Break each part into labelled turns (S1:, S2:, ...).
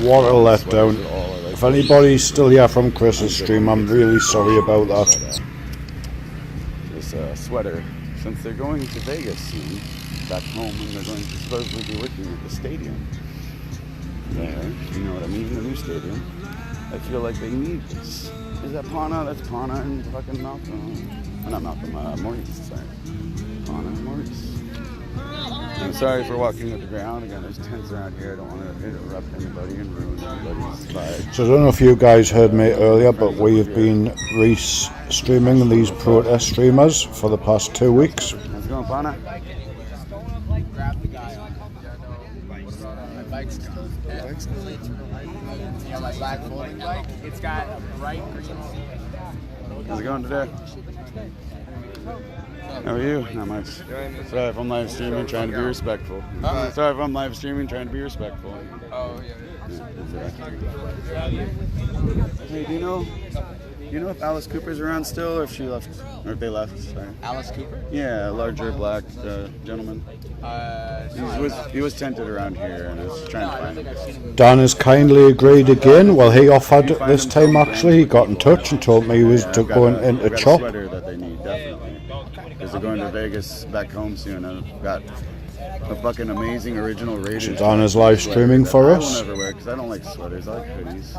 S1: What a letdown. If anybody's still here from Chris's stream, I'm really sorry about that.
S2: This sweater, since they're going to Vegas soon, back home, and they're going to supposedly be working at the stadium there, you know what I mean, the new stadium. I feel like they need this. Is that Pana? That's Pana and fucking Malcolm. Not Malcolm, Maurice, sorry. Pana and Maurice. I'm sorry for walking at the ground. Again, there's tents around here. I don't want to interrupt anybody and ruin anybody's vibe.
S1: So I don't know if you guys heard me earlier, but we've been streaming these protest streamers for the past 2 weeks.
S2: How's it going, Pana?
S3: Grab the guy on my bike's gone. Yeah, my black folding bike. It's got a bright green seat.
S2: How's it going today? How are you? Not much. Sorry if I'm live streaming, trying to be respectful. Sorry if I'm live streaming, trying to be respectful.
S3: Oh, yeah.
S2: Hey, do you know if Alice Cooper's around still, or if she left, or if they left? Sorry.
S3: Alice Cooper?
S2: Yeah, a larger black gentleman. He was tented around here, and I was trying to find him.
S1: Dan has kindly agreed again. Well, he offered this time actually. He got in touch and told me he was going into chop.
S2: Sweater that they need, definitely. Because they're going to Vegas back home soon. I've got a fucking amazing original Raiders.
S1: Dan is live streaming for us.
S2: I will never wear because I don't like sweaters. I like hoodies.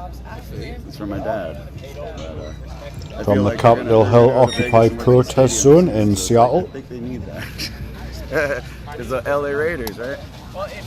S2: It's from my dad. But,
S1: From the Capitol Hill occupied protest zone in Seattle.
S2: I think they need that. It's the LA Raiders, right?
S3: Well, if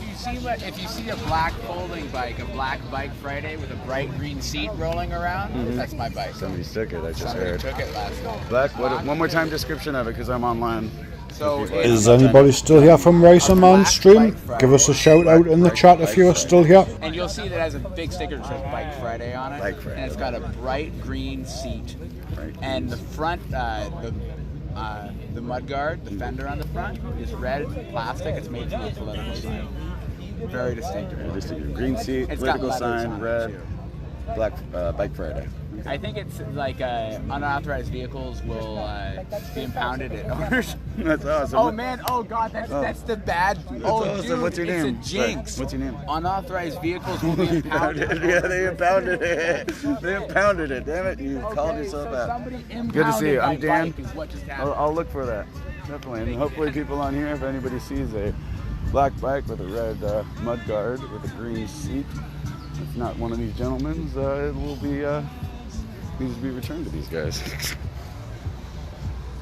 S3: you see a black folding bike, a black bike Friday with a bright green seat rolling around, that's my bike.
S2: Somebody took it. I just
S3: Somebody
S2: heard.
S3: took it last night.
S2: Black. One more time description of it because I'm online.
S3: So
S1: Is anybody still here from Racer Man stream? Give us a shout out in the chat if you are still here.
S3: And you'll see that it has a big sticker that says Bike Friday on it.
S2: Bike Friday.
S3: And it's got a bright green seat.
S2: Right.
S3: And the front, the mud guard, the fender on the front, is red plastic. It's made from a political sign. Very distinctive.
S2: Just a green seat,
S3: It's got
S2: political
S3: letters
S2: sign,
S3: on it,
S2: red,
S3: too.
S2: black, Bike Friday.
S3: I think it's like unauthorized vehicles will be impounded at owners.
S2: That's awesome.
S3: Oh man! Oh god! That's the bad. Oh
S2: awesome.
S3: dude!
S2: What's your
S3: it's
S2: name?
S3: a jinx.
S2: What's your name?
S3: Unauthorized vehicles will be impounded.
S2: Yeah, they impounded it. They impounded it. Damn it! You called yourself
S3: so
S2: out.
S3: somebody
S2: Good to see you. I'm
S3: impounded my
S2: Dan.
S3: bike is what just happened.
S2: I'll look for that. Definitely. And hopefully people on here, if anybody sees a black bike with a red mud guard with a green seat, it's not one of these gentlemen, it will be needs to be returned to these guys.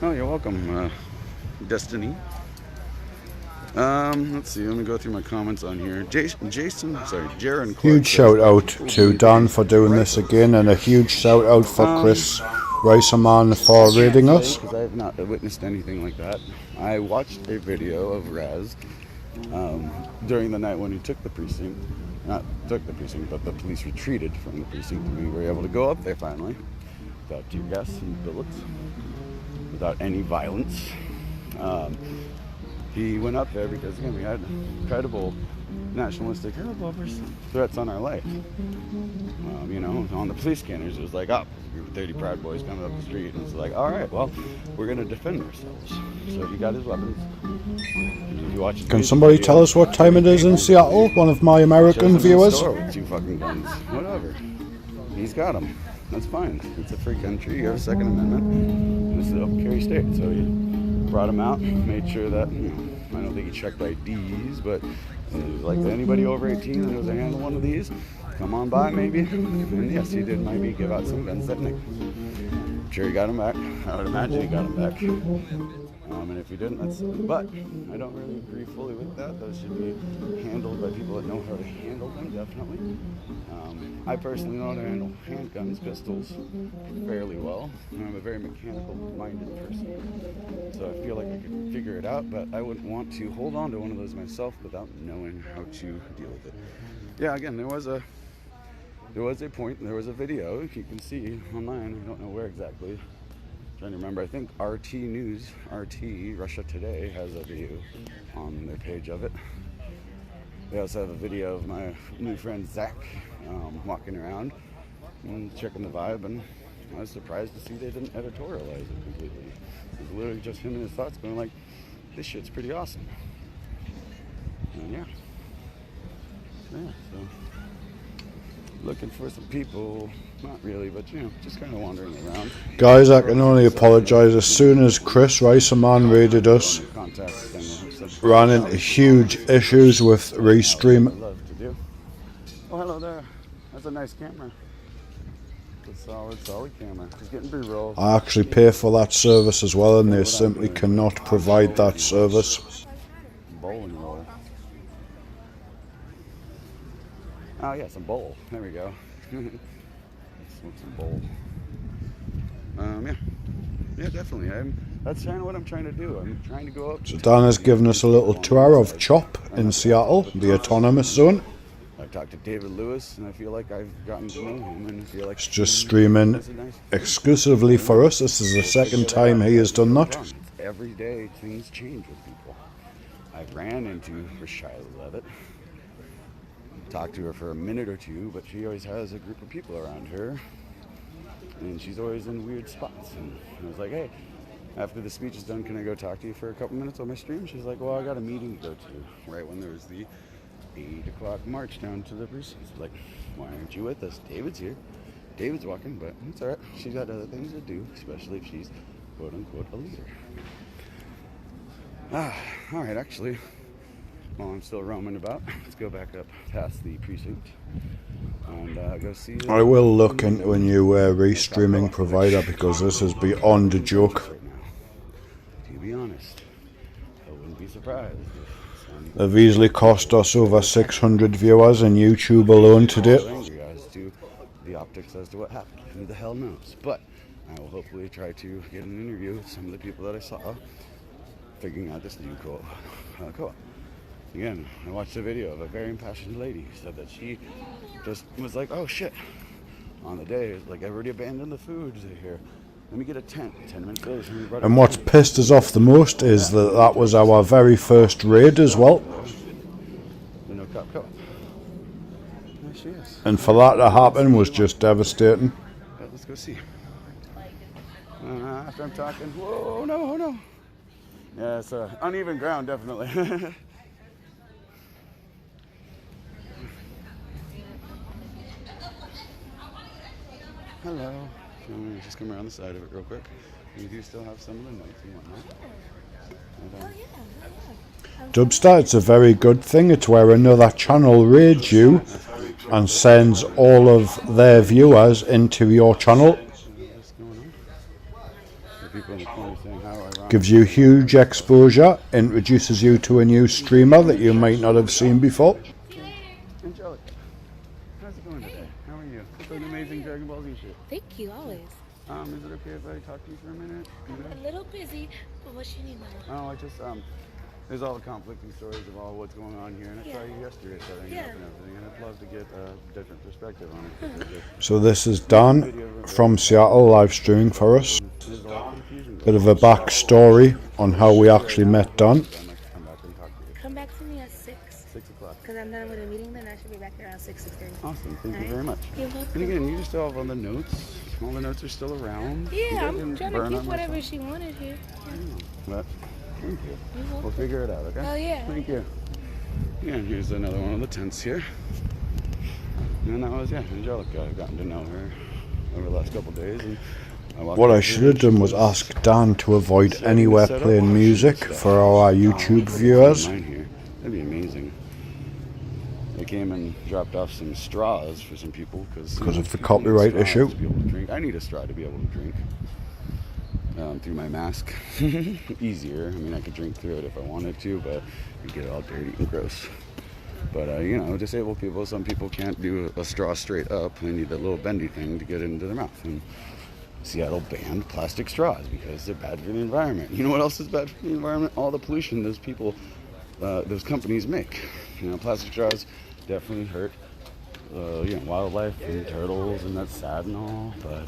S2: Oh, you're welcome, Destiny. Let's see. Let me go through my comments on here. Jaron.
S1: Huge shout out to Dan for doing this again, and a huge shout out for Chris Racerman for raiding us.
S2: Because I have not witnessed anything like that. I watched a video of Raz during the night when he took the precinct. Not took the precinct, but the police retreated from the precinct. We were able to go up there finally, without tear gas and bullets, without any violence. He went up there because, again, we had credible nationalistic threats on our life. On the police scanners, it was like, 30 Proud Boys coming up the street, and it's like, all right, well, we're going to defend ourselves. So he got his weapons.
S1: Can somebody tell us what time it is in Seattle? One of my American viewers.
S2: With 2 fucking guns. Whatever. He's got them. That's fine. It's a free country. You have a Second Amendment. This is an open carry state. So he brought him out, made sure that, I don't think he checked IDs, but like anybody over 18 that knows how to handle one of these, come on by maybe. And yes, he did maybe give out some guns that night. I'm sure he got him back. I would imagine he got him back. And if he didn't, but I don't really agree fully with that. Those should be handled by people that know how to handle them, definitely. I personally know how to handle handguns, pistols, fairly well. I'm a very mechanical-minded person, so I feel like I could figure it out, but I wouldn't want to hold on to one of those myself without knowing how to deal with it. Yeah, again, there was a point, there was a video, you can see online, I don't know where exactly. Trying to remember, I think RT, Russia Today, has a video on their page of it. They also have a video of my new friend Zach walking around and checking the vibe, and I was surprised to see they didn't editorialize it completely. It was literally just him and his thoughts going like, this shit's pretty awesome. And yeah, so looking for some people. Not really, but you know, just kind of wandering around.
S1: Guys, I can only apologise. As soon as Chris Rice-a-Man raided us, ran into huge issues with Restream.
S2: Love to do. Oh, hello there. That's a nice camera. It's a solid camera. Just getting B-roll.
S1: I actually pay for that service as well, and they simply cannot provide that service.
S2: Bowling roll. Oh yeah, some bowl. There we go. Let's smoke some bowl. Yeah, definitely. That's kind of what I'm trying to do. I'm trying to go up.
S1: So Dan has given us a little tour of CHOP in Seattle, the autonomous zone.
S2: I talked to David Lewis, and I feel like I've gotten to know him, and I feel like
S1: It's just streaming exclusively for us. This is the second time he has done that.
S2: Every day, things change with people. I ran into Rashida Levitt. Talked to her for a minute or two, but she always has a group of people around her, and she's always in weird spots. And I was like, hey, after the speech is done, can I go talk to you for a couple minutes on my stream? She's like, well, I got a meeting to go to, right when there was the 8 o'clock march down to the precincts. Like, why aren't you with us? David's here. David's walking, but it's all right. She's got other things to do, especially if she's quote unquote a leader. All right, actually, while I'm still roaming about, let's go back up past the precinct and go see.
S1: I will look into a new restreaming provider, because this is beyond a joke.
S2: Right now. To be honest, I wouldn't be surprised if some
S1: They've easily cost us over 600 viewers in YouTube alone to date.
S2: angry as to the optics as to what happened. Who the hell knows? But I will hopefully try to get an interview with some of the people that I saw figuring out this new co-op. Again, I watched a video of a very impassioned lady who said that she just was like, oh shit, on the day, like, I've already abandoned the food here. Let me get a tent. 10 minutes later, somebody brought
S1: And what's pissed us off the most is that that was our very first raid as well.
S2: the no cop co-op. There she is.
S1: And for that to happen was just devastating.
S2: But let's go see. After I'm talking, whoa, no, no. Yeah, it's uneven ground, definitely. Hello. So I'm gonna just come around the side of it real quick. We do still have some of the notes and whatnot. And,
S1: Dubstar, it's a very good thing. It's where another channel raids you and sends all of their viewers into your channel.
S2: what's going on? The people in the corner saying how ironic.
S1: Gives you huge exposure, introduces you to a new streamer that you might not have seen before.
S2: Angelic, how's it going today? How are you? It's an amazing Dragon Ball Z shit.
S4: Thank you, always.
S2: Is it okay if I talk to you for a minute?
S4: A little busy, but what you need now?
S2: Oh, I just there's all the conflicting stories of all what's going on here, and I saw you yesterday setting up and everything, and I'd love to get a different perspective on it.
S1: So this is Dan from Seattle live streaming for us.
S2: There's a lot of confusion.
S1: Bit of a backstory on how we actually met Dan.
S2: I'd like to come back and talk to you.
S4: Come back to me at 6.
S2: 6 o'clock.
S4: Because I'm done with a meeting, then I should be back around 6:30.
S2: Awesome. Thank you
S4: Alright.
S2: very much.
S4: You're welcome.
S2: And again, you still have all the notes. All the notes are still around. You
S4: Yeah,
S2: guys
S4: I'm
S2: didn't
S4: trying
S2: burn
S4: to
S2: on
S4: keep
S2: my
S4: whatever
S2: phone.
S4: she wanted here.
S2: But thank you.
S4: You're welcome.
S2: We'll figure it out, okay?
S4: Oh, yeah.
S2: Thank you. Yeah, and here's another one of the tents here. And that was, Angelica. I've gotten to know her over the last couple of days. And
S1: What I should have done was ask Dan to avoid anywhere playing music for our YouTube viewers.
S2: Here. That'd be amazing. They came and dropped off some straws for some people because
S1: of the copyright issue.
S2: To be able to drink. I need a straw to be able to drink through my mask. Easier. I mean, I could drink through it if I wanted to, but it'd get all dirty and gross. But disabled people, some people can't do a straw straight up. They need that little bendy thing to get into their mouth. And Seattle banned plastic straws because they're bad for the environment. You know what else is bad for the environment? All the pollution those people, those companies make. Plastic straws definitely hurt, wildlife and turtles, and that's sad and all. But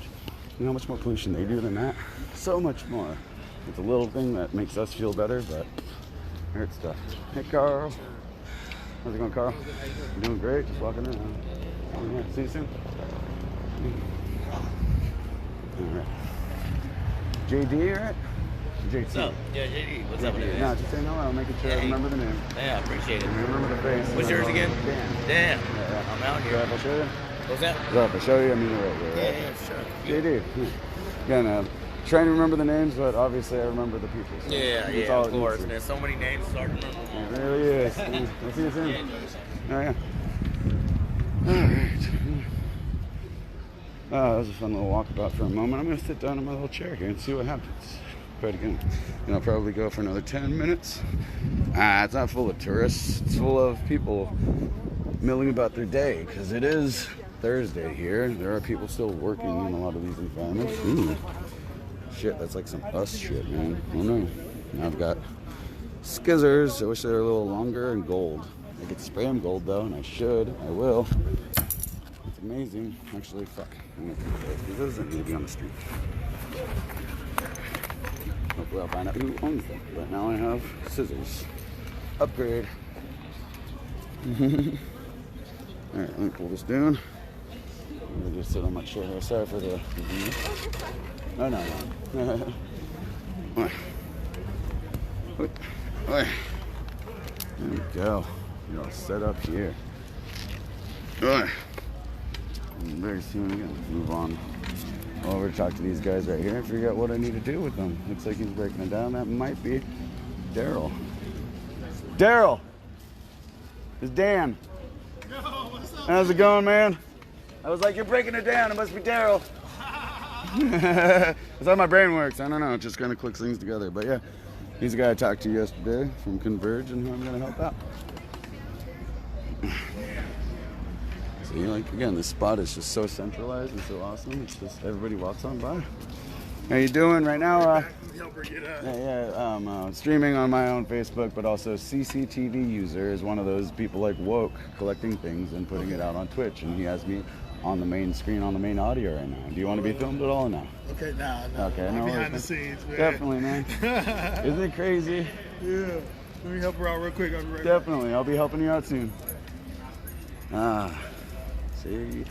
S2: you know how much more pollution they do than that? So much more. It's a little thing that makes us feel better, but hurts stuff. Hey, Carl. How's it going, Carl? I'm doing great. Just walking around. Yeah, see you soon. All right. JD, right? JT.
S5: What's up? Yeah, JD. What's up, man?
S2: No, just saying hello, making sure I remember the name.
S5: Yeah, I appreciate it.
S2: I remember the face.
S5: What's yours again?
S2: Dan.
S5: Dan.
S2: Yeah.
S5: I'm out
S2: Grab
S5: here.
S2: a shirt.
S5: What's that?
S2: What's up? I show you. I mean, right.
S5: Yeah, sure.
S2: JD. Again, trying to remember the names, but obviously I remember the people. So
S5: Yeah,
S2: it's all
S5: of
S2: it
S5: course.
S2: needs to be.
S5: There's so many names, it's hard to remember.
S2: It really is. Yeah. I'll see you soon.
S5: Yeah.
S2: Oh, yeah. Alright. That was a fun little walkabout for a moment. I'm going to sit down in my little chair here and see what happens. Try it again. And I'll probably go for another 10 minutes. It's not full of tourists. It's full of people milling about their day because it is Thursday here. There are people still working in a lot of these environments. Ooh. Shit, that's like some us shit, man. Oh no. Now I've got skizzers. I wish they were a little longer and gold. I could spray them gold though, and I should. I will. It's amazing. Actually, fuck. I'm gonna take those because those aren't gonna be on the street. Hopefully I'll find out who owns them. But now I have scissors. Upgrade. Alright, let me pull this down. I'm gonna just sit on my chair here. Sorry for the view. Oh, no. There we go. You're all set up here. Very soon again. Move on over to talk to these guys right here and figure out what I need to do with them. Looks like he's breaking it down. That might be Daryl. Daryl! It's Dan.
S6: Yo, what's up?
S2: How's it going, man? I was like, you're breaking it down. It must be Daryl. That's how my brain works. I don't know. It just kind of clicks things together. But yeah, he's the guy I talked to yesterday from Converge and who I'm going to help out. See, like, again, this spot is just so centralized and so awesome. It's just everybody walks on by. How you doing right now? Streaming on my own Facebook, but also CCTV user is one of those people like woke collecting things and putting it out on Twitch, and he has me on the main screen on the main audio right now. Do you want to be filmed at all or no?
S6: Okay, nah.
S2: Okay, no
S6: I'm
S2: worries,
S6: behind
S2: man.
S6: the scenes, man.
S2: Definitely, man. Isn't it crazy?
S6: Yeah. Let me help her out real quick. I'll be right
S2: Definitely. I'll be helping you out soon. See,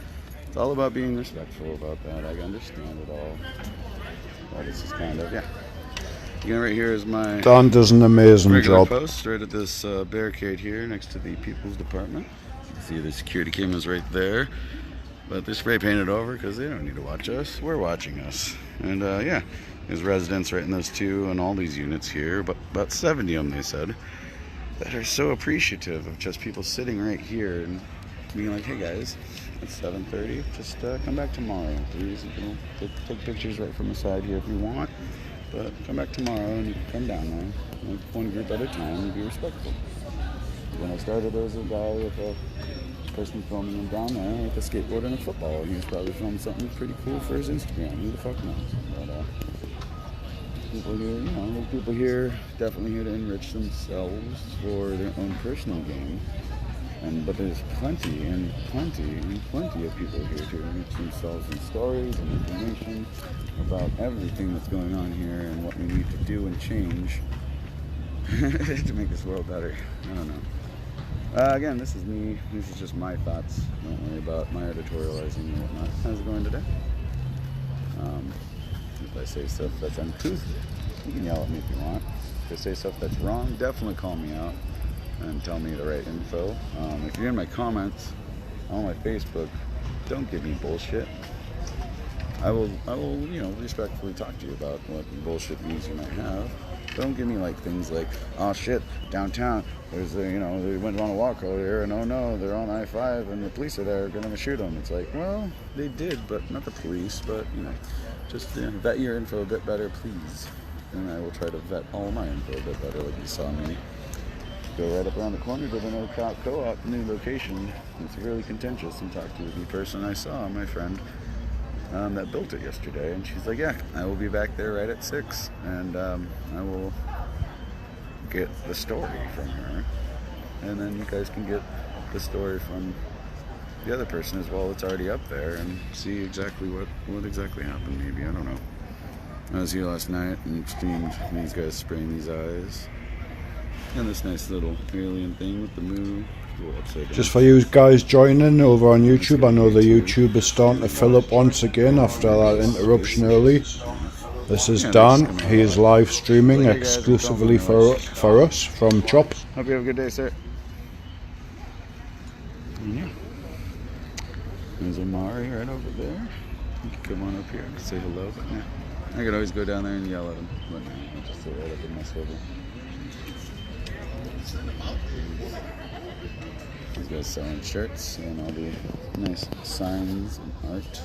S2: it's all about being respectful about that. I understand it all. But it's just kind of, yeah. Again, right here is my
S1: Dan does an amazing
S2: regular
S1: job.
S2: post right at this barricade here next to the People's Department. You can see the security cameras right there. But they're spray painted over because they don't need to watch us. We're watching us. And yeah, there's residents right in those two and all these units here. But about 70 of them, they said, that are so appreciative of just people sitting right here and being like, hey guys, it's 7:30. Just come back tomorrow, please. You can take pictures right from the side here if you want. But come back tomorrow and you can come down there. Like one group at a time and be respectful. When I started, there was a guy with a person filming him down there with a skateboard and a football, and he was probably filming something pretty cool for his Instagram. Who the fuck knows? But people here, you know, there's people here definitely here to enrich themselves for their own personal gain. But there's plenty of people here to enrich themselves in stories and information about everything that's going on here and what we need to do and change to make this world better. I don't know. Again, this is me. This is just my thoughts. Don't worry about my editorializing and whatnot. How's it going today? If I say stuff that's uncouth, you can yell at me if you want. If I say stuff that's wrong, definitely call me out and tell me the right info. If you're in my comments on my Facebook, don't give me bullshit. I will, you know, respectfully talk to you about what bullshit views you might have. Don't give me like things like, oh shit, downtown, there's a, you know, they went on a walk earlier and oh no, they're on I-5 and the police are there, gonna shoot them. It's like, well, they did, but not the police, but you know, just vet your info a bit better, please. And I will try to vet all my info a bit better, like you saw me go right up around the corner to the No Cop Co-op new location. It's really contentious, and talk to the person I saw, my friend, that built it yesterday, and she's like, yeah, I will be back there right at 6, and I will get the story from her, and then you guys can get the story from the other person as well that's already up there and see exactly what exactly happened. Maybe, I don't know. I was here last night and streamed these guys spraying these eyes and this nice little alien thing with the moon.
S1: Just for you guys joining over on YouTube, I know the YouTube is starting to fill up once again after that interruption early. This is Dan. He is live streaming exclusively for us from Chop.
S2: Hope you have a good day, sir. Yeah. There's Amari right over there. You can come on up here and say hello, but nah. I could always go down there and yell at him, but nah, I'll just sit right up and mess with him. These guys selling shirts and all the nice signs and art.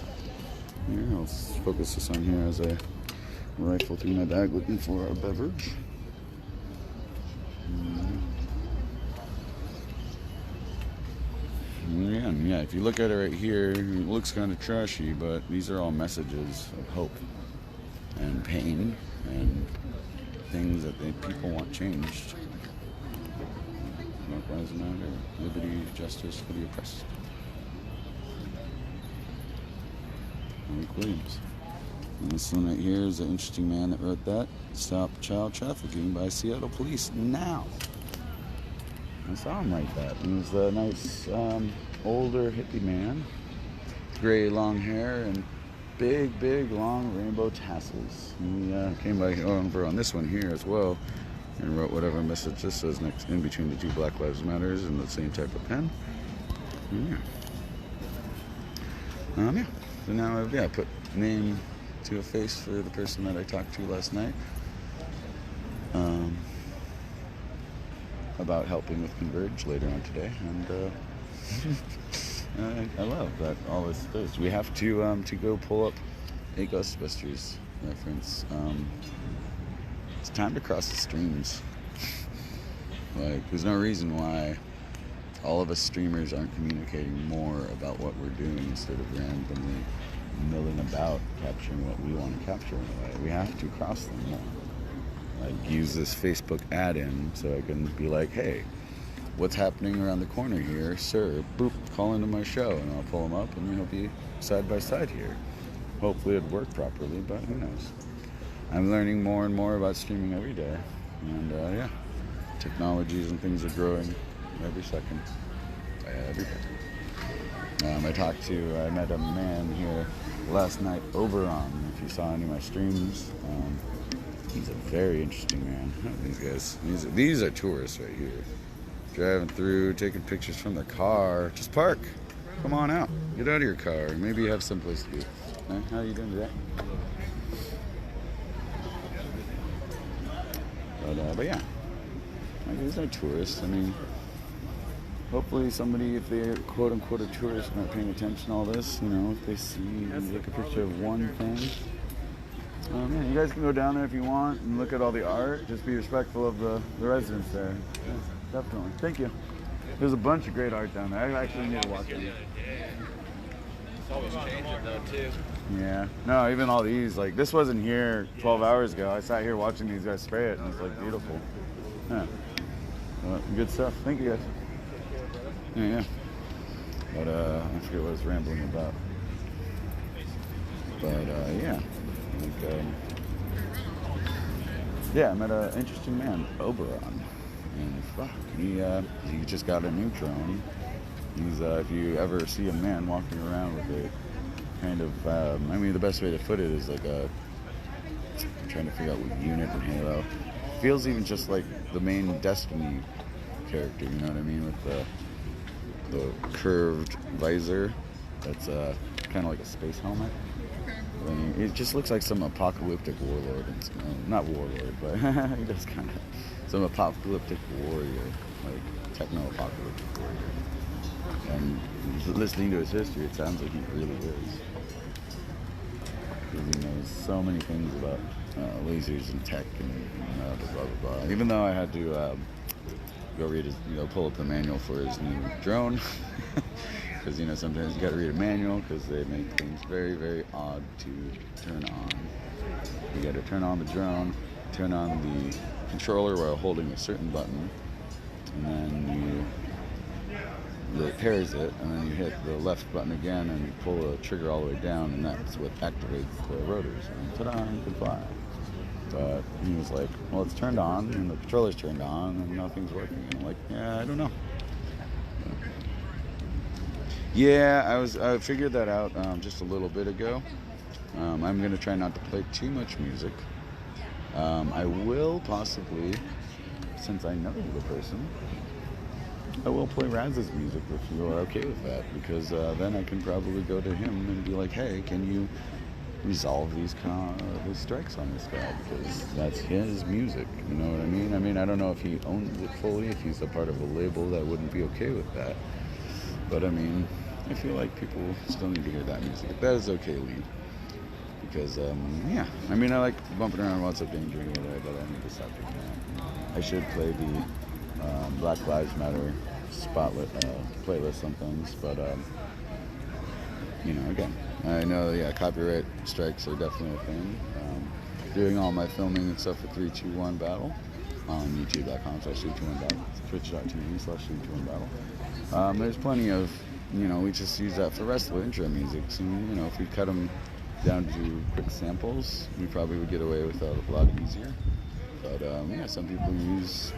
S2: Here, I'll focus this on here as I rifle through my bag looking for a beverage. Yeah, if you look at it right here, it looks kind of trashy, but these are all messages of hope and pain and things that people want changed. Black Lives Matter, liberty, justice for the oppressed. Mike Williams. And this one right here is an interesting man that wrote that. Stop child trafficking by Seattle police now. I saw him write that. He was a nice, older hippie man. Gray long hair and big, long rainbow tassels. He came by over on this one here as well and wrote whatever message this says next in between the two Black Lives Matters in the same type of pen. Yeah. So now I put name to a face for the person that I talked to last night about helping with Converge later on today, and I love that all this does. We have to go pull up a Ghostbusters reference. It's time to cross the streams. Like, there's no reason why all of us streamers aren't communicating more about what we're doing instead of randomly milling about capturing what we want to capture in a way. We have to cross them more. Like, use this Facebook add-in so I can be like, hey, what's happening around the corner here, sir? Boop, call into my show, and I'll pull them up, and we'll be side by side here. Hopefully it'd work properly, but who knows? I'm learning more and more about streaming every day, and yeah, technologies and things are growing every second, every day. I met a man here last night, Oberon. If you saw any of my streams, he's a very interesting man. These guys, these are tourists right here, driving through, taking pictures from their car. Just park, come on out, get out of your car. Maybe you have someplace to be. How are you doing today? But yeah, like, these are tourists. I mean, hopefully somebody, if they're quote unquote a tourist, not paying attention to all this, you know, if they see, like a picture of one thing. Yeah, you guys can go down there if you want and look at all the art. Just be respectful of the residents there. Yeah, definitely. Thank you. There's a bunch of great art down there. I actually need to walk in.
S5: It's always changing though too.
S2: Yeah. No, even all these, like, this wasn't here 12 hours ago. I sat here watching these guys spray it, and it's, like, beautiful. Yeah. Good stuff. Thank you, guys. Yeah. But, I forget what I was rambling about. But, yeah. Like, yeah, I met an interesting man, Oberon. And, fuck, he just got a new drone. He's, if you ever see a man walking around with a kind of, I mean, the best way to put it is like I'm trying to figure out what unit in Halo. Feels even just like the main Destiny character, you know what I mean? With the curved visor that's kind of like a space helmet. I mean, it just looks like some apocalyptic warlord. Not warlord, but he does kind of. Some apocalyptic warrior, like techno-apocalyptic warrior. And listening to his history, it sounds like he really is. Because he knows so many things about lasers and tech and blah, blah, blah. Even though I had to go read his, pull up the manual for his new drone. Because, sometimes you got to read a manual because they make things very, very odd to turn on. You got to turn on the drone, turn on the controller while holding a certain button, and then it pairs it, and then you hit the left button again and you pull the trigger all the way down, and that's what activates the rotors, and ta-da, you can fly. But he was like, well, it's turned on and the controller's turned on and nothing's working, and I'm like, yeah, I don't know. Yeah, I figured that out just a little bit ago. I'm gonna try not to play too much music. I will possibly, since I know the person, I will play Raz's music if you are okay with that, because then I can probably go to him and be like, hey, can you resolve these strikes on this guy, because that's his music, you know what I mean? I mean, I don't know if he owns it fully, if he's a part of a label that wouldn't be okay with that, but I mean, I feel like people still need to hear that music. If that is okay, leave. Because, yeah, I mean, I like bumping around What's Up Danger or whatever, but I need to stop doing that. I should play the Black Lives Matter spotlight playlist on things, but, you know, again, I know, yeah, copyright strikes are definitely a thing. Doing all my filming and stuff for 321 Battle on youtube.com/321battle, twitch.tv/321battle. There's plenty of, you know, we just use that for rest of the intro music, so, you know, if we cut them down to quick samples, we probably would get away with that a lot easier. But yeah, some people use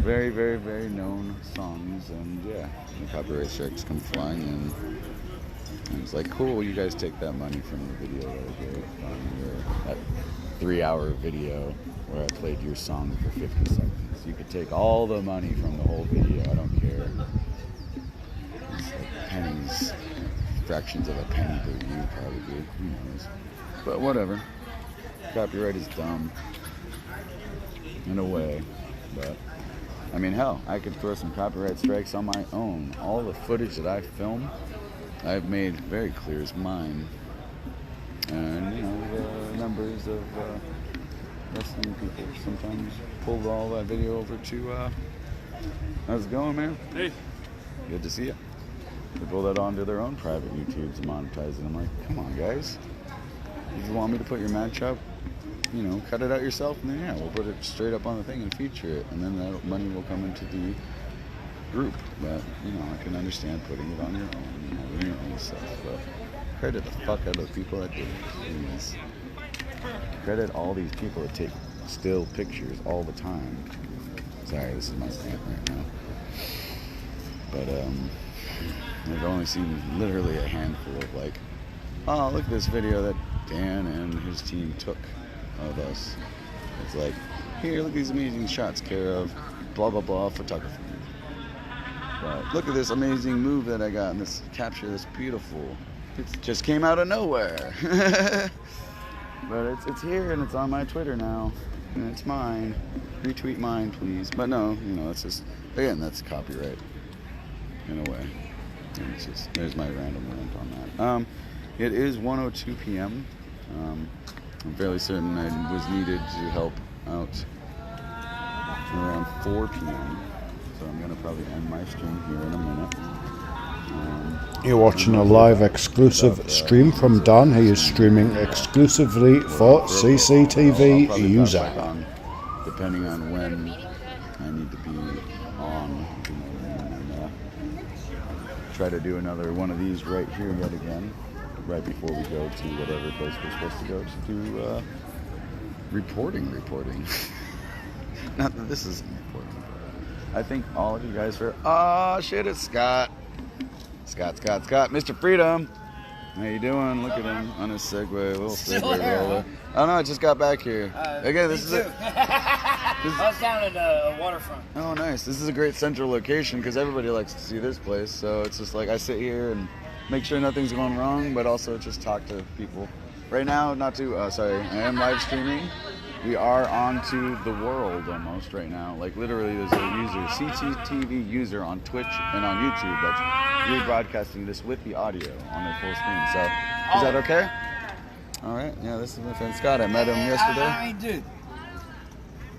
S2: very, very, very known songs, and yeah, the copyright strikes come flying in. And it's like, cool, you guys take that money from the video that I did on that 3-hour video where I played your song for 50 seconds. You could take all the money from the whole video, I don't care. It's like pennies. Fractions of a penny per view, probably. Who knows? But whatever. Copyright is dumb. In a way. But, I mean, hell, I could throw some copyright strikes on my own. All the footage that I film, I've made very clear as mine. And, you know, the members of wrestling people sometimes pull all that video over to, how's it going, man?
S5: Hey.
S2: Good to see you. They pull that onto their own private YouTubes and monetize it. I'm like, come on, guys. If you want me to put your match up, you know, cut it out yourself, and then, yeah, we'll put it straight up on the thing and feature it. And then that money will come into the group. But, you know, I can understand putting it on your own, you know, doing your own stuff. But credit the fuck out of the people that do it. Please. Credit all these people that take still pictures all the time. Sorry, this is my rant right now. But, I've only seen literally a handful of like, oh, look at this video that Dan and his team took of us. It's like, here, look at these amazing shots, care of blah, blah, blah, photography. But look at this amazing move that I got in this capture, this beautiful. It just came out of nowhere. But it's here and it's on my Twitter now. And it's mine. Retweet mine, please. But no, you know, it's just, again, that's copyright in a way. And it's just, there's my random rant on that. It is 1:02 p.m. I'm fairly certain I was needed to help out around 4 p.m. So I'm going to probably end my stream here in a minute.
S1: You're watching a live exclusive stream from Dan. He is streaming exclusively for CCTV user.
S2: Depending on when I need to be on, you know, and try to do another one of these right here yet again, right before we go to whatever place we're supposed to go to do reporting. Not that this is important. I think all of you guys are. Oh shit! It's Scott. Scott, Mr. Freedom. How you doing? Look at him on his Segway, little Segway roller. Oh no, I just got back here. Again, this is it.
S7: I was down at a waterfront.
S2: Oh, nice. This is a great central location because everybody likes to see this place. So it's just like I sit here and make sure nothing's going wrong, but also just talk to people. Right now, I am live streaming. We are on to the world almost right now. Like literally there's a user, CCTV user on Twitch and on YouTube that's rebroadcasting this with the audio on their full screen. So is that okay? All right. Yeah, this is my friend Scott. I met him yesterday.
S7: I mean, dude.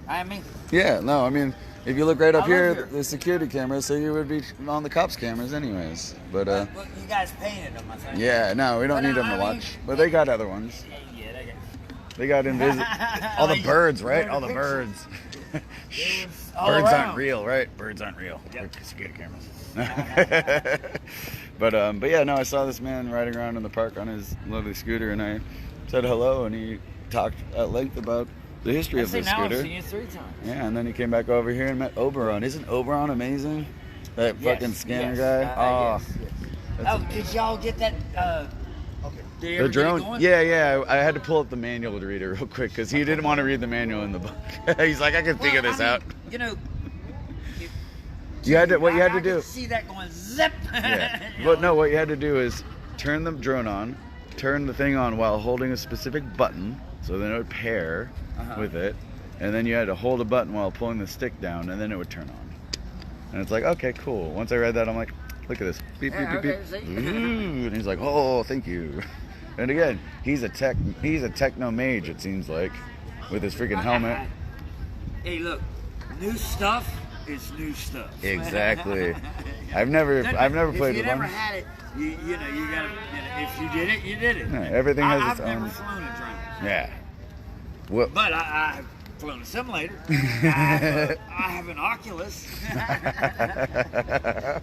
S7: I mean.
S2: Yeah, no, I mean, if you look right up here, the security cameras, so you would be on the cops' cameras anyways. But
S7: Look, you guys painted them, I think.
S2: yeah, no, we don't need them to watch. But they got other ones.
S7: Yeah, they got.
S2: They got invisible. All the birds, right? All the birds. Shh. Birds aren't real, right? Birds aren't real.
S7: Yep.
S2: They're security cameras. But yeah, no, I saw this man riding around in the park on his lovely scooter, and I said hello, and he talked at length about the history of this scooter.
S7: I've seen you 3 times.
S2: Yeah, and then he came back over here and met Oberon. Isn't Oberon amazing? That fucking scanner guy.
S7: Yes. Did y'all get that?
S2: The drone? Yeah. I had to pull up the manual to read it real quick because he didn't want to read the manual in the book. He's like, I can figure this out.
S7: You know,
S2: You had to. What you had to
S7: I
S2: do.
S7: could see that going zip.
S2: Yeah.
S7: You
S2: But
S7: know?
S2: no, what you had to do is turn the drone on, turn the thing on while holding a specific button, so then it would pair with it, and then you had to hold a button while pulling the stick down, and then it would turn on. And it's like, okay, cool. Once I read that, I'm like, look at this. Beep, beep, beep, beep. Ooh, and he's like, oh, thank you. And again, he's a techno mage, it seems like, with his freaking helmet.
S7: Hey, look, new stuff is new stuff.
S2: Exactly. I've never played
S7: If
S2: with
S7: you never
S2: one.
S7: had it, you gotta. If you did it, you did it.
S2: Yeah, everything has
S7: I've
S2: its
S7: never
S2: own.
S7: flown a drone,
S2: Yeah. What?
S7: but I've flown a simulator. I have an Oculus.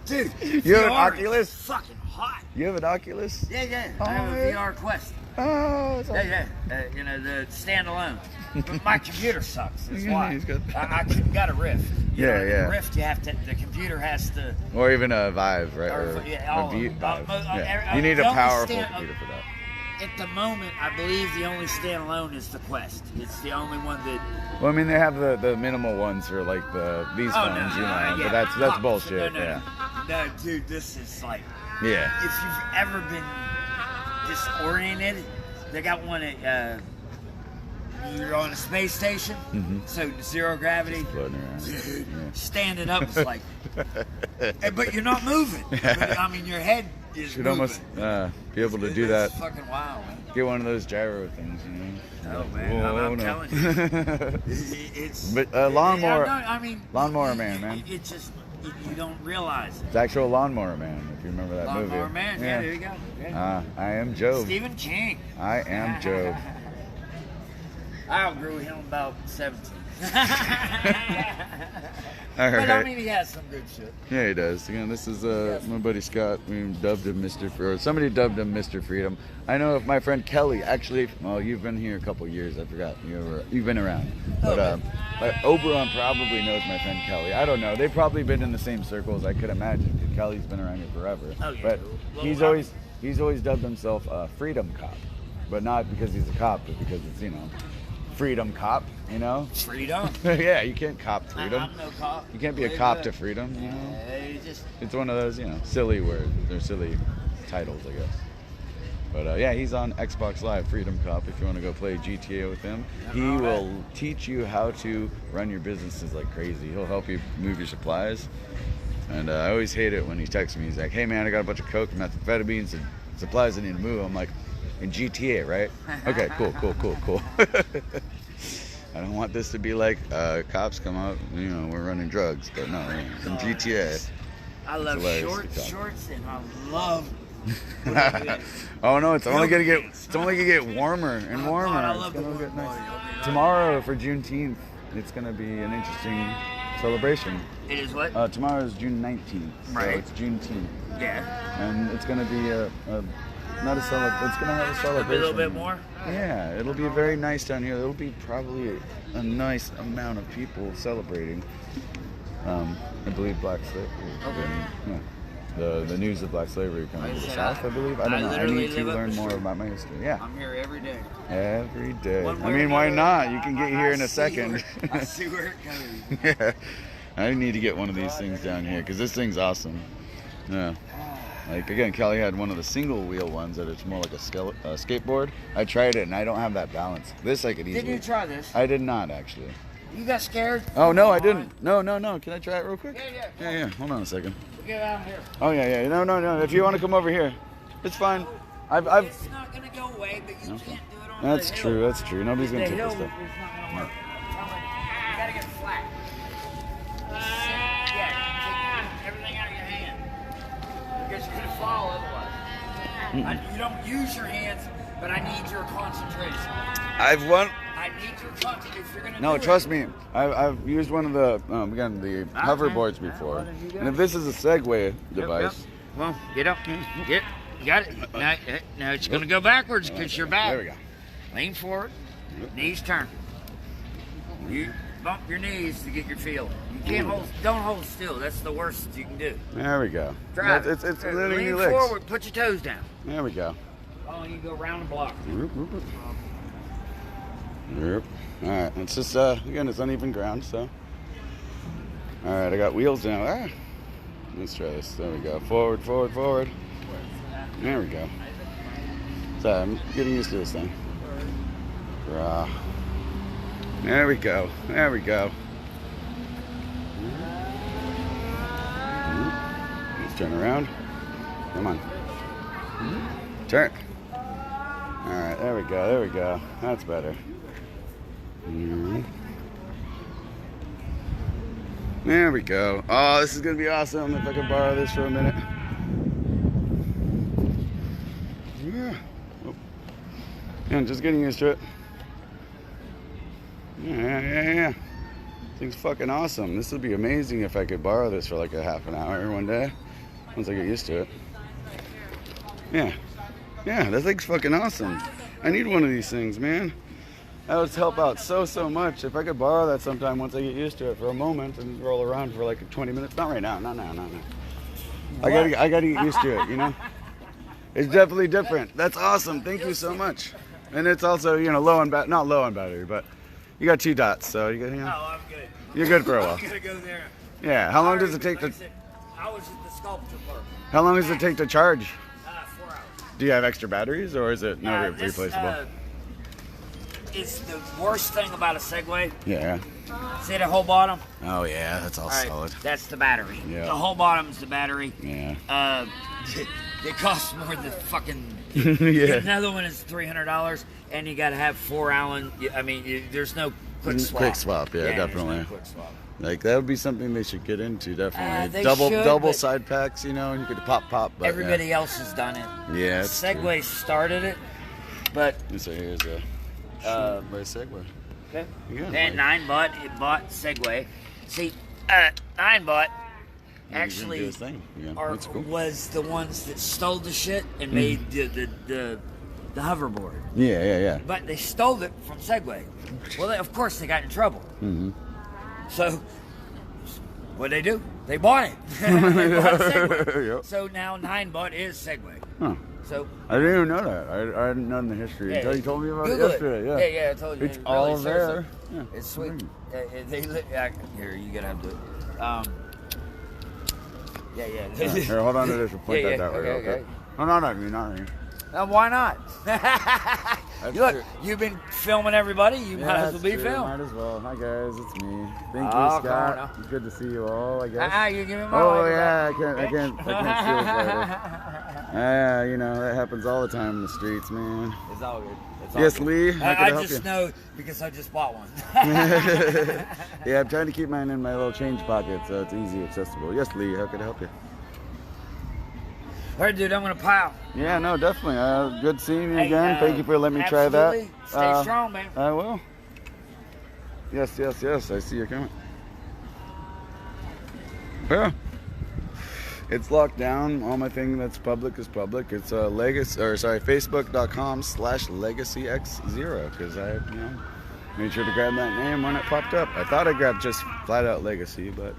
S7: Dude,
S2: You have an
S7: VR is
S2: Oculus?
S7: fucking hot.
S2: You have an Oculus?
S7: Yeah. I have a
S2: yeah.
S7: VR Quest.
S2: Oh, it's
S7: Yeah. The standalone. But my computer sucks. That's
S2: Yeah,
S7: why.
S2: he's got-
S7: I couldn't got a Rift. You
S2: Yeah,
S7: know,
S2: yeah.
S7: The Rift, you have to. The computer has to.
S2: Or even a Vive, right?
S7: Or, yeah, all
S2: a V-
S7: of them.
S2: Vive.
S7: Yeah.
S2: Yeah. You need a
S7: the only
S2: powerful
S7: stand-
S2: computer for that.
S7: At the moment, I believe the only standalone is the Quest. It's the only one that.
S2: Well, I mean, they have the minimal ones for like these phones, you know,
S7: yeah.
S2: but that's
S7: Fuck.
S2: bullshit.
S7: No,
S2: Yeah.
S7: No, dude, this is like.
S2: Yeah.
S7: If you've ever been disoriented, they got one at. You're on a space station, so zero gravity.
S2: Floating around.
S7: Dude,
S2: Yeah.
S7: standing up is like, but you're not moving. But, I mean, your head is
S2: Should
S7: moving.
S2: almost be able to do that.
S7: It's fucking wild, man.
S2: Get one of those gyro things, you know.
S7: Oh man, I'm telling you, it's.
S2: But lawnmower,
S7: I mean,
S2: lawnmower man.
S7: It's just you don't realize it.
S2: It's actual lawnmower man. If you remember that movie.
S7: Lawnmower Man, yeah, there you go. Yeah.
S2: I am Job.
S7: Stephen King.
S2: I am Job.
S7: I outgrew him about 17.
S2: All
S7: But I
S2: right.
S7: mean, he has some good shit.
S2: Yeah, he does. Again, this is my buddy Scott. We dubbed him Mr. Or somebody dubbed him Mr. Freedom. I know if my friend Kelly actually. Well, you've been here a couple years. I forgot. You've been around. But Oberon probably knows my friend Kelly. I don't know. They've probably been in the same circles. I could imagine. 'Cause Kelly's been around here forever.
S7: Oh, yeah.
S2: But
S7: Well,
S2: he's always dubbed himself a Freedom Cop, but not because he's a cop, but because it's Freedom Cop. You know.
S7: Freedom.
S2: Yeah, you can't cop freedom.
S7: I'm no cop.
S2: You can't be a cop to freedom. You know.
S7: You just.
S2: It's one of those, silly words. They're silly titles, I guess. But yeah, he's on Xbox Live, Freedom Cop. If you want to go play GTA with him, he will teach you how to run your businesses like crazy. He'll help you move your supplies. And I always hate it when he texts me. He's like, "Hey man, I got a bunch of coke, methamphetamines, and supplies I need to move." I'm like, "In GTA, right? Okay, cool. I don't want this to be like cops come out, we're running drugs, but no, in GTA.
S7: I love
S2: hilarious.
S7: shorts, and I love.
S2: Oh no, it's only gonna get warmer and warmer.
S7: I
S2: It's
S7: love the
S2: gonna
S7: warm
S2: get nice.
S7: body.
S2: Tomorrow for Juneteenth, it's gonna be an interesting celebration.
S7: It is what?
S2: Tomorrow is June 19th, so
S7: Right.
S2: it's Juneteenth,
S7: Yeah.
S2: and it's gonna be it's gonna have a celebration.
S7: A little bit more.
S2: Yeah, it'll be very nice down here. There'll be probably a nice amount of people celebrating. I believe black slavery. Yeah. The news of black slavery coming to the South, I believe. I don't know. I
S7: literally
S2: need to
S7: live up
S2: learn
S7: the
S2: more
S7: street.
S2: about my history. Yeah.
S7: I'm here every day.
S2: Every day.
S7: One
S2: I
S7: way or
S2: mean, why
S7: another,
S2: not? You can get here in a second.
S7: I see where it goes.
S2: Yeah. I need to get one of these things down here because this thing's awesome. Yeah. Like again, Kelly had one of the single wheel ones that it's more like a skateboard. I tried it and I don't have that balance. This I could easily.
S7: Did you try this?
S2: I did not actually.
S7: You got scared?
S2: Oh no, I didn't. No. Can I try it real quick?
S7: Yeah.
S2: Yeah. Hold on a second.
S7: Get out here.
S2: Oh yeah. No. If you want to come over here, it's fine. I've.
S7: It's not gonna go away, but you can't do it on
S2: That's
S7: the
S2: true.
S7: hill.
S2: That's true. Nobody's
S7: The
S2: gonna take
S7: hill
S2: this
S7: is
S2: stuff.
S7: not gonna work. You gotta get flat. Yeah, take everything out of your hand. Because you're gonna fall otherwise. You don't use your hands, but I need your concentration.
S2: I've won.
S7: I need your concentration. If you're gonna
S2: No,
S7: do
S2: trust
S7: it,
S2: me. I've used one of the the hoverboards before, and if this is a Segway device,
S7: Well, get up. Get. You got it. Now it's gonna go backwards because you're back.
S2: there we go.
S7: Lean forward. Knees turn. You bump your knees to get your feel. You can't hold. Don't hold still. That's the worst you can do.
S2: There we go.
S7: Drive.
S2: It's letting me
S7: Lean
S2: licks.
S7: forward. Put your toes down.
S2: There we go.
S7: Oh, you go round the block.
S2: Yep. All right. It's just again, it's uneven ground, so. All right, I got wheels now. Let's try this. There we go. Forward, forward, forward. There we go. Sorry, I'm getting used to this thing. Rah. There we go. There we go. Let's turn around. Come on. Turn. Alright, there we go. There we go. That's better. There we go. Oh, this is going to be awesome if I could borrow this for a minute. Yeah. Oh. Yeah, just getting used to it. Yeah. Thing's fucking awesome. This would be amazing if I could borrow this for like a half an hour one day. Once I get used to it. Yeah. Yeah, that thing's fucking awesome. I need one of these things, man. That would help out so much. If I could borrow that sometime once I get used to it for a moment and roll around for like 20 minutes. Not right now. No. I gotta get used to it, you know? It's definitely different. That's awesome. Thank you so much. And it's also, you know, not low on battery, but you got 2 dots, so you know.
S7: Oh, I'm good.
S2: You're good for a while.
S7: I'm gonna go there.
S2: Yeah. How long does it take to?
S7: I was at the sculpture park.
S2: How long does it take to charge?
S7: 4 hours.
S2: Do you have extra batteries, or is it replaceable?
S7: It's the worst thing about a Segway.
S2: Yeah.
S7: See the whole bottom?
S2: Oh yeah, that's all
S7: Right,
S2: solid.
S7: that's the battery.
S2: Yeah.
S7: The whole bottom's the battery.
S2: Yeah.
S7: It costs more than fucking.
S2: Yeah.
S7: Another one is $300, and you got to have 4 Allen. I mean, there's no quick swap.
S2: Quick swap, yeah, definitely.
S7: There's no quick swap.
S2: Like that would be something they should get into, definitely.
S7: They
S2: double
S7: should,
S2: side packs, you know, and you could pop. But
S7: everybody else has done it.
S2: Yeah. It's
S7: Segway started it, but
S2: so here's a by Segway.
S7: okay.
S2: Yeah,
S7: And
S2: like-
S7: Ninebot bought Segway. See, Ninebot actually
S2: do his thing. Yeah, that's cool.
S7: was the ones that stole the shit and made the hoverboard.
S2: Yeah.
S7: But they stole it from Segway. Well, of course they got in trouble.
S2: Mm-hmm.
S7: So what'd they do? They bought it. They bought Segway.
S2: Yep.
S7: So now Ninebot is Segway.
S2: Huh.
S7: So
S2: I didn't even know that. I hadn't known the history until you told me about
S7: Google
S2: it yesterday. Yeah.
S7: Yeah, I told you.
S2: It's
S7: Really,
S2: all
S7: seriously.
S2: there. Yeah.
S7: It's sweet. Here, you gotta have to. Yeah.
S2: Here, hold on to this and point
S7: Yeah,
S2: that way.
S7: okay.
S2: No, not me.
S7: Why not? Look, you've been filming everybody. You might as well be filmed.
S2: Might as well. Hi guys, it's me. Thank you,
S7: Oh, come on
S2: Scott.
S7: now.
S2: It's good to see you all. I guess.
S7: You give me my
S2: Oh
S7: life
S2: yeah,
S7: back.
S2: I can't steal it later. You know that happens all the time in the streets, man.
S7: It's all good. It's all
S2: Yes,
S7: good.
S2: Lee. How can I
S7: I
S2: help
S7: just
S2: you?
S7: know because I just bought one.
S2: Yeah, I'm trying to keep mine in my little change pocket, so it's easy accessible. Yes, Lee. How can I help you?
S7: All right, dude, I'm gonna pile.
S2: Yeah, no, definitely. Good seeing you
S7: Hey,
S2: again. Thank you for letting me try that.
S7: absolutely. Stay strong, man.
S2: I will. Yes. I see you coming. Yeah. It's locked down. All my thing that's public is public. It's Facebook.com/LegacyX0 because I, made sure to grab that name when it popped up. I thought I grabbed just flat out Legacy, but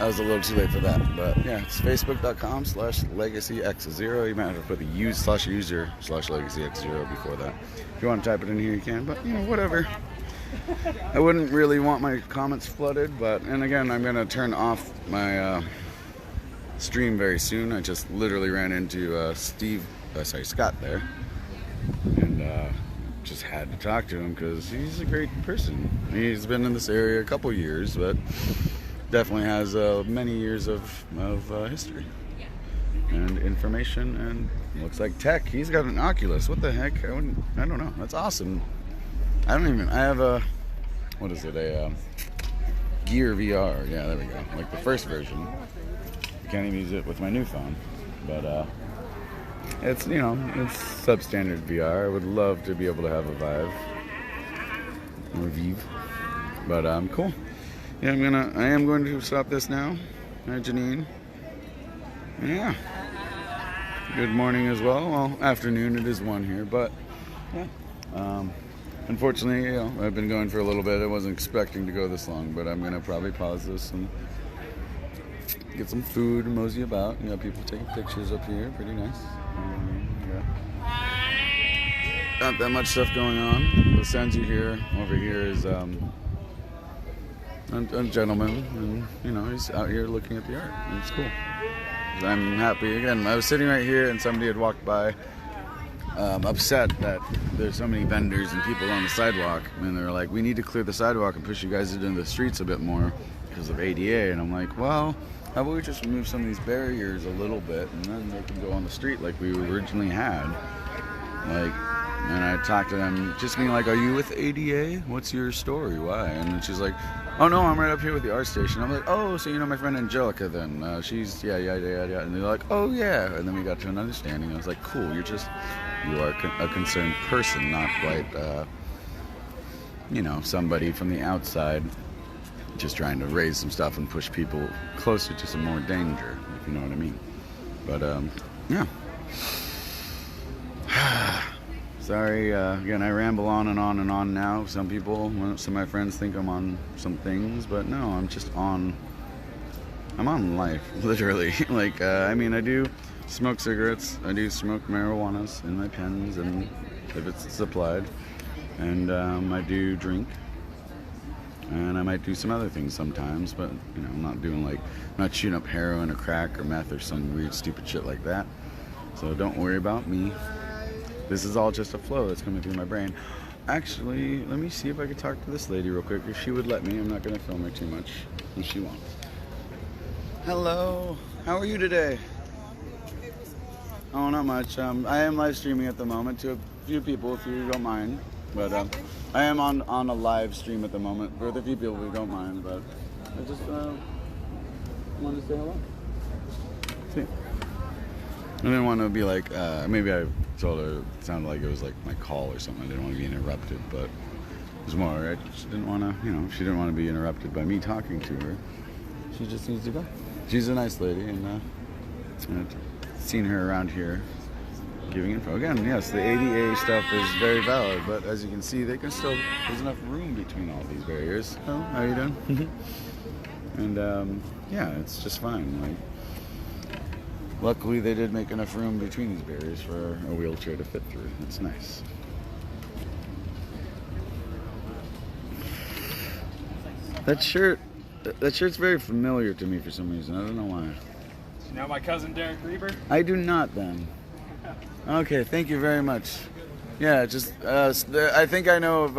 S2: I was a little too late for that. But yeah, it's Facebook.com/LegacyX0. You might have to put the /user/LegacyX0 before that. If you want to type it in here, you can. But whatever. I wouldn't really want my comments flooded, and again, I'm gonna turn off my stream very soon. I just literally ran into Scott there, and just had to talk to him because he's a great person. He's been in this area a couple years, but definitely has many years of history and information, and looks like tech. He's got an Oculus. What the heck? I don't know. That's awesome. I have a, what is it, a Gear VR. Yeah, there we go. Like the first version. I can't even use it with my new phone. But it's, it's substandard VR. I would love to be able to have a Vive. Or Vive. But cool. Yeah, I am going to stop this now. Hi, Janine. Yeah. Good morning as well. Well, afternoon. It is 1 here, but yeah. Unfortunately, I've been going for a little bit. I wasn't expecting to go this long, but I'm gonna probably pause this and get some food and mosey about. People taking pictures up here. Pretty nice. Yeah. Not that much stuff going on. The sounds you hear over here is a gentleman, and you know, he's out here looking at the art, and it's cool. I'm happy. Again, I was sitting right here, and somebody had walked by, upset that there's so many vendors and people on the sidewalk, and they're like, "We need to clear the sidewalk and push you guys into the streets a bit more because of ADA." And I'm like, "Well, how about we just remove some of these barriers a little bit, and then they can go on the street like we originally had?" Like, and I talked to them, just being like, "Are you with ADA? What's your story? Why?" And then she's like, "Oh no, I'm right up here with the art station." I'm like, "Oh, so you know my friend Angelica then? She's yeah." And they're like, "Oh yeah." And then we got to an understanding. I was like, "Cool, you are a concerned person, not quite, you know, somebody from the outside just trying to raise some stuff and push people closer to some more danger, if you know what I mean." But yeah. Sorry, again, I ramble on and on and on now. Some of my friends think I'm on some things, but no, I'm on life, literally. Like, I mean, I do smoke cigarettes, I do smoke marijuanas in my pens, and if it's supplied, and I do drink, and I might do some other things sometimes, but, you know, I'm not shooting up heroin or crack or meth or some weird, stupid shit like that. So don't worry about me. This is all just a flow that's coming through my brain. Actually, let me see if I could talk to this lady real quick, if she would let me. I'm not going to film her too much, if she wants. Hello, how are you today? Oh, not much. I am live streaming at the moment to a few people, if you don't mind. But I am on a live stream at the moment with a few people who don't mind. But I just wanted to say hello. See. I didn't want to be like, maybe I told her it sounded like it was like my call or something. I didn't want to be interrupted, but it was more, I just didn't want to, you know, she didn't want to be interrupted by me talking to her. She just needs to go. She's a nice lady, and I've seen her around here giving info. Again, yes, the ADA stuff is very valid, but as you can see, there's enough room between all these barriers. Oh, how are you doing? And yeah, it's just fine. Like, luckily, they did make enough room between these barriers for a wheelchair to fit through. It's nice. That shirt's very familiar to me for some reason. I don't know why.
S5: You know my cousin Derek Reber?
S2: I do not, then. Okay, thank you very much. Yeah, just I think I know of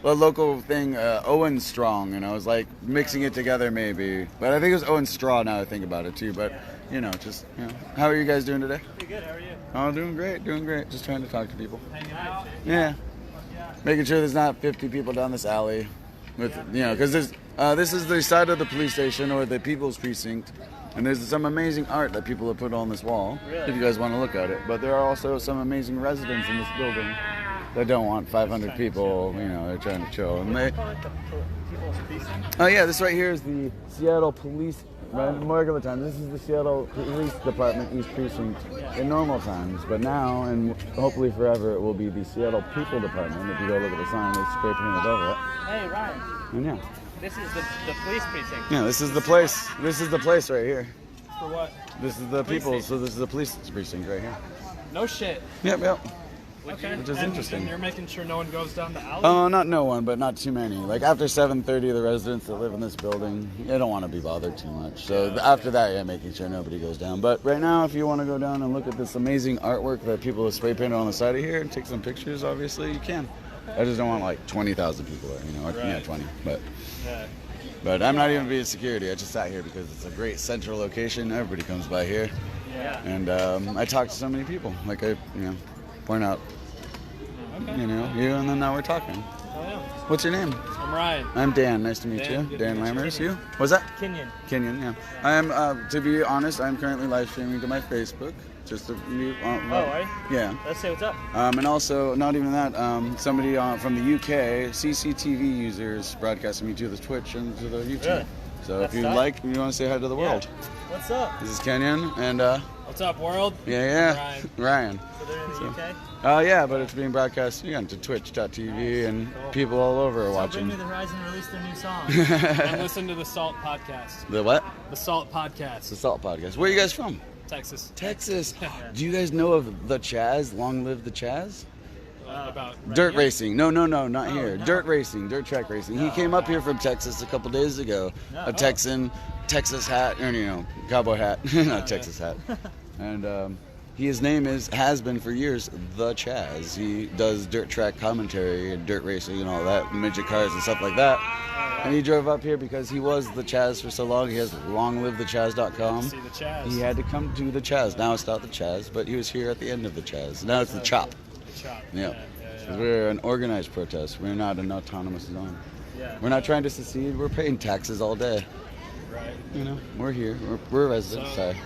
S2: a local thing, Owen Strong, and I was like mixing it together maybe. But I think it was Owen Straw now I think about it too. But you know, just, you know, how are you guys doing today?
S5: Pretty good, how are you?
S2: Oh, doing great. Just trying to talk to people.
S5: Hanging out?
S2: Yeah. Making sure there's not 50 people down this alley. With, you know, because this is the side of the police station or the People's Precinct, and there's some amazing art that people have put on this wall, if you guys want to look at it. But there are also some amazing residents in this building that don't want 500 people, you know, they're trying to chill. And they, oh yeah, this right here is the Seattle Police. Right, in regular times, this is the Seattle Police Department East Precinct in normal times, but now, and hopefully forever, it will be the Seattle People Department. If you go look at the sign, it's spray painted over it.
S5: Hey, Ryan.
S2: And yeah.
S5: This is the police precinct.
S2: Yeah, this is the place. This is the place right here.
S5: For what?
S2: This is the people, so this is the police precinct right here.
S5: No shit.
S2: Yep.
S5: Okay.
S2: Which is interesting.
S5: And you're making sure no one goes down the alley?
S2: Oh, not no one, but not too many. Like after 7:30, the residents that live in this building, they don't want to be bothered too much. So after that, yeah, making sure nobody goes down. But right now, if you want to go down and look at this amazing artwork that people have spray painted on the side of here and take some pictures, obviously you can. I just don't want like 20,000 people there, you know, or, yeah, 20. But I'm not even being security. I just sat here because it's a great central location. Everybody comes by here, and I talk to so many people. Like I, point out, you and then now we're talking.
S5: Oh, yeah.
S2: What's your name?
S5: I'm Ryan.
S2: I'm Dan. Nice to meet you. Dan Lammers. You? What's that?
S5: Kenyon.
S2: Yeah. I am. To be honest, I'm currently live streaming to my Facebook. Just to you.
S5: Are you?
S2: Yeah.
S5: Let's say what's up.
S2: And also, not even that. Somebody from the UK, cctv users, broadcasting me to the Twitch and to the YouTube.
S5: Really?
S2: So
S5: That's
S2: if you
S5: tight.
S2: like, you want to say hi to the world.
S5: What's up?
S2: This is Kenyon and
S5: What's up, world?
S2: Ryan.
S5: So they're in the UK?
S2: Yeah, but it's being broadcast again to twitch.tv and people all over are watching.
S5: Bring Me the Horizon released their new song. And listen to the Salt Podcast.
S2: The what?
S5: The Salt Podcast.
S2: The Salt Podcast. Where are you guys from?
S5: Texas.
S2: Texas. Do you guys know of the Chaz? Long live the Chaz?
S8: about
S2: Dirt racing. No, not here. No. Dirt racing, dirt track racing. He came up here from Texas a couple days ago. A Texan, Texas hat, or cowboy hat, not Texas hat. And his name has been for years the Chaz. He does dirt track commentary and dirt racing and all that, midget cars and stuff like that. And he drove up here because he was the Chaz for so long. He has longlivethechaz.com.
S8: See the Chaz.
S2: He had to come to the Chaz. Now it's not the Chaz, but he was here at the end of the Chaz. Now it's the Chop.
S8: Chop.
S2: Yeah. We're an organized protest. We're not an autonomous zone.
S8: Yeah.
S2: We're not trying to secede. We're paying taxes all day.
S8: Right.
S2: We're here. We're residents.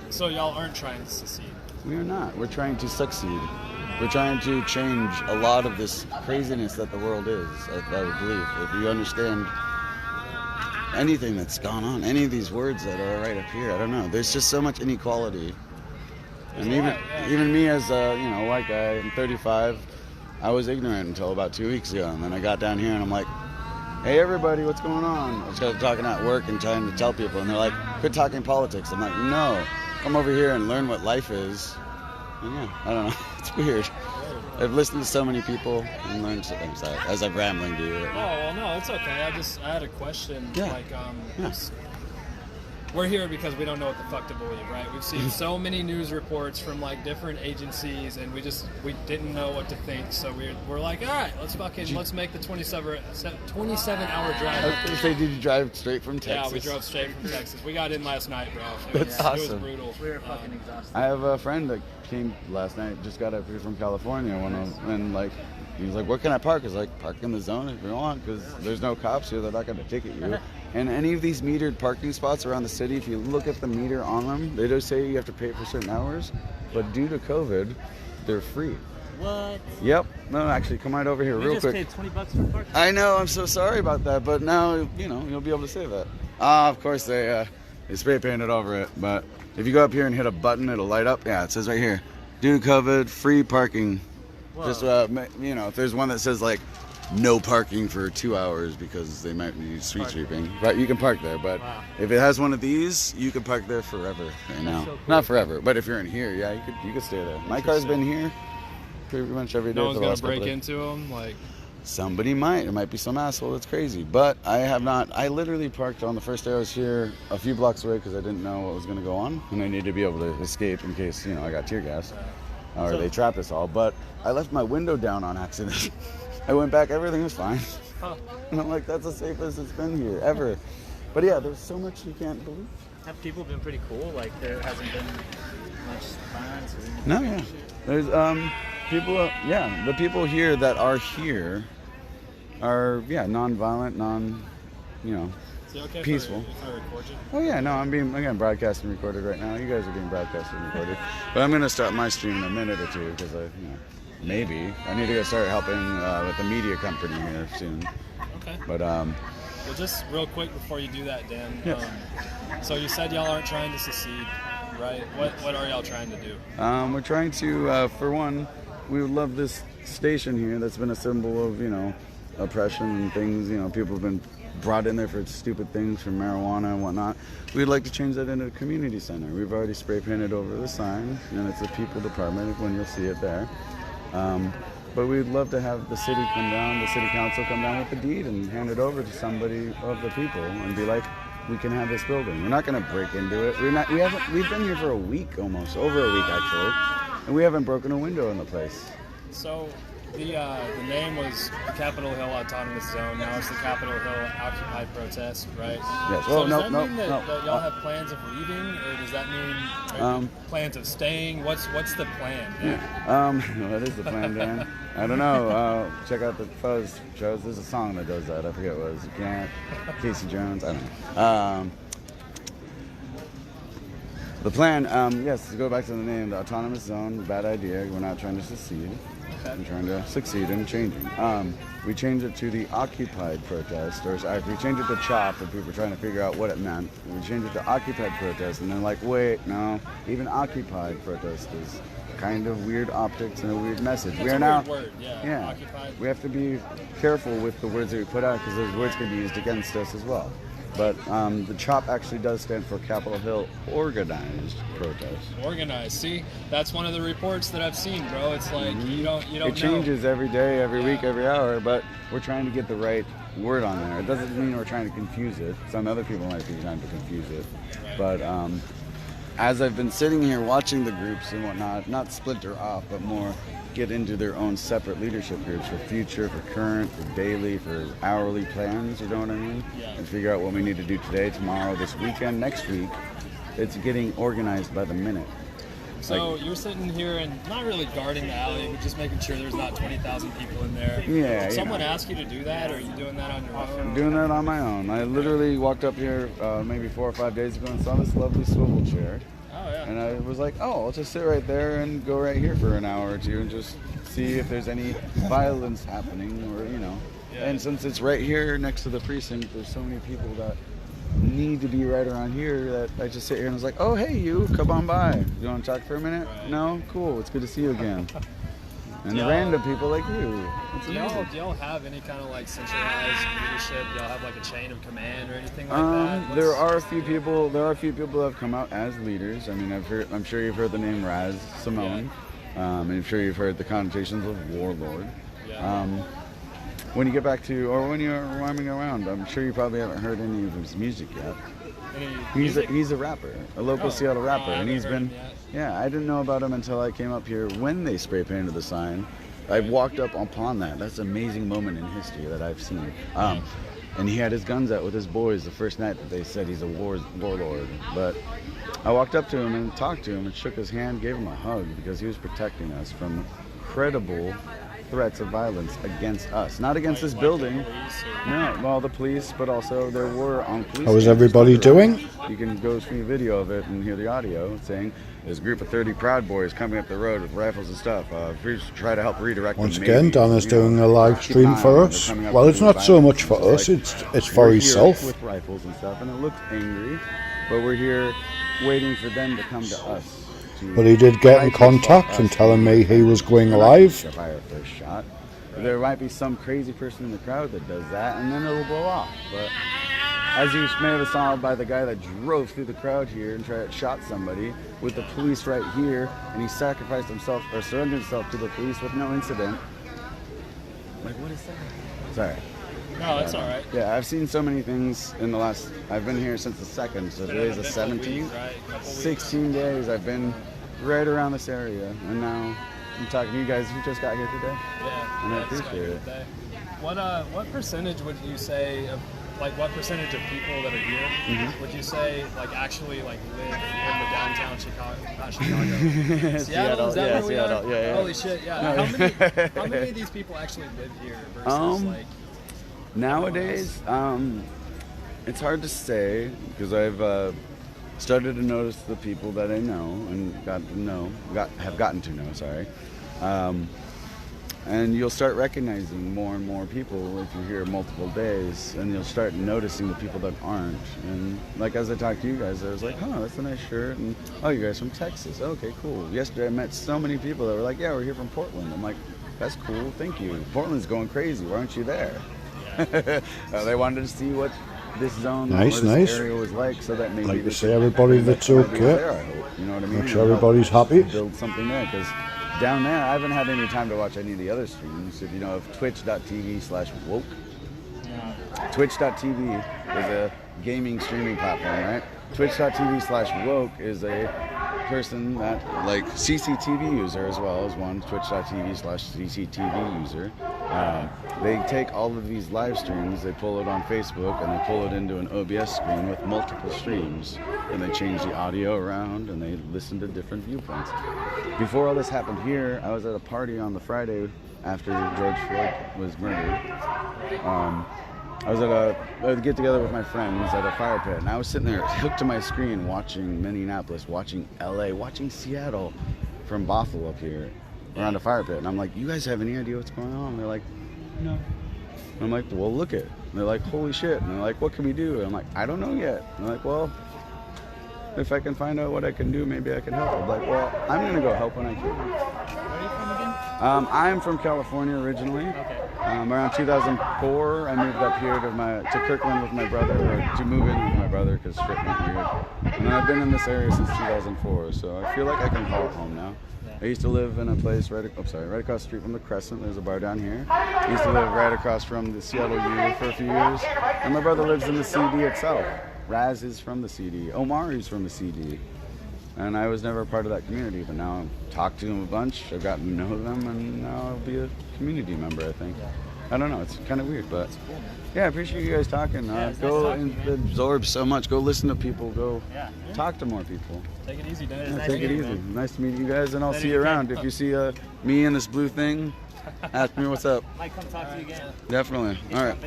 S8: So y'all aren't trying to secede?
S2: We are not. We're trying to succeed. We're trying to change a lot of this craziness that the world is, I would believe. If you understand anything that's gone on, any of these words that are right up here, I don't know. There's just so much inequality. And even me as a white guy, I'm 35, I was ignorant until about 2 weeks ago. And then I got down here and I'm like, hey everybody, what's going on? I started talking at work and trying to tell people, and they're like, quit talking politics. I'm like, no, come over here and learn what life is. And I don't know, it's weird. I've listened to so many people and learned so things as I'm rambling to you.
S8: Oh, well, no, it's okay. I had a question.
S2: Yeah.
S8: Like, we're here because we don't know what the fuck to believe, right? We've seen so many news reports from like different agencies, and we didn't know what to think. So we're like, all right, let's make the 27-hour drive.
S2: I was gonna say, did you drive straight from Texas?
S8: Yeah, we drove straight from Texas. We got in last night, bro.
S2: That's awesome.
S8: It was brutal.
S7: We were fucking exhausted.
S2: I have a friend that came last night, just got up here from California, and like, he was like, where can I park? I was like, park in the zone if you want, because there's no cops here. They're not going to ticket you. And any of these metered parking spots around the city, if you look at the meter on them, they do say you have to pay for certain hours, but due to COVID, they're free.
S7: What?
S2: Yep. No, actually, come right over here real quick.
S7: We just paid $20 for parking.
S2: I know, I'm so sorry about that, but now, you'll be able to save that. Of course, they spray painted over it, but if you go up here and hit a button, it'll light up. Yeah, it says right here, due to COVID, free parking. Whoa. Just, if there's one that says, like, no parking for 2 hours because they might be street sweeping, right? You can park there, but if it has one of these, you can park there forever right now. So cool. Not forever, but if you're in here, yeah, you could stay there. My car's been here pretty much every day.
S8: No one's gonna break into them, like.
S2: Somebody might. It might be some asshole that's crazy, but I have not. I literally parked on the first day I was here a few blocks away because I didn't know what was going to go on, and I needed to be able to escape in case I got tear gas or they trapped us all. But I left my window down on accident. I went back, everything was fine. And I'm like, that's the safest it's been here ever. But yeah, there's so much you can't believe.
S9: Have people been pretty cool? Like there hasn't been much violence or anything?
S2: No, yeah. There's people. The people here that are here are non-violent, peaceful.
S8: If I record you?
S2: Oh yeah, no, I'm getting broadcast and recorded right now. You guys are getting broadcast and recorded. But I'm gonna start my stream in a minute or two because maybe I need to go start helping with the media company here soon.
S8: Okay.
S2: But
S8: Well, just real quick before you do that, Dan.
S2: Yeah.
S8: So you said y'all aren't trying to secede, right? What are y'all trying to do?
S2: We're trying to, for one, we would love this station here that's been a symbol of, oppression and things. People have been brought in there for stupid things, for marijuana and whatnot. We'd like to change that into a community center. We've already spray painted over the sign, and it's the people department when you'll see it there. But we'd love to have the city come down, the city council come down with the deed and hand it over to somebody of the people and be like, we can have this building. We're not going to break into it. We've been here for a week almost, over a week actually, and we haven't broken a window in the place.
S8: So the name was Capitol Hill Autonomous Zone. Now it's the Capitol Hill Occupied Protest, right?
S2: Yes.
S8: So does that mean that y'all have plans of leaving, or does that mean plans of staying? What's the plan?
S2: Yeah. What is the plan, Dan? I don't know. Check out the Fuzz shows. There's a song that does that. I forget what it was. You can't. Casey Jones. I don't know. The plan, yes, to go back to the name, the Autonomous Zone. Bad idea. We're not trying to secede. I'm trying to succeed in changing. We changed it to the Occupied Protest, or we changed it to CHOP, and people were trying to figure out what it meant. We changed it to Occupied Protest, and they're like, wait, no, even Occupied Protest is kind of weird optics and a weird message.
S8: That's a weird word, yeah. Occupied.
S2: We have to be careful with the words that we put out because those words can be used against us as well. But the CHOP actually does stand for Capitol Hill Organized Protest.
S8: Organized. See, that's one of the reports that I've seen, bro. It's like you don't
S2: It
S8: know.
S2: changes every day, every week, every hour, but we're trying to get the right word on there. It doesn't mean we're trying to confuse it. Some other people might be trying to confuse it. But as I've been sitting here watching the groups and whatnot, not splinter off, but more get into their own separate leadership groups for future, for current, for daily, for hourly plans, you know what I mean?
S8: Yeah.
S2: And figure out what we need to do today, tomorrow, this weekend, next week. It's getting organized by the minute.
S8: So you're sitting here and not really guarding the alley, but just making sure there's not 20,000 people in there.
S2: Yeah.
S8: Did someone ask you to do that, or are you doing that on your own?
S2: I'm doing that on my own. I literally walked up here maybe 4 or 5 days ago and saw this lovely swivel chair.
S8: Oh, yeah.
S2: And I was like, oh, I'll just sit right there and go right here for an hour or two and just see if there's any violence happening or, you know.
S8: Yeah.
S2: And since it's right here next to the precinct, there's so many people that need to be right around here that I just sit here and I was like, oh, hey, you, come on by. You want to talk for a minute?
S8: Right.
S2: No? Cool. It's good to see you again. And
S8: Yeah.
S2: random people like you. It's
S8: Do
S2: amazing.
S8: y'all have any kind of like centralized leadership? Do y'all have like a chain of command or anything like that?
S2: There are a few people. There are a few people that have come out as leaders. I mean, I'm sure you've heard the name Raz Simone. And I'm sure you've heard the connotations of warlord.
S8: Yeah.
S2: When you get back to, or when you're roaming around, I'm sure you probably haven't heard any of his music yet. He's a rapper, a local Seattle rapper, and he's been. Yeah, I didn't know about him until I came up here when they spray painted the sign. I walked up upon that. That's an amazing moment in history that I've seen. And he had his guns out with his boys the first night that they said he's a warlord. But I walked up to him and talked to him and shook his hand, gave him a hug because he was protecting us from credible threats of violence against us, not against this building. No, well, the police, but also there were on police.
S1: How is everybody doing?
S2: You can go see a video of it and hear the audio saying there's a group of 30 Proud Boys coming up the road with rifles and stuff. Try to help redirect
S1: Once
S2: them.
S1: again,
S2: Maybe,
S1: Dan is
S2: you know,
S1: doing a live
S2: keep
S1: stream
S2: an eye
S1: for
S2: on them.
S1: us.
S2: They're coming up
S1: Well,
S2: with
S1: it's not so
S2: violence.
S1: much for
S2: It's
S1: us,
S2: like,
S1: it's for
S2: we're here
S1: himself.
S2: with rifles and stuff, and it looks angry, but we're here waiting for them to come to us.
S1: But he did get in contact and telling me he was going live.
S2: Fire first shot. There might be some crazy person in the crowd that does that, and then it'll blow off. But as you may have saw by the guy that drove through the crowd here and shot somebody with the police right here, and he sacrificed himself or surrendered himself to the police with no incident. Like, what is that? Sorry.
S8: No, that's all right.
S2: Yeah, I've seen so many things in the last. I've been here since the 2nd, so today's the 17th. 16 days I've been right around this area, and now I'm talking to you guys who just got here today.
S8: Yeah,
S2: And I
S8: it's got
S2: appreciate
S8: a
S2: it.
S8: good day. What percentage would you say of what percentage of people that are here would you say actually live in the downtown Chicago? Not Chicago. Seattle. Is that where we
S2: Seattle.
S8: are?
S2: Yeah.
S8: Holy shit! Yeah.
S2: No.
S8: How many of these people actually live here versus
S2: Nowadays, it's hard to say because I've started to notice the people that I know and have gotten to know. Sorry, and you'll start recognizing more and more people if you're here multiple days, and you'll start noticing the people that aren't. And like as I talked to you guys, I was like, "Oh, that's a nice shirt," and "Oh, you guys from Texas? Okay, cool." Yesterday, I met so many people that were like, "Yeah, we're here from Portland." I'm like, "That's cool, thank you. Portland's going crazy. Why aren't you there?" They wanted to see what this zone or this area was like, so that maybe
S1: like to say everybody that's okay.
S2: There, I hope. You know what I mean?
S1: Make sure everybody's happy.
S2: Build something there, because down there I haven't had any time to watch any of the other streams. If you know of twitch.tv/woke. Twitch.tv is a gaming streaming platform, right? Twitch.tv/woke is a person that, like, CCTV user as well as one, Twitch.tv/CCTV user. They take all of these live streams, they pull it on Facebook, and they pull it into an OBS screen with multiple streams, and they change the audio around, and they listen to different viewpoints. Before all this happened here, I was at a party on the Friday after George Floyd was murdered. I was at a get-together with my friends at a fire pit, and I was sitting there hooked to my screen watching Minneapolis, watching LA, watching Seattle from Bothell up here around a fire pit. And I'm like, "You guys have any idea what's going on?" And they're like, "No." And I'm like, "Well, look it." And they're like, "Holy shit." And they're like, "What can we do?" And I'm like, "I don't know yet." And they're like, "Well, if I can find out what I can do, maybe I can help." I'm like, "Well, I'm going to go help when I can."
S8: Where are you from again?
S2: I'm from California originally.
S8: Okay.
S2: Around 2004, I moved up here to Kirkland with my brother, or to move in with my brother because shit went weird. And then I've been in this area since 2004, so I feel like I can call it home now. I used to live in a place right across the street from the Crescent. There's a bar down here. I used to live right across from the Seattle U for a few years. And my brother lives in the CD itself. Raz is from the CD. Omari's from the CD. And I was never a part of that community, but now I've talked to them a bunch. I've gotten to know them, and now I'll be a community member, I think. I don't know. It's kind of weird, but yeah, I appreciate you guys talking. Go and absorb so much. Go listen to people. Go talk to more people.
S8: Take it easy, Dennis.
S2: Yeah, take it easy. Man. Nice to meet you guys, and I'll see you around. If you see me in this blue thing, ask me what's up.
S9: Might come talk to you again.
S2: Definitely. All right.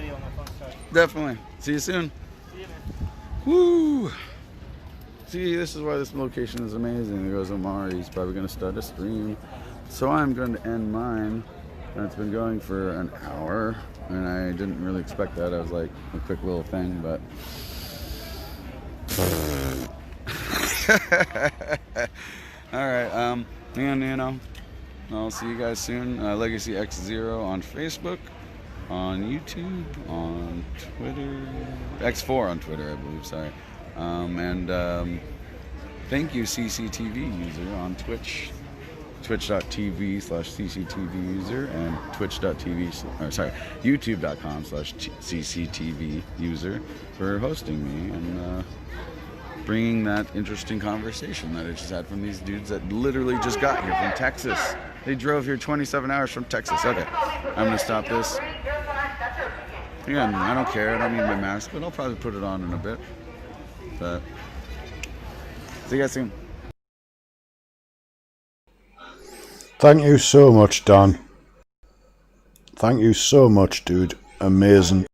S2: Definitely. See you soon. Woo! See, this is why this location is amazing. There goes Omar. He's probably going to start a stream. So I'm going to end mine. And it's been going for an hour. And I didn't really expect that. I was like, a quick little thing, but... Alright, and you know, I'll see you guys soon. Legacy X0 on Facebook, on YouTube, on Twitter, X4 on Twitter, I believe, sorry. Thank you, CCTV user on Twitch, twitch.tv/CCTV user, and youtube.com/CCTV user for hosting me and bringing that interesting conversation that I just had from these dudes that literally just got here from Texas. They drove here 27 hours from Texas. Okay, I'm gonna stop this. Again, I don't care. I don't need my mask, but I'll probably put it on in a bit. But see you guys soon.
S1: Thank you so much, Dan. Thank you so much, dude. Amazing.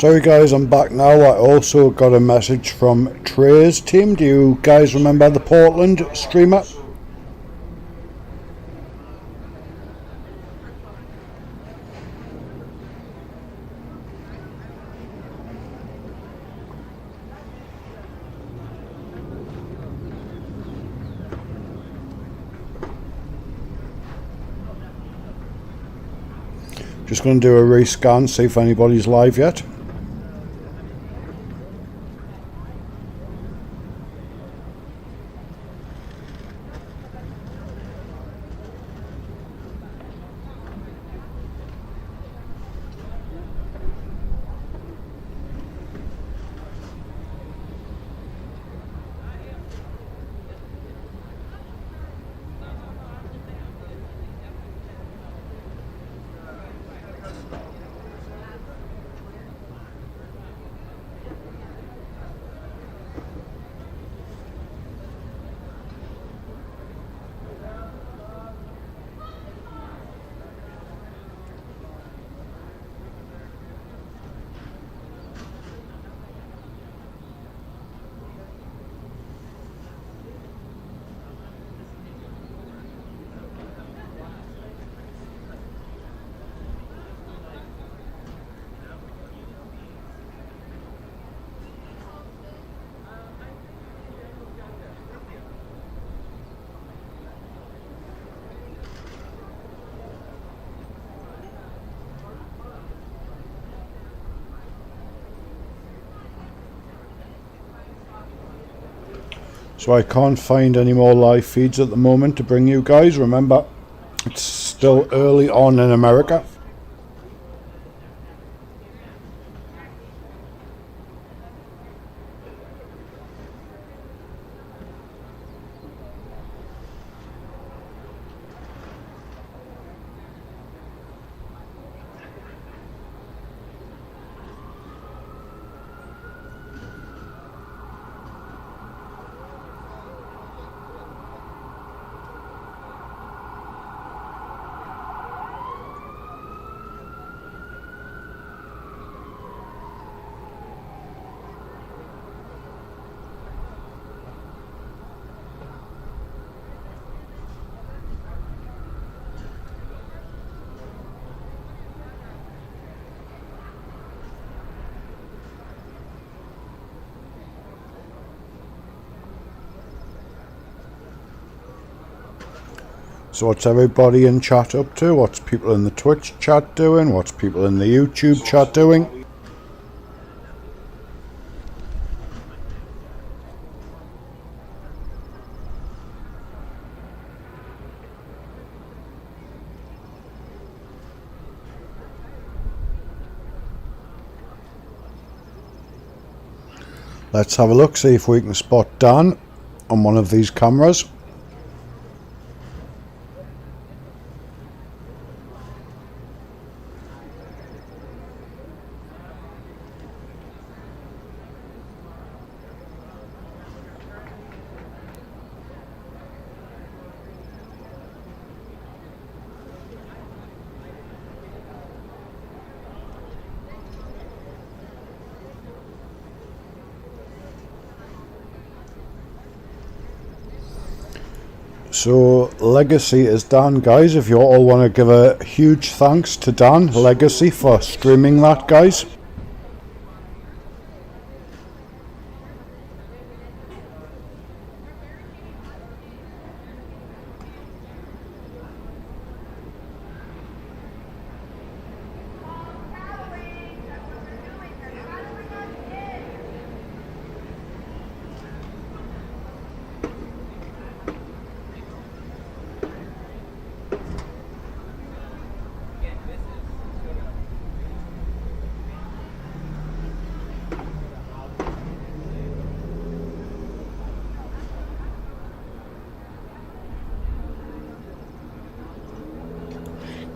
S1: Sorry guys, I'm back now. I also got a message from Trey's team. Do you guys remember the Portland streamer? Just going to do a rescan, see if anybody's live yet. So I can't find any more live feeds at the moment to bring you guys. Remember, it's still early on in America. So what's everybody in chat up to? What's people in the Twitch chat doing? What's people in the YouTube chat doing? Let's have a look, see if we can spot Dan on one of these cameras. So Legacy is Dan, guys. If you all want to give a huge thanks to Dan Legacy for streaming that, guys.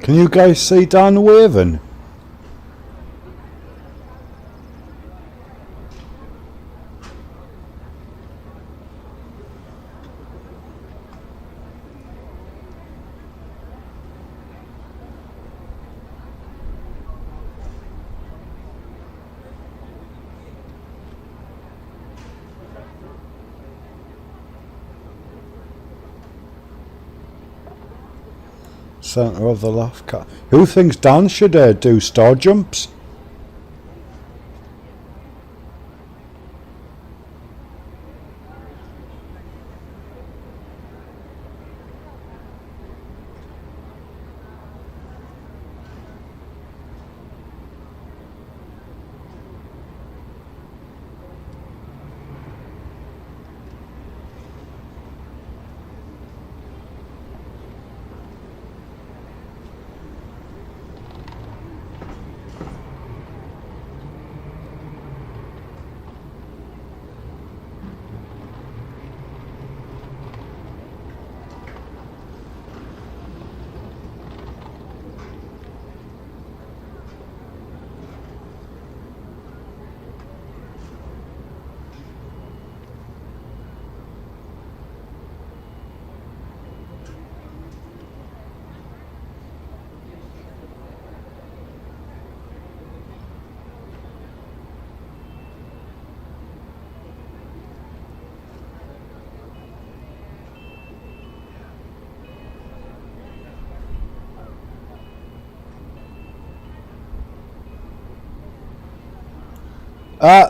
S1: Can you guys see Dan waving? centre of the left car. Who thinks Dan should do star jumps?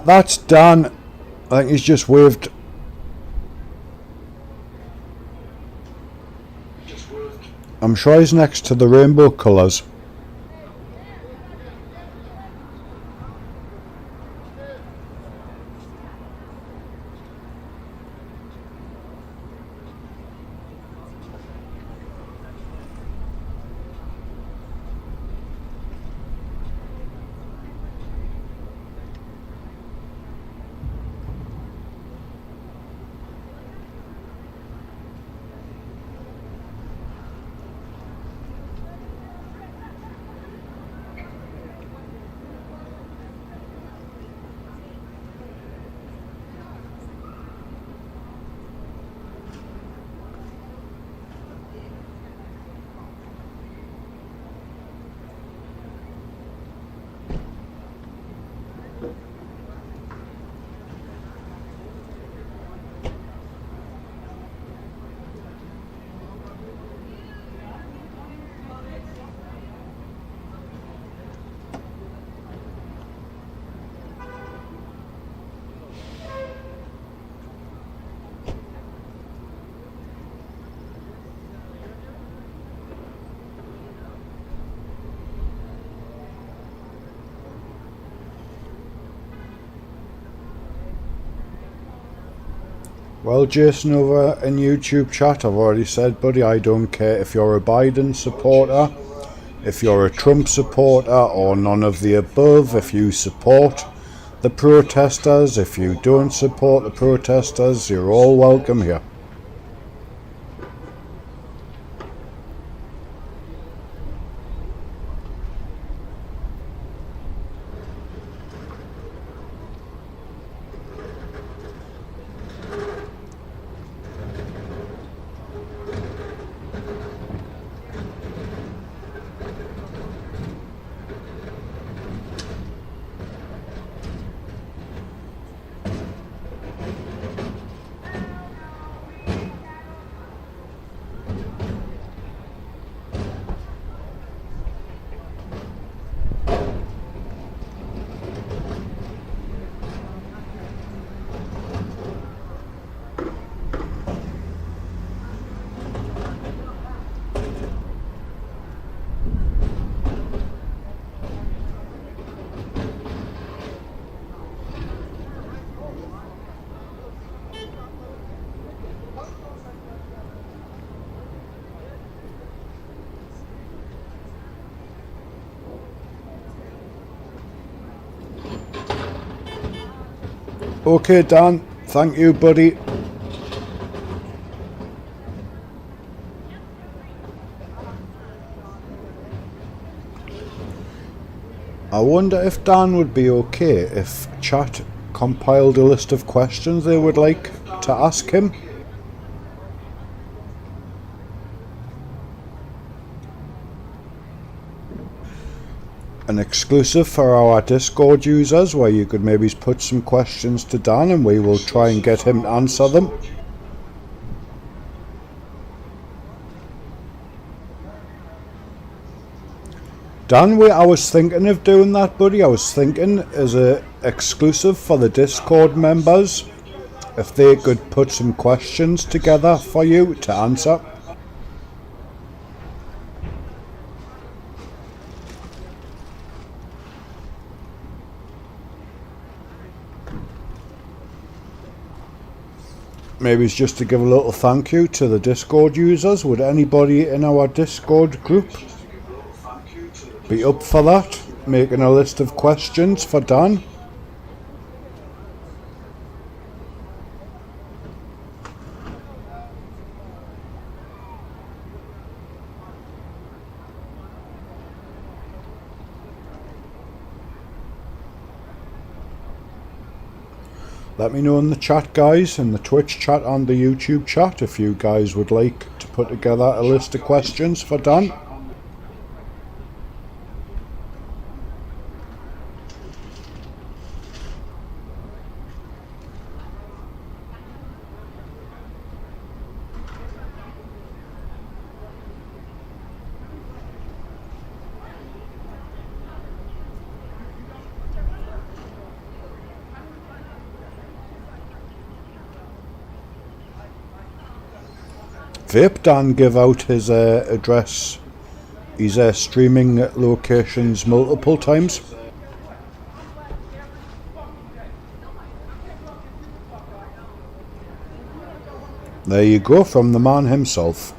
S1: That's Dan. I think he's just waved. I'm sure he's next to the rainbow colours. Well, Jason over in YouTube chat, I've already said, buddy, I don't care if you're a Biden supporter, if you're a Trump supporter, or none of the above. If you support the protesters, if you don't support the protesters, you're all welcome here. Okay, Dan, thank you, buddy. I wonder if Dan would be okay if chat compiled a list of questions they would like to ask him. An exclusive for our Discord users, where you could maybe put some questions to Dan and we will try and get him to answer them. Dan, I was thinking of doing that, buddy. I was thinking as a exclusive for the Discord members, if they could put some questions together for you to answer. Maybe it's just to give a little thank you to the Discord users. Would anybody in our Discord group be up for that? Making a list of questions for Dan? Let me know in the chat, guys, in the Twitch chat and the YouTube chat, if you guys would like to put together a list of questions for Dan. Vape Dan give out his address, his streaming locations multiple times. There you go, from the man himself.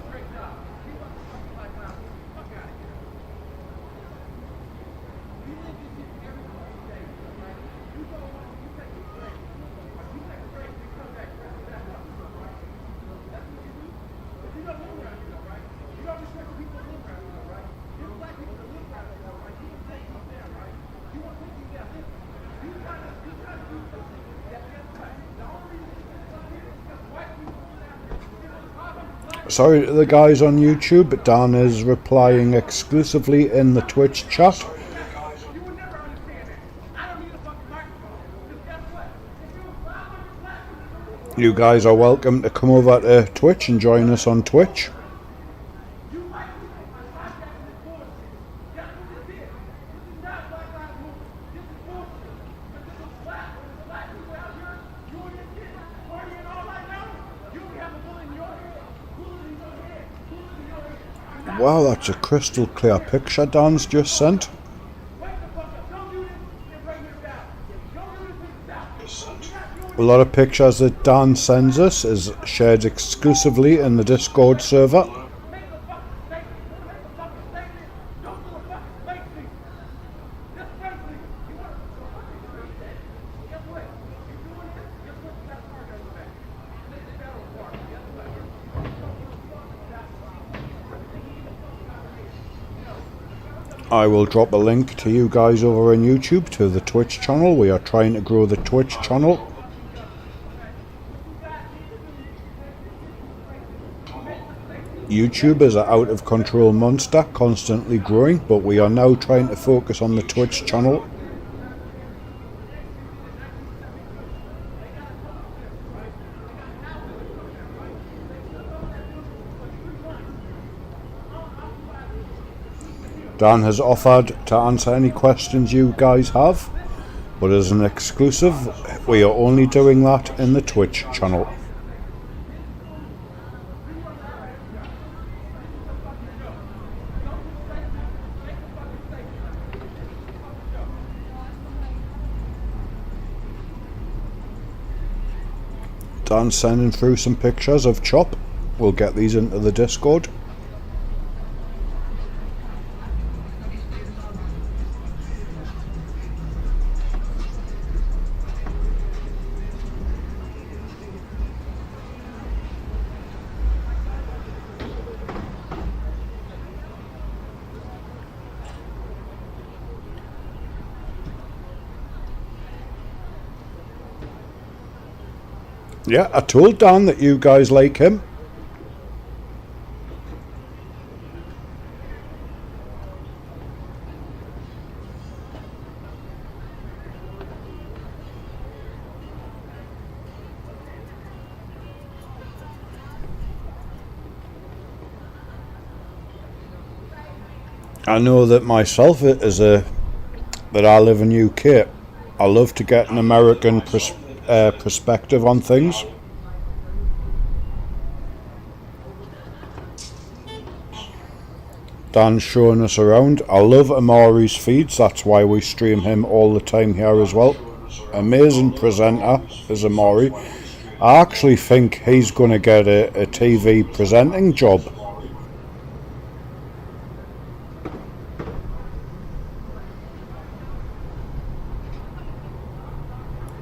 S1: Sorry to the guys on YouTube, but Dan is replying exclusively in the Twitch chat. You guys are welcome to come over to Twitch and join us on Twitch. Wow, that's a crystal clear picture Dan's just sent. A lot of pictures that Dan sends us is shared exclusively in the Discord server. I will drop a link to you guys over on YouTube to the Twitch channel. We are trying to grow the Twitch channel. YouTube is an out of control monster, constantly growing, but we are now trying to focus on the Twitch channel. Dan has offered to answer any questions you guys have, but as an exclusive, we are only doing that in the Twitch channel. Dan's sending through some pictures of Chop. We'll get these into the Discord. Yeah, I told Dan that you guys like him. I know that myself that I live in UK. I love to get an American perspective on things. Dan's showing us around. I love Amori's feeds, that's why we stream him all the time here as well. Amazing presenter is Amori. I actually think he's going to get a TV presenting job.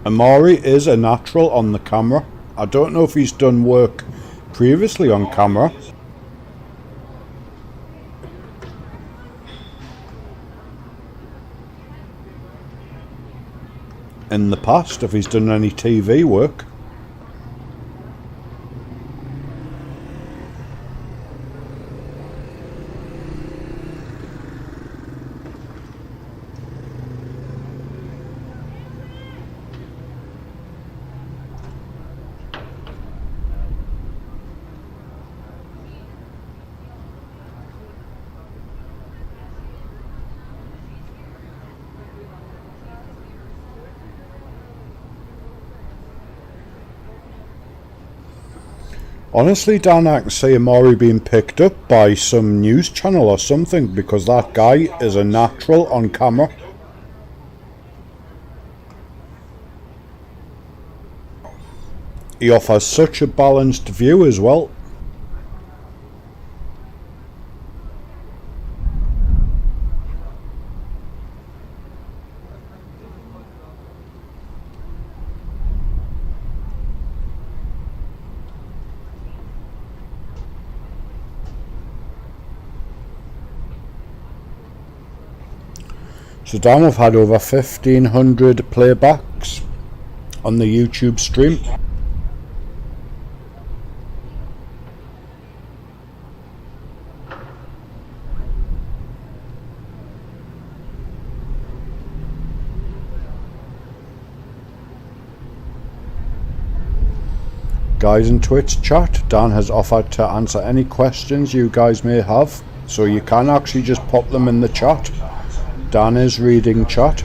S1: Amori is a natural on the camera. I don't know if he's done work previously on camera. In the past, if he's done any TV work. Honestly, Dan, I can see Amori being picked up by some news channel or something, because that guy is a natural on camera. He offers such a balanced view as well. So Dan, I've had over 1,500 playbacks on the YouTube stream. Guys in Twitch chat, Dan has offered to answer any questions you guys may have, so you can actually just pop them in the chat. Dan is reading chat.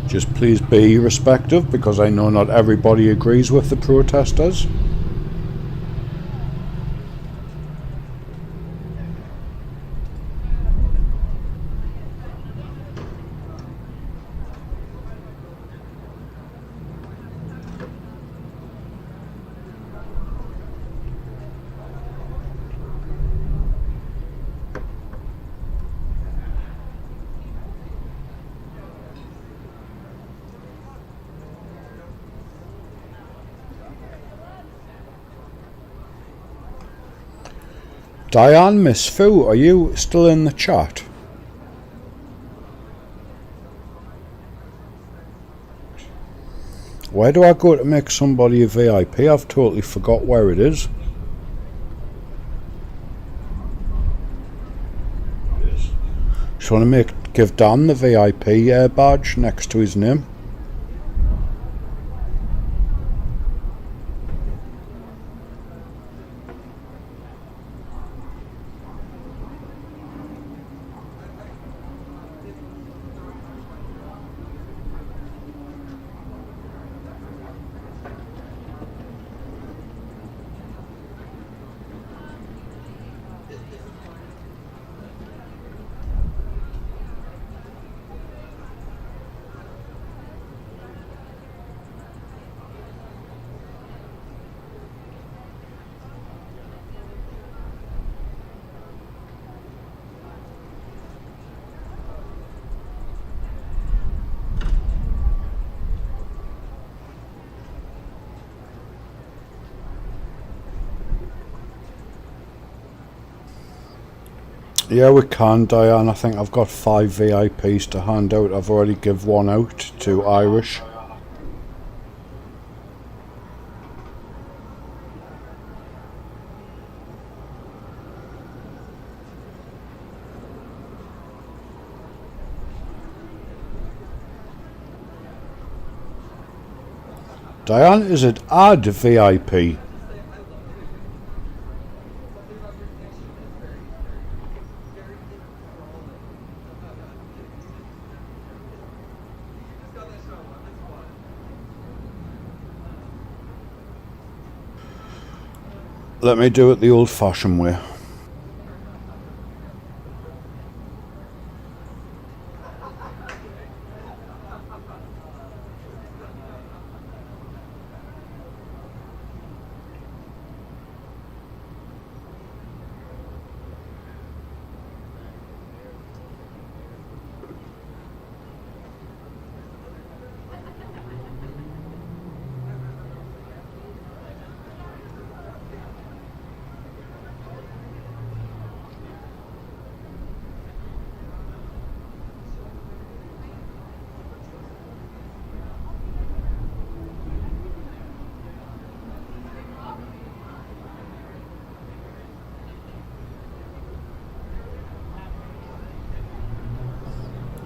S1: Just please be respectful, because I know not everybody agrees with the protesters. Diane, Miss Fu, are you still in the chat? Where do I go to make somebody a VIP? I've totally forgot where it is. Just want to give Dan the VIP badge next to his name. Yeah, we can, Diane. I think I've got 5 VIPs to hand out. I've already give one out to Irish. Diane, is it add VIP? Let me do it the old-fashioned way.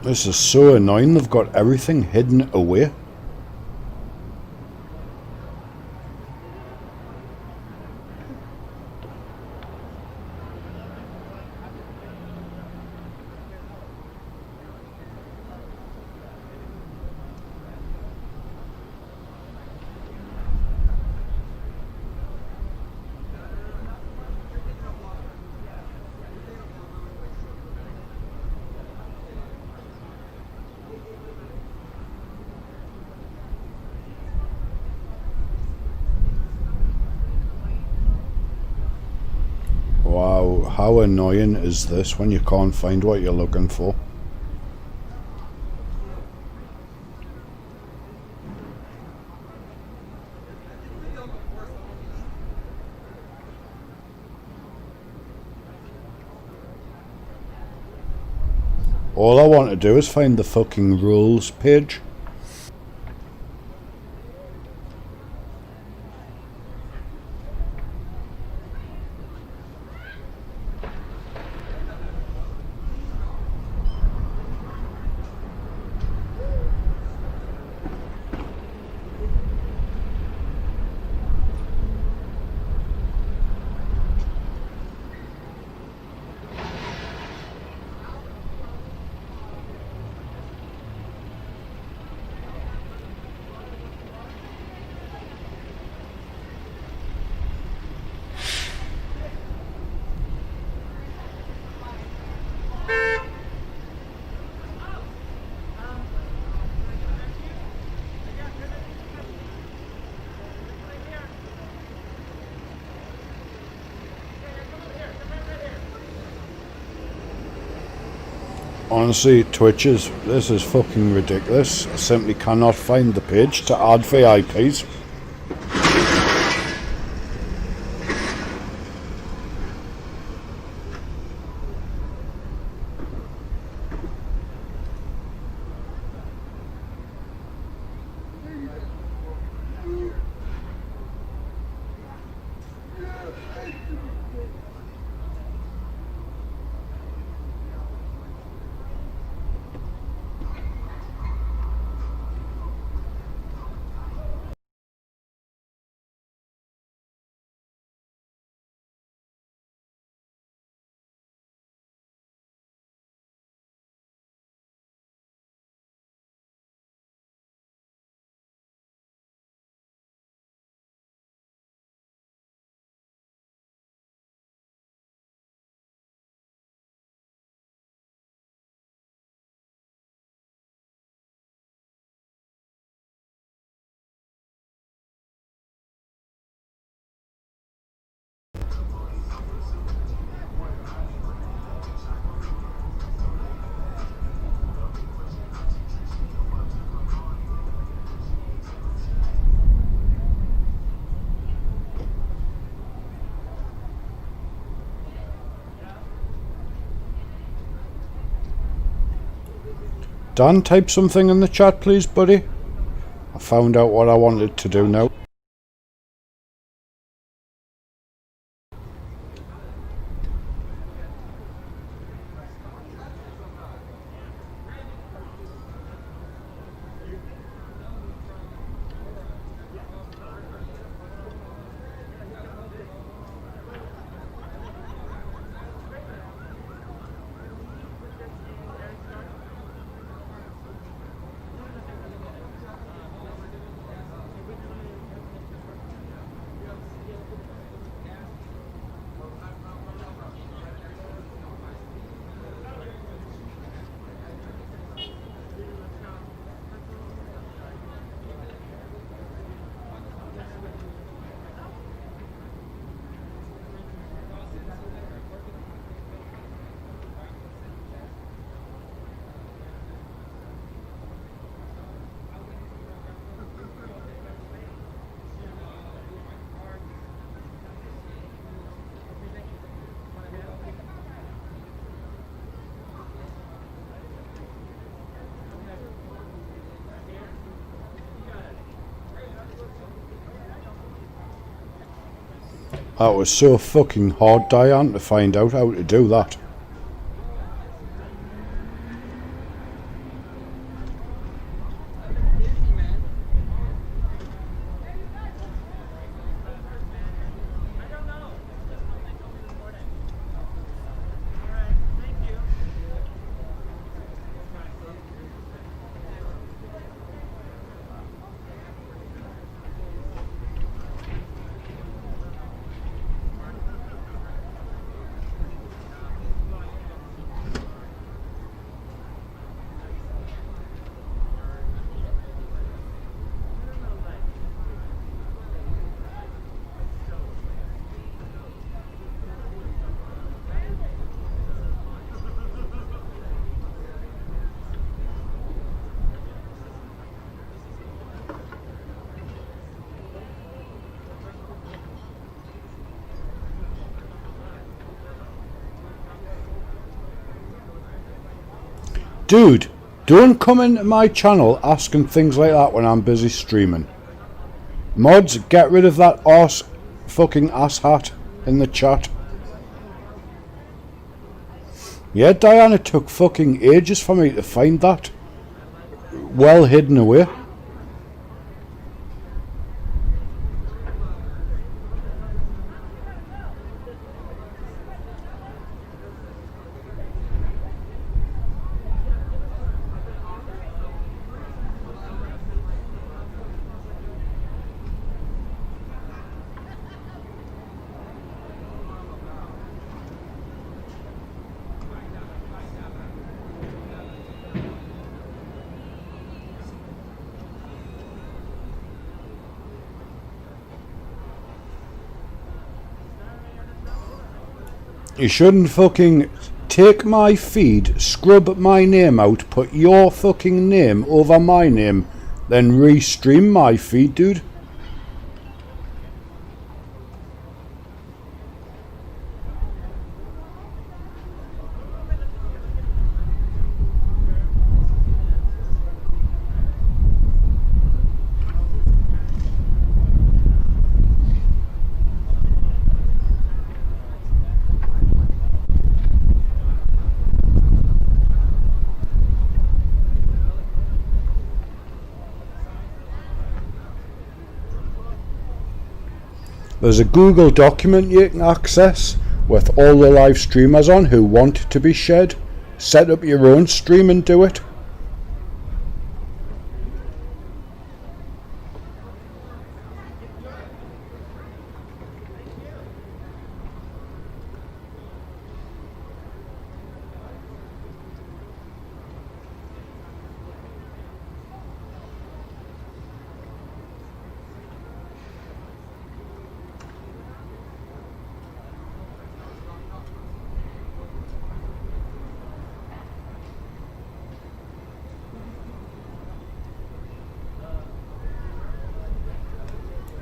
S1: This is so annoying, they've got everything hidden away. Wow, how annoying is this when you can't find what you're looking for? All I want to do is find the fucking rules page. Honestly, this is fucking ridiculous. I simply cannot find the page to add VIPs. Dan, type something in the chat please, buddy. I found out what I wanted to do now. That was so fucking hard, Diane, to find out how to do that. Dude, don't come into my channel asking things like that when I'm busy streaming. Mods, get rid of that fucking ass hat in the chat. Yeah, Diana, it took fucking ages for me to find that. Well hidden away. You shouldn't fucking take my feed, scrub my name out, put your fucking name over my name, then restream my feed, dude. There's a Google document you can access with all the live streamers on who want to be shared. Set up your own stream and do it.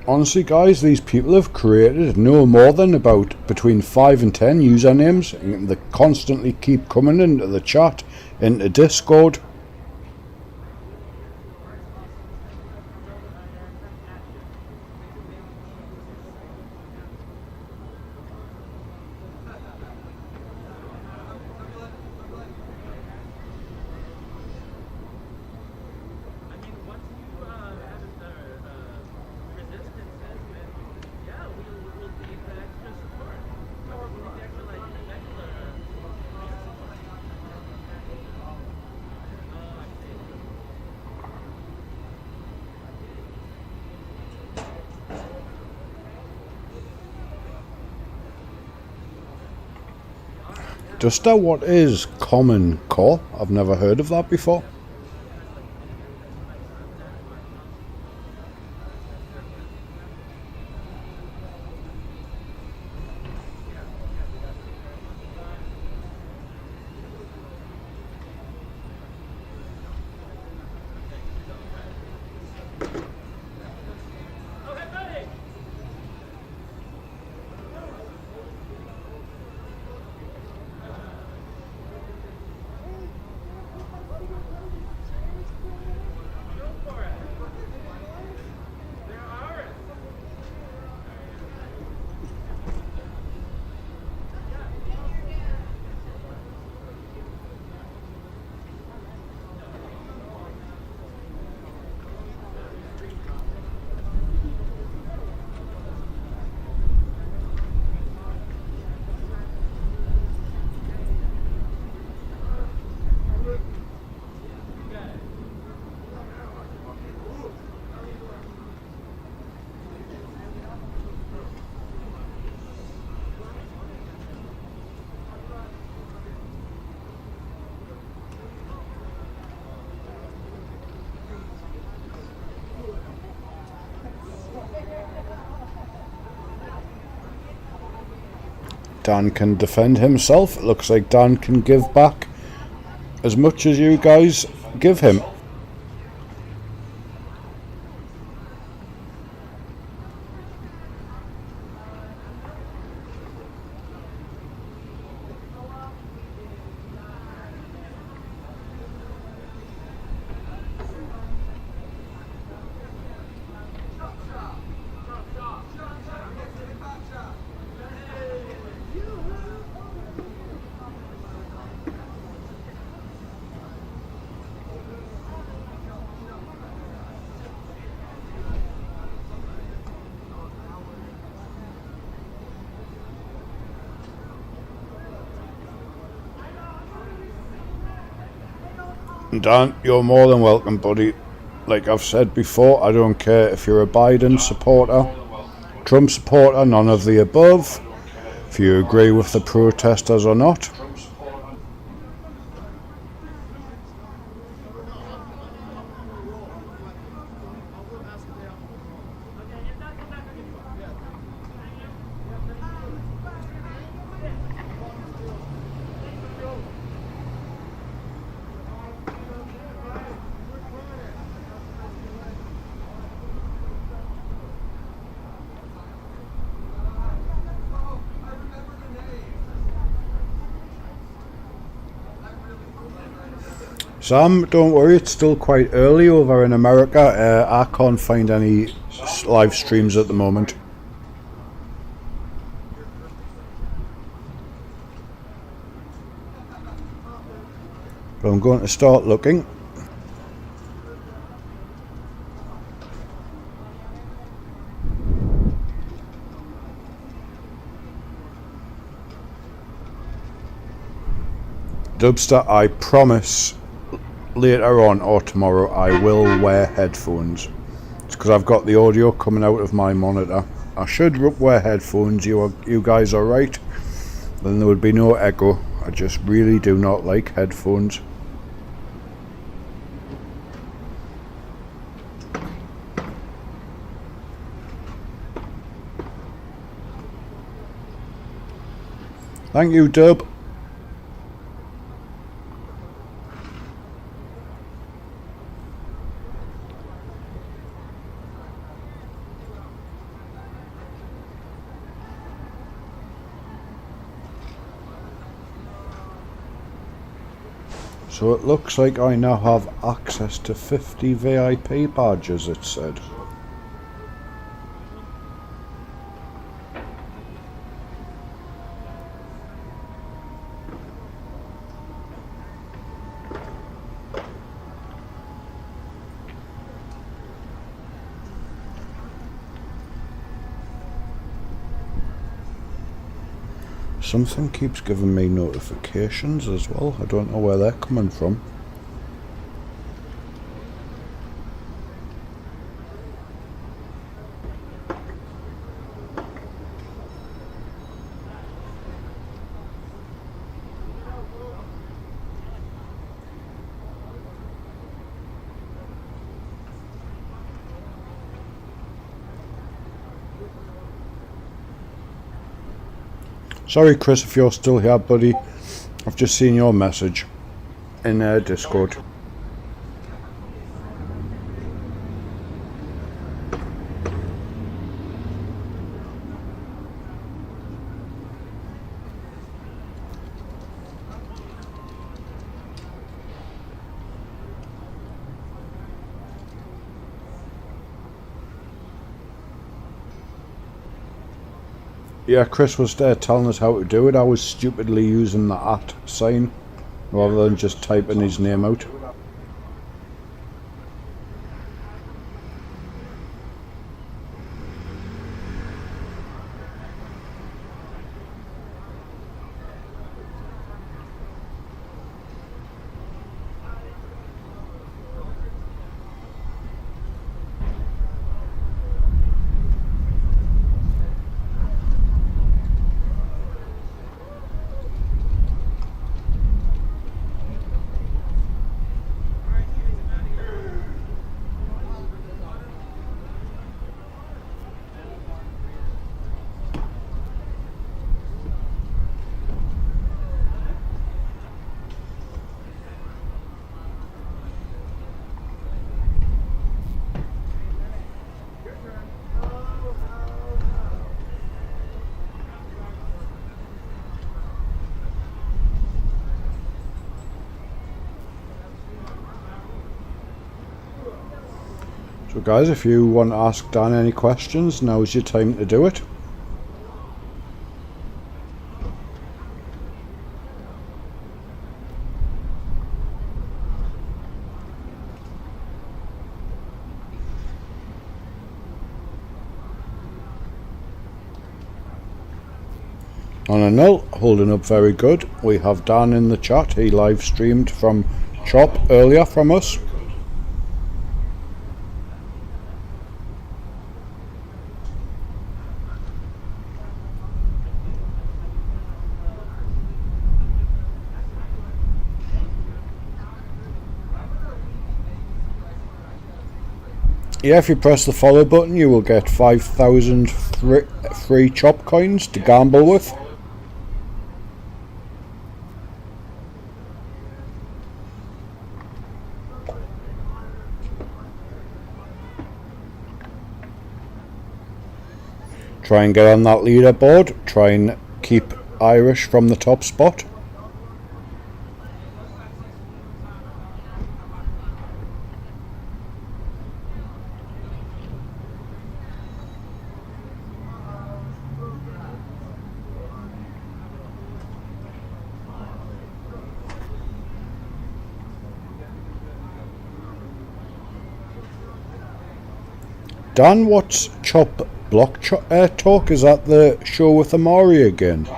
S1: Honestly guys, these people have created no more than about between 5 and 10 usernames, and they constantly keep coming into the chat, into Discord. Duster, what is Common Core? I've never heard of that before. Dan can defend himself. It looks like Dan can give back as much as you guys give him. Dan, you're more than welcome, buddy. Like I've said before, I don't care if you're a Biden supporter, Trump supporter, none of the above, if you agree with the protesters or not. Sam, don't worry, it's still quite early over in America. I can't find any live streams at the moment. But I'm going to start looking. Dubster, I promise later on or tomorrow I will wear headphones. It's because I've got the audio coming out of my monitor. I should wear headphones, you guys are right. Then there would be no echo. I just really do not like headphones. Thank you, Dub. So it looks like I now have access to 50 VIP badges, it said. Something keeps giving me notifications as well. I don't know where they're coming from. Sorry Chris if you're still here, buddy. I've just seen your message in Discord. Yeah, Chris was there telling us how to do it. I was stupidly using the @ sign rather than just typing his name out. So guys, if you want to ask Dan any questions, now's your time to do it. On a nil, holding up very good. We have Dan in the chat. He live streamed from Chop earlier from us. Yeah, if you press the follow button, you will get 5,000 free Chop coins to gamble with. Try and get on that leaderboard. Try and keep Irish from the top spot. Dan, what's Chop Block Talk? Is that the show with Amari again?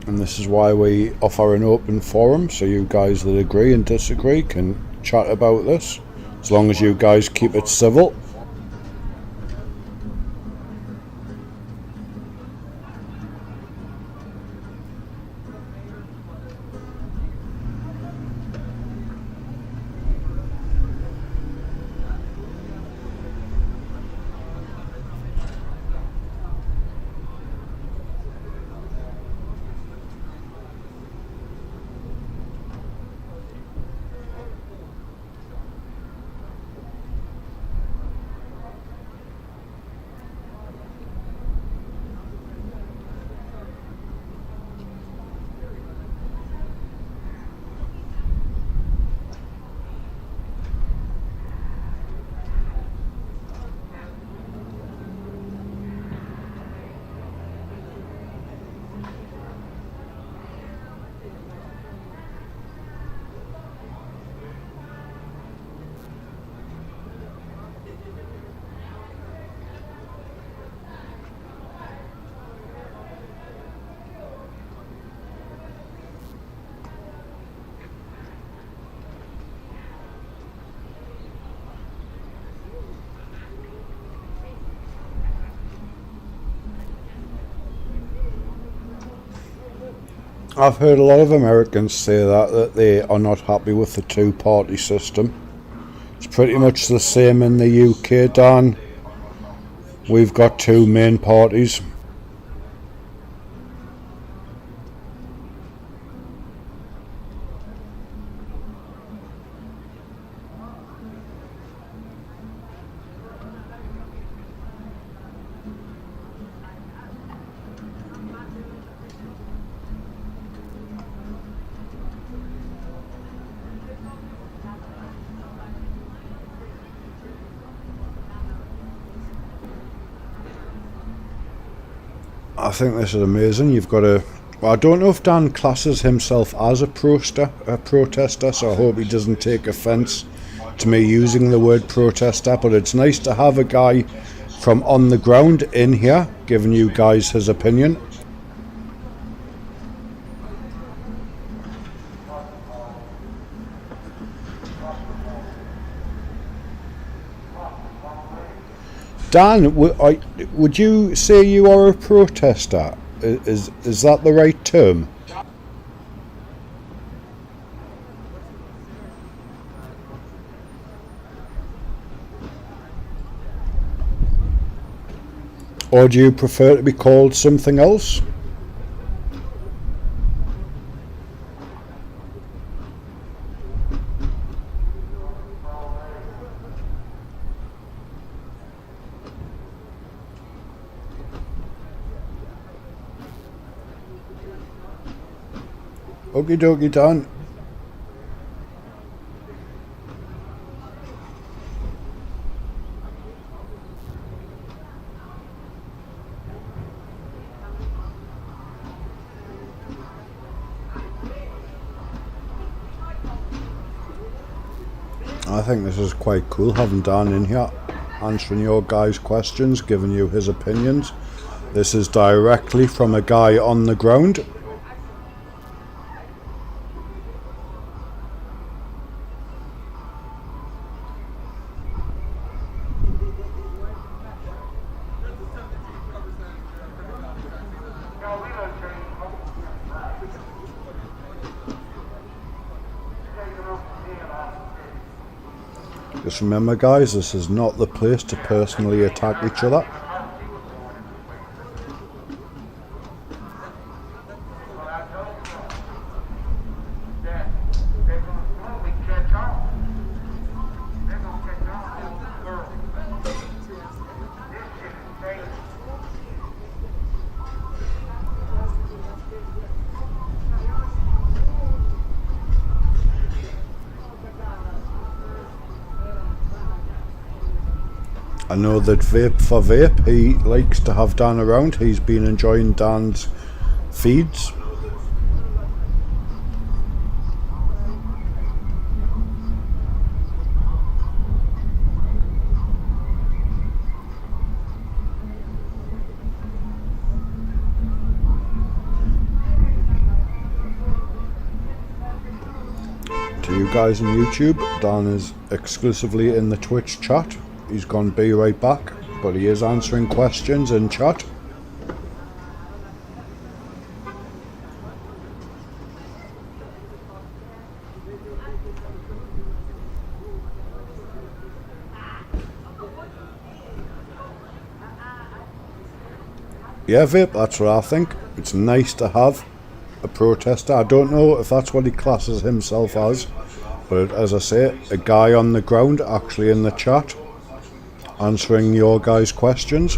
S1: And this is why we offer an open forum, so you guys that agree and disagree can chat about this, as long as you guys keep it civil. I've heard a lot of Americans say that they are not happy with the two-party system. It's pretty much the same in the UK, Dan. We've got two main parties. I think this is amazing. You've got a... Well, I don't know if Dan classes himself as a protester, so I hope he doesn't take offence to me using the word protester, but it's nice to have a guy from on the ground in here giving you guys his opinion. Dan, would you say you are a protester? Is that the right term? Or do you prefer to be called something else? Okie dokie, Dan. I think this is quite cool having Dan in here answering your guys' questions, giving you his opinions. This is directly from a guy on the ground. Just remember guys, this is not the place to personally attack each other. I know that Vape for Vape, he likes to have Dan around. He's been enjoying Dan's feeds. To you guys on YouTube, Dan is exclusively in the Twitch chat. He's gone be right back, but he is answering questions in chat. Yeah, Vape, that's what I think. It's nice to have a protester. I don't know if that's what he classes himself as, but as I say, a guy on the ground actually in the chat answering your guys' questions.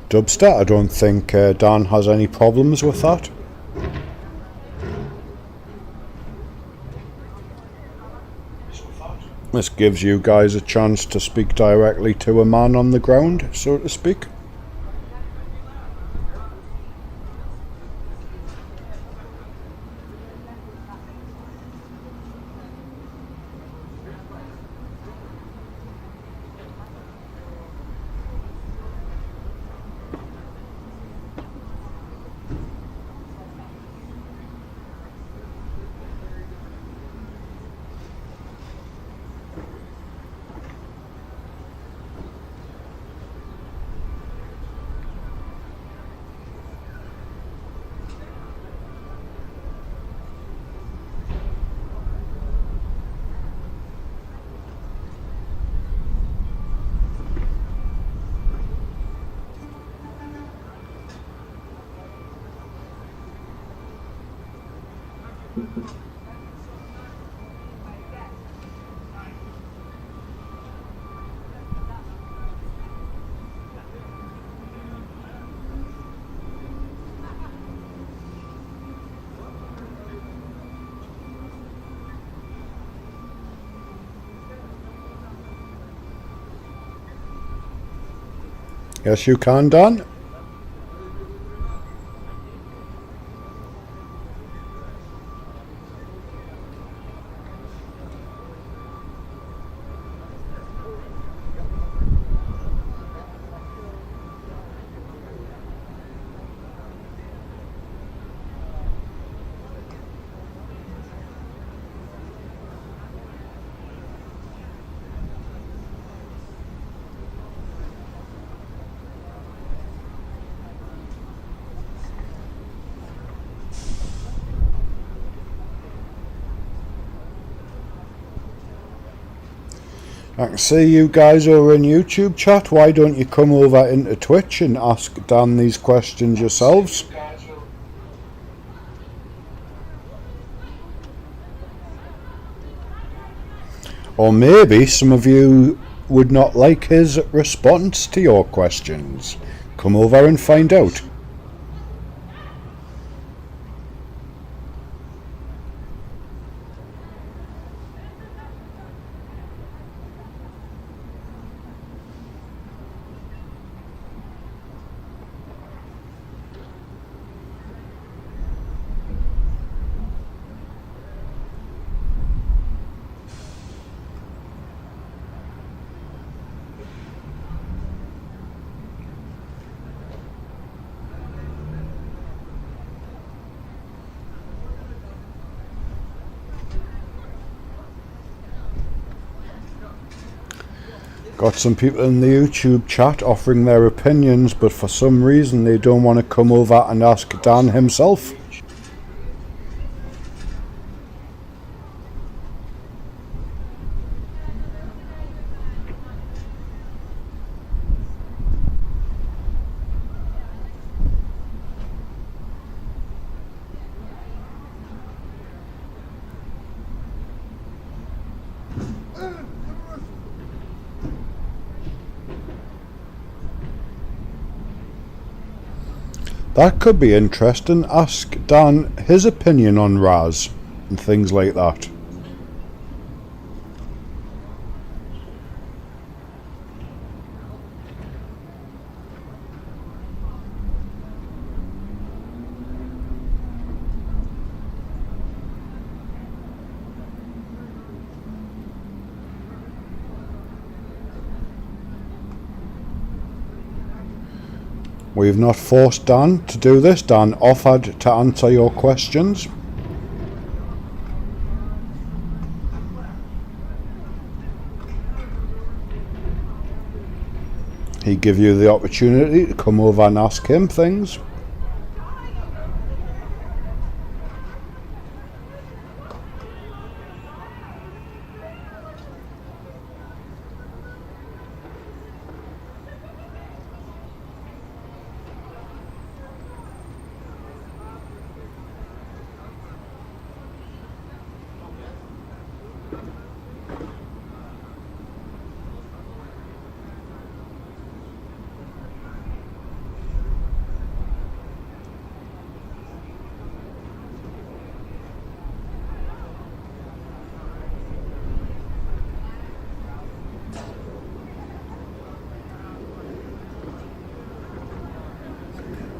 S1: Dubster, I don't think Dan has any problems with that. This gives you guys a chance to speak directly to a man on the ground, so to speak. Yes, you can, Dan. I can see you guys over in YouTube chat. Why don't you come over into Twitch and ask Dan these questions yourselves? Or maybe some of you would not like his response to your questions. Come over and find out. Got some people in the YouTube chat offering their opinions, but for some reason they don't want to come over and ask Dan himself. That could be interesting. Ask Dan his opinion on Raz and things like that. We've not forced Dan to do this. Dan offered to answer your questions. He give you the opportunity to come over and ask him things.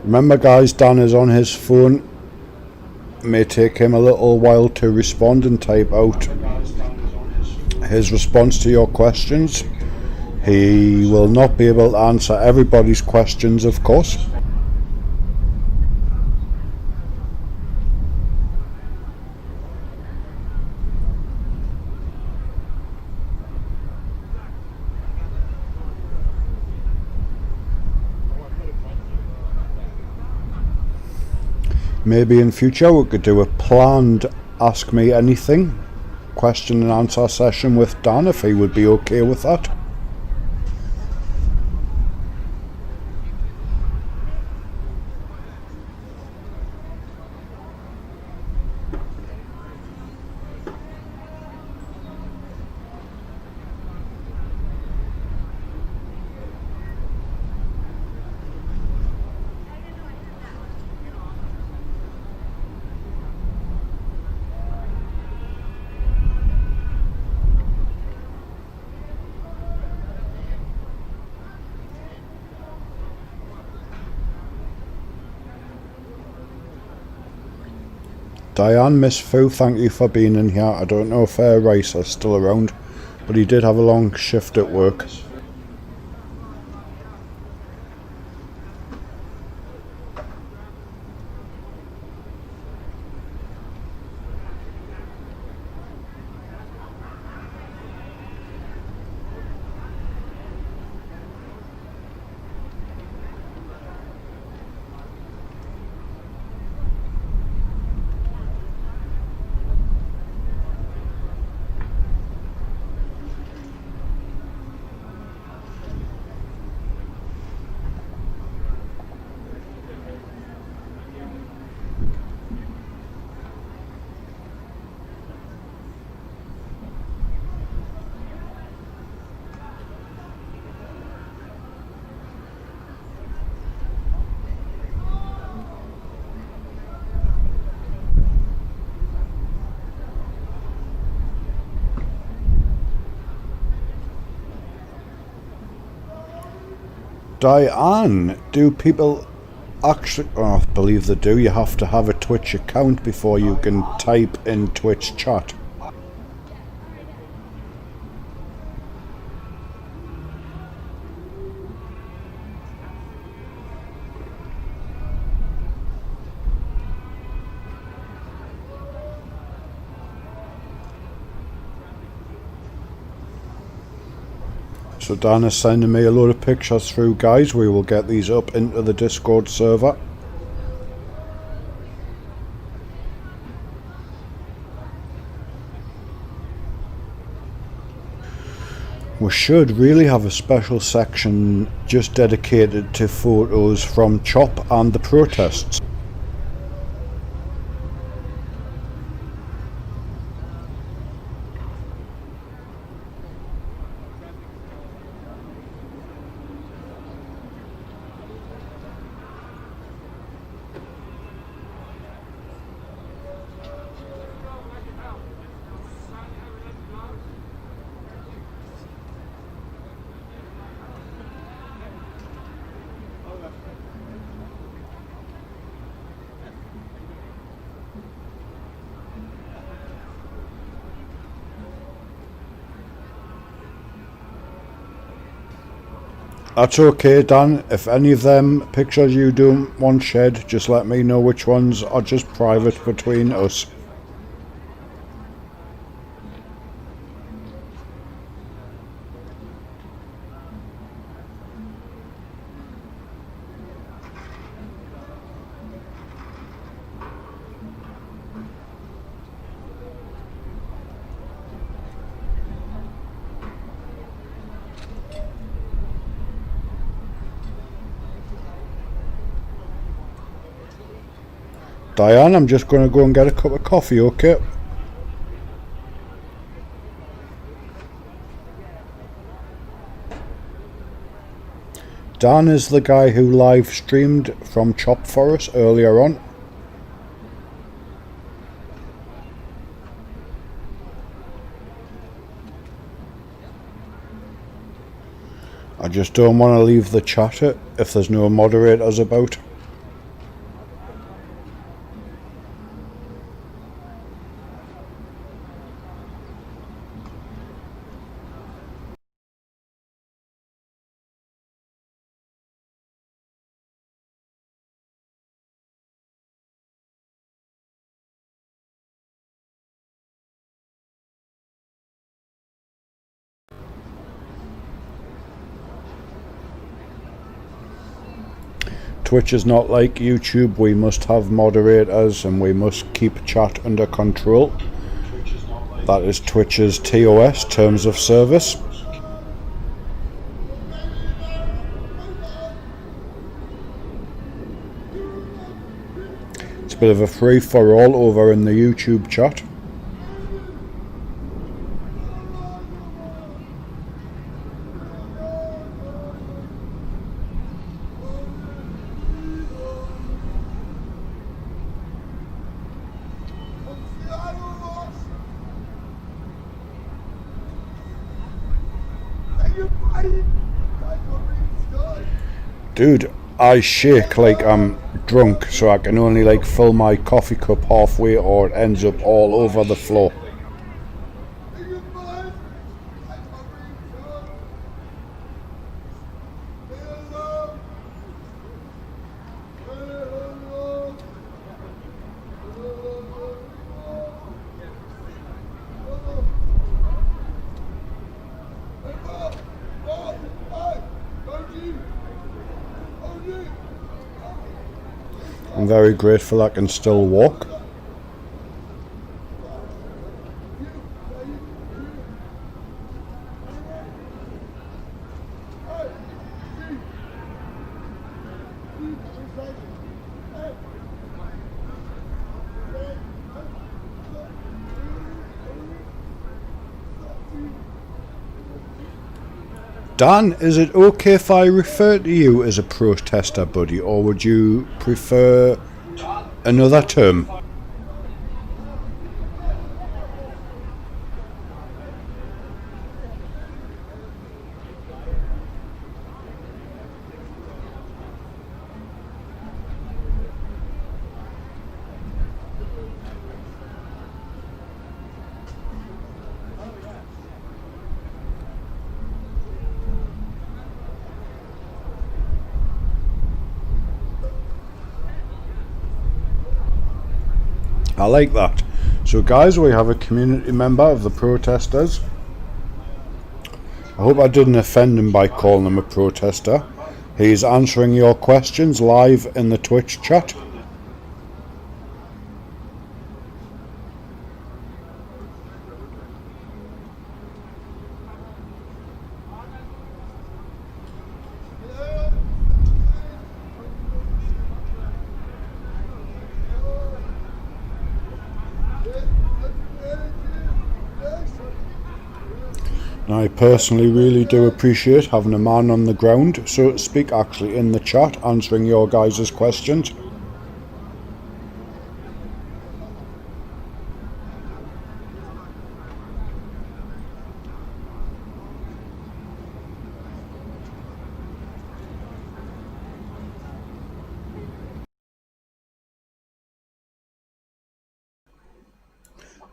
S1: Remember guys, Dan is on his phone. It may take him a little while to respond and type out his response to your questions. He will not be able to answer everybody's questions, of course. Maybe in future we could do a planned Ask Me Anything question and answer session with Dan, if he would be okay with that. Diane, Miss Fu, thank you for being in here. I don't know if Rice is still around, but he did have a long shift at work. Diane, do people actually... Oh, I believe they do. You have to have a Twitch account before you can type in Twitch chat. So Dan is sending me a load of pictures through, guys. We will get these up into the Discord server. We should really have a special section just dedicated to photos from CHOP and the protests. That's okay, Dan. If any of them pictures you don't want shared, just let me know which ones are just private between us. Diane, I'm just going to go and get a cup of coffee, okay? Dan is the guy who live streamed from CHOP for us earlier on. I just don't want to leave the chat if there's no moderators about. Twitch is not like YouTube. We must have moderators and we must keep chat under control. That is Twitch's TOS, Terms of Service. It's a bit of a free-for-all over in the YouTube chat. Dude, I shake like I'm drunk, so I can only like fill my coffee cup halfway or it ends up all over the floor. I'm very grateful I can still walk. Dan, is it okay if I refer to you as a protester, buddy, or would you prefer another term? I like that. So guys, we have a community member of the protesters. I hope I didn't offend him by calling him a protester. He's answering your questions live in the Twitch chat. Now, I personally really do appreciate having a man on the ground, so to speak, actually in the chat, answering your guys' questions.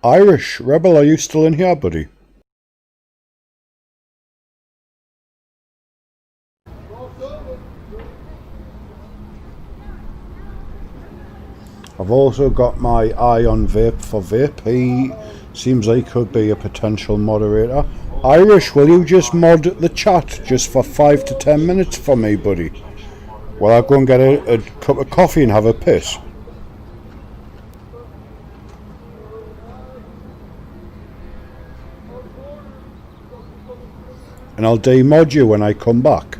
S1: Irish Rebel, are you still in here, buddy? I've also got my eye on Vape for Vape. He seems like he could be a potential moderator. Irish, will you just mod the chat just for 5 to 10 minutes for me, buddy? While I go and get a cup of coffee and have a piss. And I'll demod you when I come back.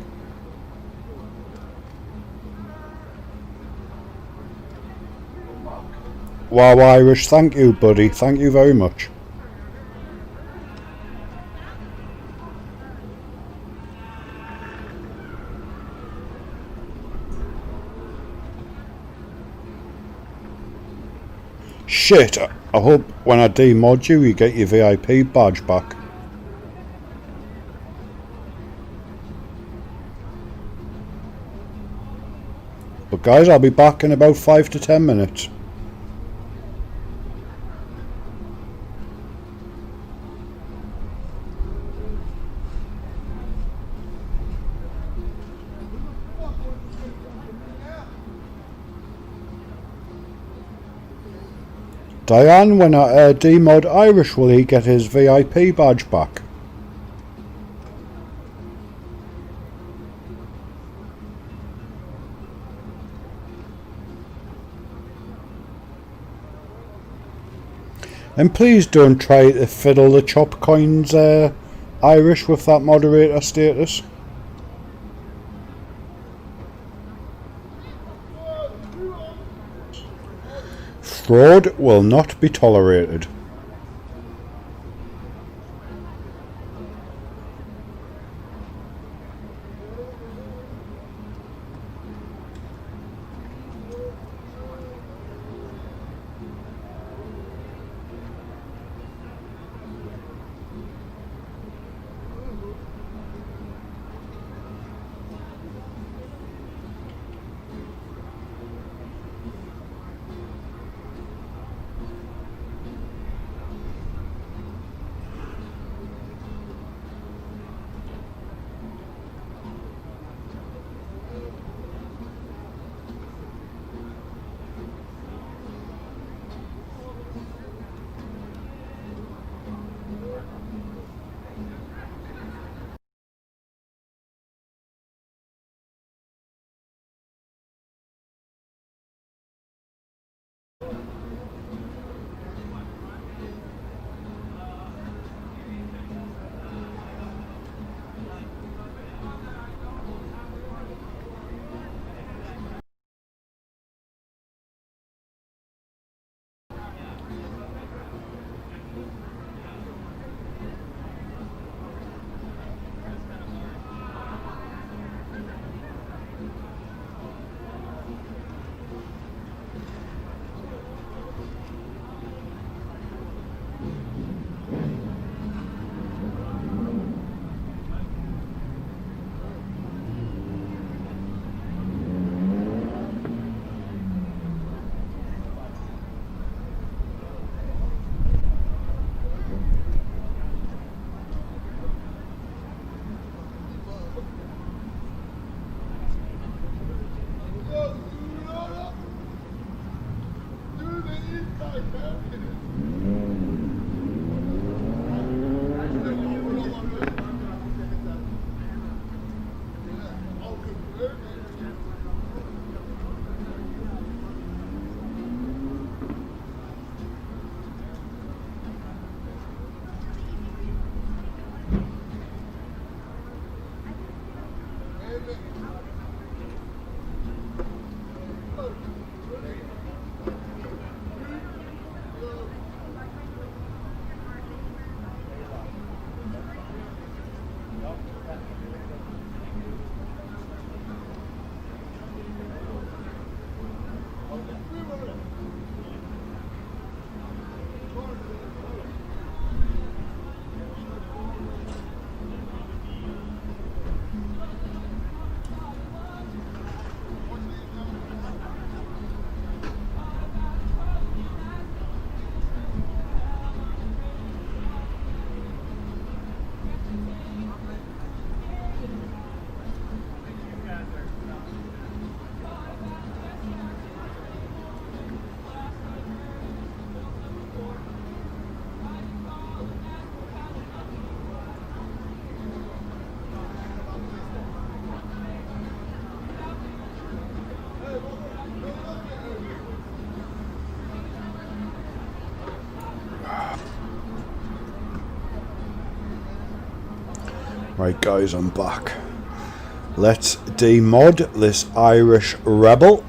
S1: Wow, Irish, thank you, buddy. Thank you very much. Shit, I hope when I demod you, you get your VIP badge back. But guys, I'll be back in about 5 to 10 minutes. Diane, when I demod Irish, will he get his VIP badge back? And please don't try to fiddle the chop coins, Irish, with that moderator status. Fraud will not be tolerated. Right guys, I'm back. Let's demod this Irish rebel.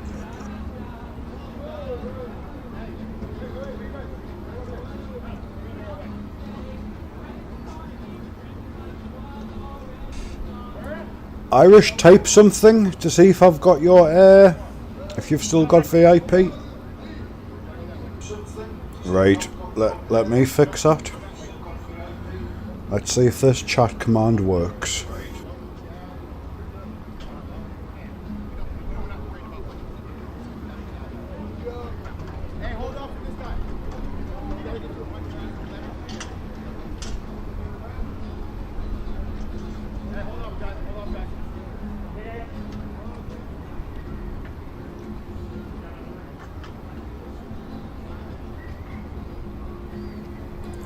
S1: Irish, type something to see if I've got your if you've still got VIP. Right, let me fix that. Let's see if this chat command works.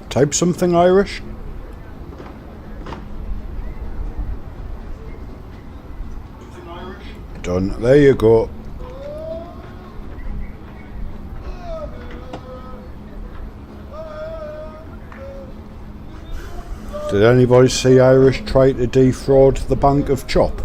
S1: Type something, Irish. Done. There you go. Did anybody see Irish try to defraud the Bank of Chop?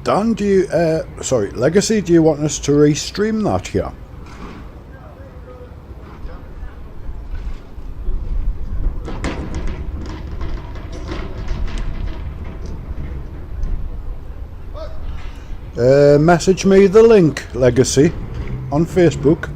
S1: Dan, do you, sorry, Legacy, do you want us to restream that here? Message me the link, Legacy, on Facebook.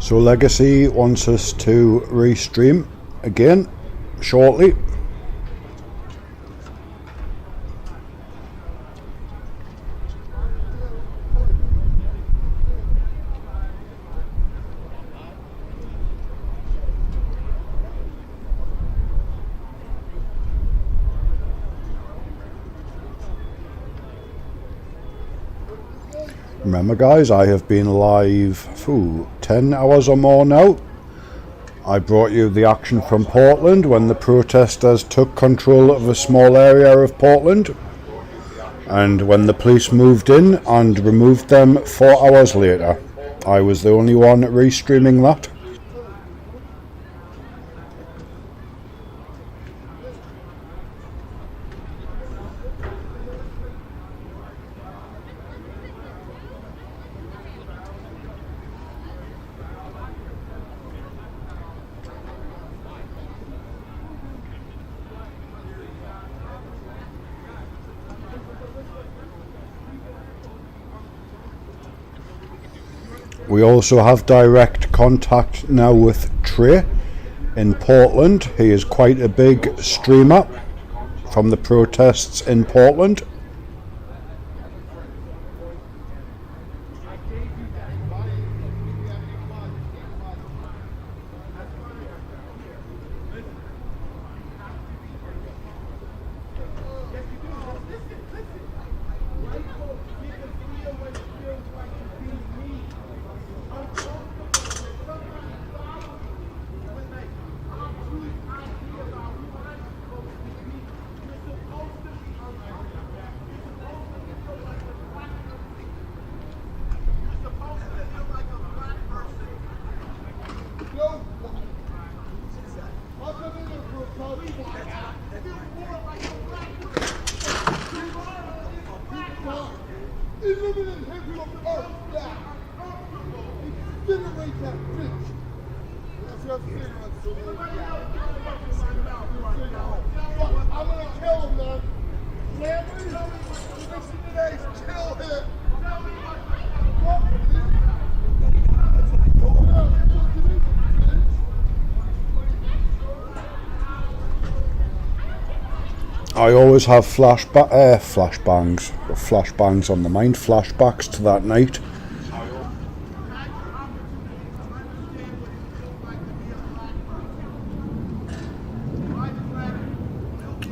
S1: So Legacy wants us to restream again shortly. Remember guys, I have been live 10 hours or more now. I brought you the action from Portland when the protesters took control of a small area of Portland, and when the police moved in and removed them 4 hours later. I was the only one restreaming that. We also have direct contact now with Trey in Portland. He is quite a big streamer from the protests in Portland. I always have flashbangs on the mind, flashbacks to that night.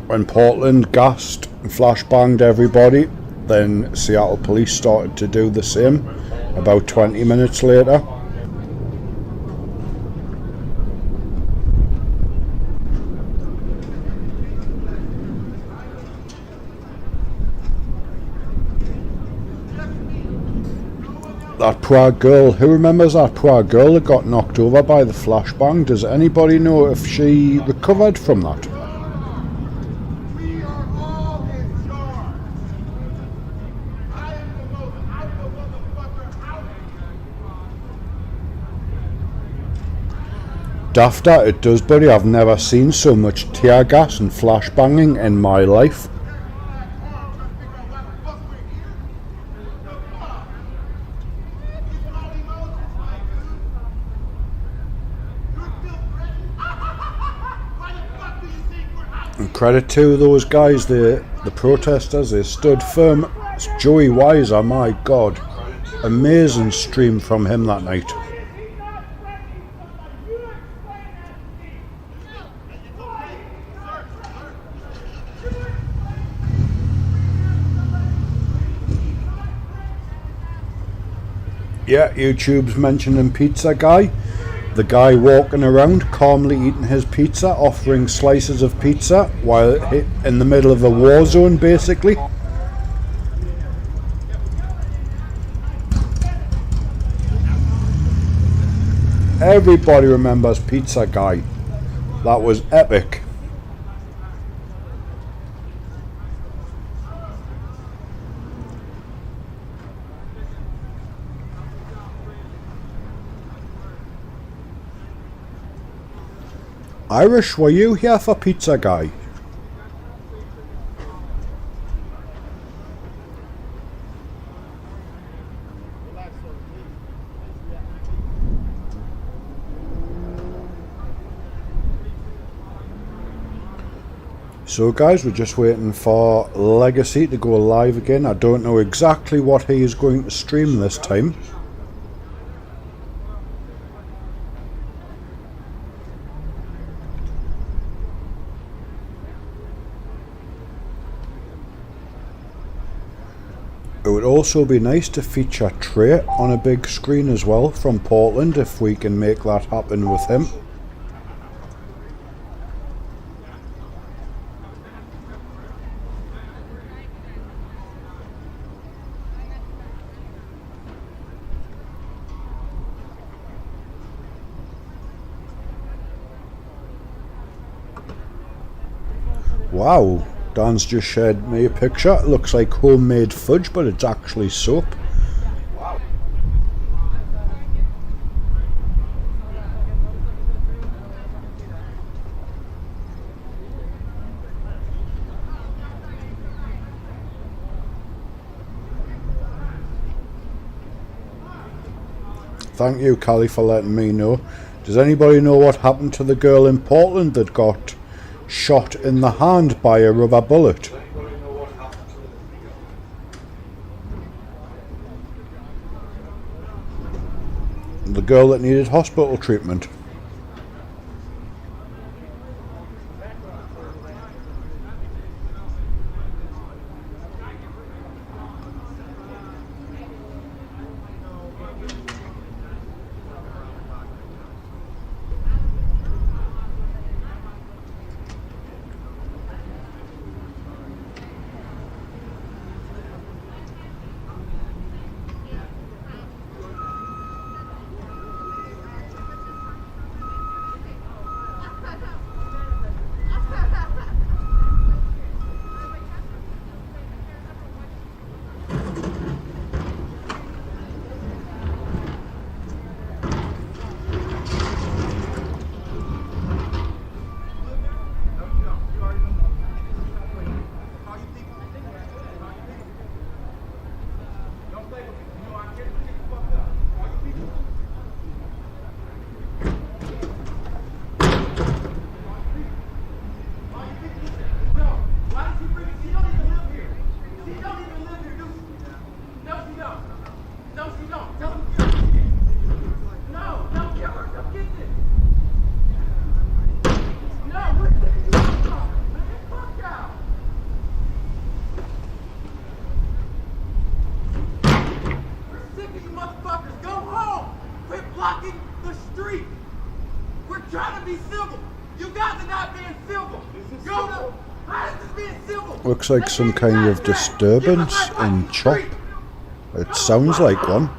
S1: When Portland gassed and flashbanged everybody, then Seattle police started to do the same about 20 minutes later. That poor girl, who remembers that poor girl that got knocked over by the flashbang? Does anybody know if she recovered from that? Dafter it does, buddy. I've never seen so much tear gas and flashbanging in my life. And credit to those guys, the protesters, they stood firm. It's Joey Weiser, my god, amazing stream from him that night. Yeah, YouTube's mentioning Pizza Guy. The guy walking around calmly eating his pizza, offering slices of pizza while in the middle of a war zone, basically. Everybody remembers Pizza Guy. That was epic. Irish, were you here for Pizza Guy? So guys, we're just waiting for Legacy to go live again. I don't know exactly what he is going to stream this time. It would also be nice to feature Trey on a big screen as well from Portland, if we can make that happen with him. Wow, Dan's just shared me a picture. It looks like homemade fudge, but it's actually soap. Thank you, Callie, for letting me know. Does anybody know what happened to the girl in Portland that got shot in the hand by a rubber bullet? The girl that needed hospital treatment. Looks like some kind of disturbance in Chop. It sounds like one.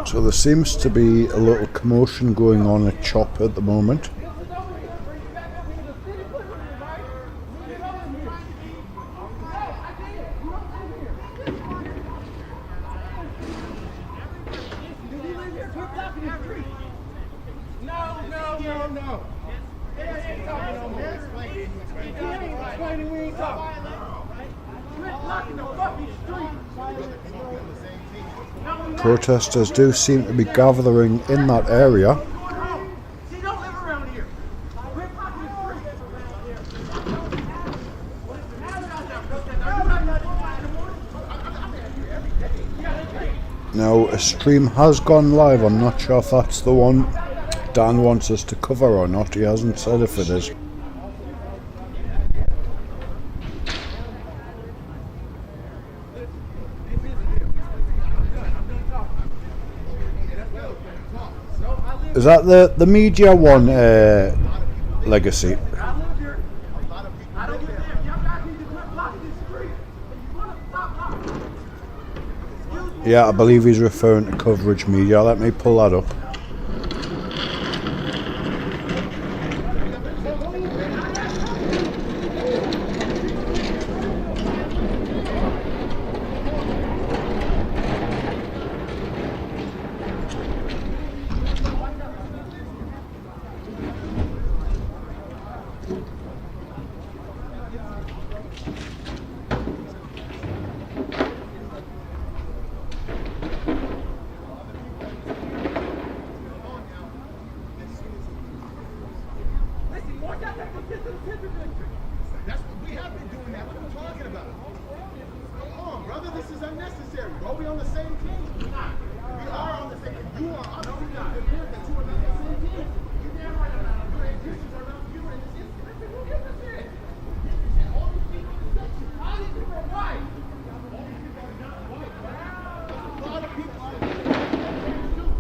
S1: So there seems to be a little commotion going on at Chop at the moment. Protesters do seem to be gathering in that area. Now, a stream has gone live. I'm not sure if that's the one Dan wants us to cover or not. He hasn't said if it is. Is that the media one, Legacy? Yeah, I believe he's referring to Coverage Media. Let me pull that up.
S6: That's what we have been doing. That what I'm talking about. Come on, brother. This is unnecessary. Are we on the same team? We're not. We are on the same team. You are. No, we're not. That you are not on the same team. You damn right I'm not. Your intentions are not pure in this instance. Who gives a shit? All these people in this section. All these people are white. All these people are not white. A lot of people are too.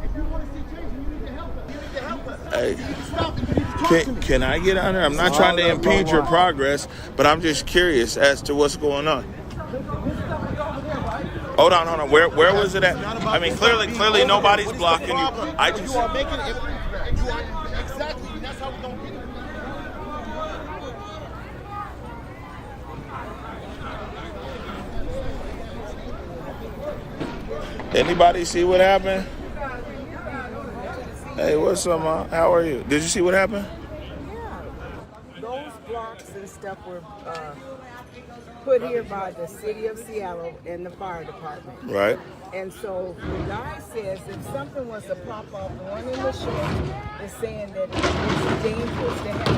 S6: If you want to see change, you need to help us. You need to help us.
S10: Hey.
S6: You need to stop and you need to talk to me.
S10: Can I get on there? I'm not trying to impede your progress, but I'm just curious as to what's going on. Hold on. Where was it at? I mean, clearly nobody's blocking you. I just.
S6: You are making it. You are exactly. That's how we don't get it.
S10: Anybody see what happened? Hey, what's up, man? How are you? Did you see what happened?
S11: Yeah, those blocks and stuff were put here by the city of Seattle and the fire department.
S10: Right.
S11: And so the guy says if something was to pop up, the one in the show is saying that it's dangerous to have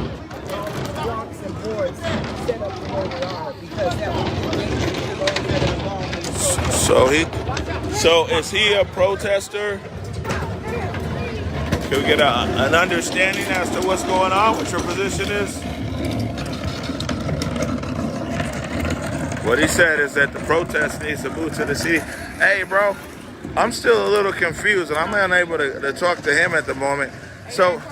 S11: all these blocks and boards set up the way they are because that would be dangerous to those that are involved in the protest.
S10: So is he a protester? Can we get an understanding as to what's going on, what your position is? What he said is that the protest needs to move to the city. Hey, bro, I'm still a little confused, and I'm unable to talk to him at the moment. So,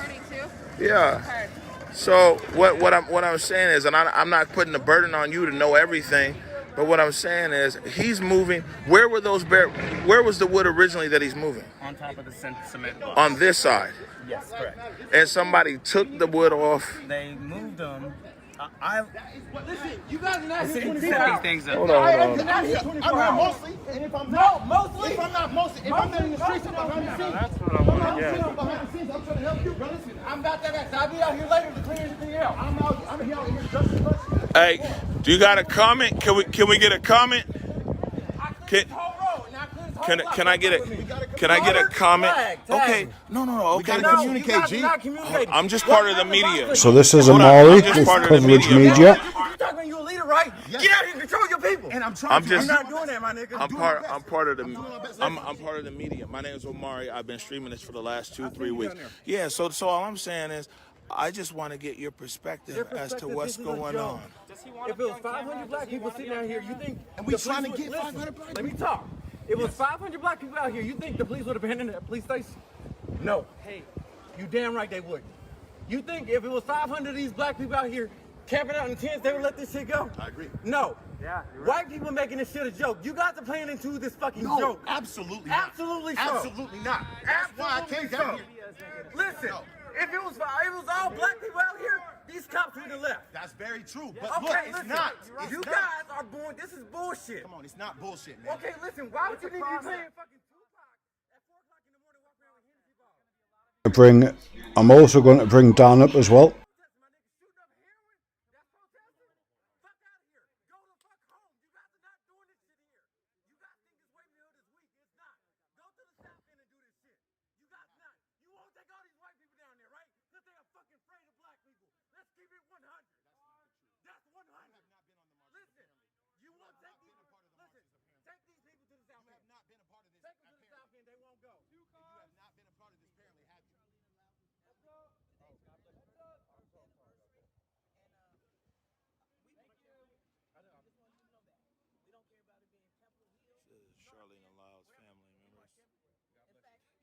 S10: yeah. So what I'm saying is, and I'm not putting the burden on you to know everything, but what I'm saying is he's moving. Where was the wood originally that he's moving?
S9: On top of the cement block.
S10: On this side.
S9: Yes, correct.
S10: And somebody took the wood off.
S9: They moved them.
S6: Listen, you guys are not here 24
S9: set
S6: hours.
S9: these things up.
S10: Hold on.
S6: I'm here mostly, and if I'm not mostly, if I'm not mostly, if I'm not in the streets, I'm behind the scenes.
S9: That's what I want to get.
S6: I'm behind the scenes. I'm trying to help you, bro. Listen, I'm not that guy. I'll be out here later to clear anything out. I'm here out here just as much.
S10: Hey, do you got a comment? Can we get a comment? Can I get a comment? Okay. No. Okay.
S6: We gotta communicate, G.
S10: I'm just part of the media.
S1: So this is
S10: Hold on,
S1: Amari
S10: I'm just
S1: with
S10: part of the
S1: Privilege
S10: media.
S1: Media.
S6: You're talking, you a leader, right? Yes. Get out here and control your people. And I'm trying.
S10: I'm
S6: not doing that, my nigga.
S10: I'm part of the media. My name is Omari. I've been streaming this for the last 2-3 weeks. Yeah. So all I'm saying is, I just want to get your perspective as to what's going on.
S6: If it was 500 black people sitting out here, you think? And we trying to get 500 black people. Let me talk. If it was 500 black people out here, you think the police would have abandoned that police station? No. Hey, you damn right they would. You think if it was 500 of these black people out here camping out in tents, they would let this shit go? I agree. No. Yeah. White people making this shit a joke. You guys are playing into this fucking joke. Absolutely not. Absolutely so. Absolutely not. That's why I came down here. Listen. If it was all black people out here, these cops would have left. That's very true. But okay, look, it's not. You guys are born. This is bullshit. Come on, it's not bullshit, man. Okay, listen. Why would you need to be playing fucking Tupac at 4 o'clock in the morning, walking around with Hennessy balls?
S1: I'm also going to bring Dan up as well.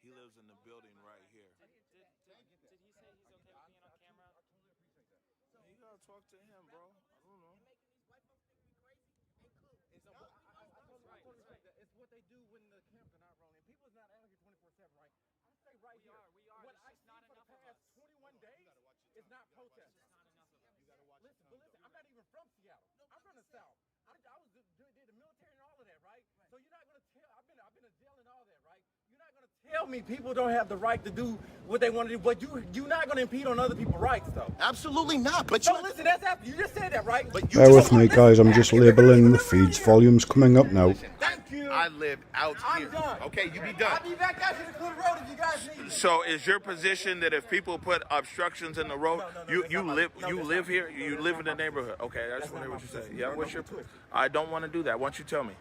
S10: He lives in the building right here.
S9: Did he say he's okay with being on camera?
S10: You gotta talk to him, bro. I don't know.
S6: It's what they do when the cameras are not rolling. People's not out here 24/7, right? I say right here. We are. What I see for the past 21 days is not protesting. Listen, I'm not even from Seattle. I'm from the South. I did the military and all of that, right? So you're not gonna tell. I've been to jail and all that, right? You're not gonna Tell me people don't have the right to do what they want to do, but you're not going to impede on other people's rights, though.
S12: Absolutely not. But
S6: so listen, that's after you just said that, right?
S12: But you
S1: Bear with me, guys. I'm just labeling the feeds. Volume's coming up now.
S12: Thank you. I live out here.
S6: Done.
S12: Okay, you be done.
S6: I'll be back out here to clear the road if you guys need me.
S10: So is your position that if people put obstructions in the road, you live here, you live in the neighborhood? Okay, that's what you say. Yeah, what's your? I don't want to do that. Why don't you tell me?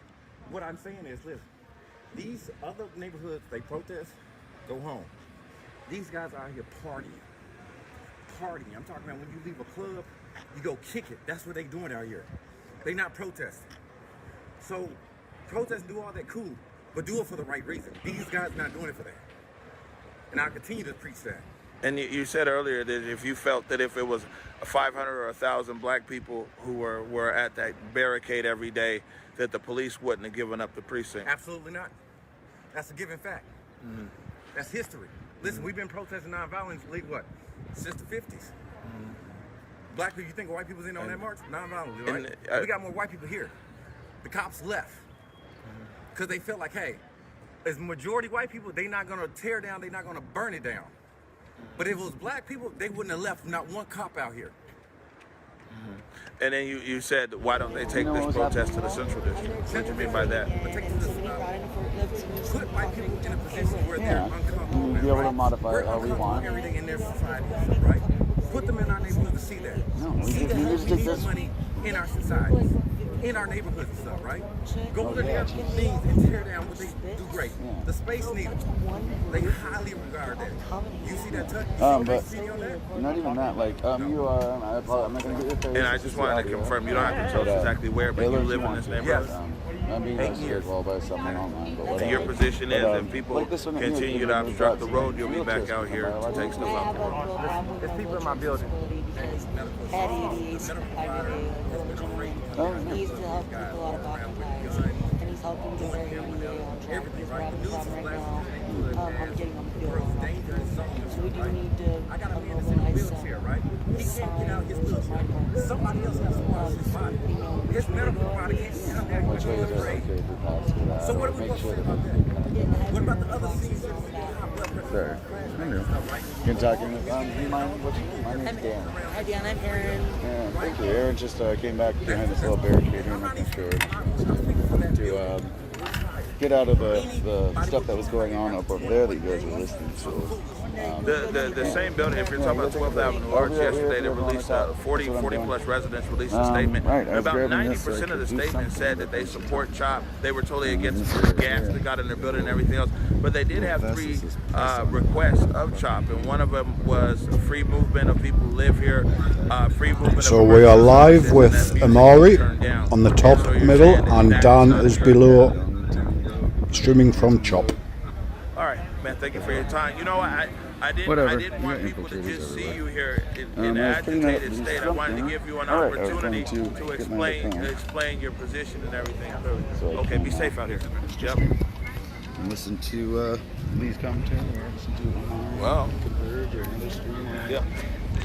S6: What I'm saying is, listen, these other neighborhoods, they protest, go home. These guys are out here partying. I'm talking about when you leave a club, you go kick it. That's what they doing out here. They not protesting. So protest and do all that, cool, but do it for the right reason. These guys not doing it for that. And I'll continue to preach that.
S10: And you said earlier that if you felt that if it was 500 or 1,000 black people who were at that barricade every day, that the police wouldn't have given up the precinct.
S6: Absolutely not. That's a given fact. Mm-hmm. That's history. Listen, we've been protesting nonviolence since the 50s. Mm-hmm. Black people, you think white people was in on that march? Nonviolently, right? We got more white people here. The cops left because they felt like, hey, as majority white people, they're not going to tear down, they're not going to burn it down. But if it was black people, they wouldn't have left not one cop out here.
S10: Mm-hmm. And then you said, why don't they take this protest to the Central District? What do you mean by that?
S6: Put white people in a position where they're uncomfortable.
S2: We'll be able to modify it how we want.
S6: Everything in their society, right? Put them in our neighborhood to see that.
S2: No, we
S6: see
S2: just
S6: that
S2: need to take this
S6: money in our society, in our neighborhoods and stuff, right? Go to their needs and tear down what they do great. Yeah. The space needed. They highly regard that. You see that touch?
S2: But not even that. Like you are. I'm not gonna get your face.
S10: And I just wanted to confirm, you don't have to tell us exactly where, but you live in this neighborhood.
S2: I'm being hosted well by someone online.
S10: And your position is if people continue to obstruct the road, you'll be back out here to take stuff out the road.
S6: There's people in my building.
S4: He's helped people out of occupies, and he's helping the very ADA on traffic. He's grabbing some right now. I'm getting them built. So we do need to mobilize some.
S6: Somebody else has to watch his body. His medical body can't come back with a So what are we going to say about that? What about the other seasons?
S2: Sure. I know. Good talking with do you mind? What's your name? My name's Dan.
S4: Hi Dan, I'm Aaron.
S2: Yeah, thank you. Aaron just came back behind this little barricade here, making sure to get out of the stuff that was going on up over there that you guys were listening to.
S10: The same building, if you're talking about 12th Avenue Arch, yesterday they released 40 plus residents released a statement. About 90% of the statement said that they support CHOP. They were totally against the gas that got in their building and everything else. But they did have 3 requests of CHOP, and one of them was free movement of people who live here, free movement.
S1: So we are live with Amari on the top, middle, and Dan is below, streaming from CHOP.
S10: All right, man. Thank you for your time. You know, I didn't want people to just see you here in an agitated state. I wanted to give you an opportunity to explain your position and everything. Okay, be safe out here. Yep.
S2: Listen to Lee's commentary.
S10: Wow.
S2: Yep.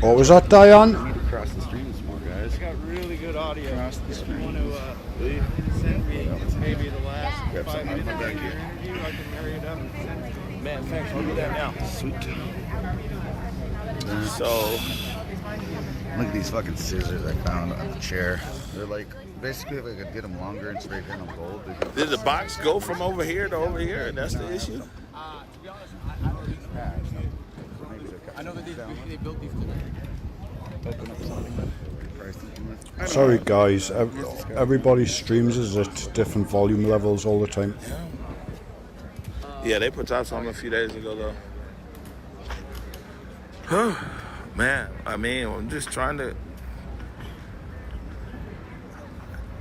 S1: What was that, Diane?
S2: We need to cross the stream some more, guys.
S9: It's got really good audio.
S2: Cross the stream.
S9: You want to send me maybe the last 5 minutes of your interview? I can marry it up and send it to me.
S10: Man, thanks. I'll do that now.
S2: Sweet.
S10: So,
S2: look at these fucking scissors I found on the chair. They're like, basically, if I could get them longer and straight in them bold.
S10: Did the box go from over here to over here, and that's the issue?
S3: To be honest, I know that they built these
S1: Sorry guys, everybody streams is at different volume levels all the time.
S10: Yeah, they put out something a few days ago though. Man, I mean, I'm just trying to.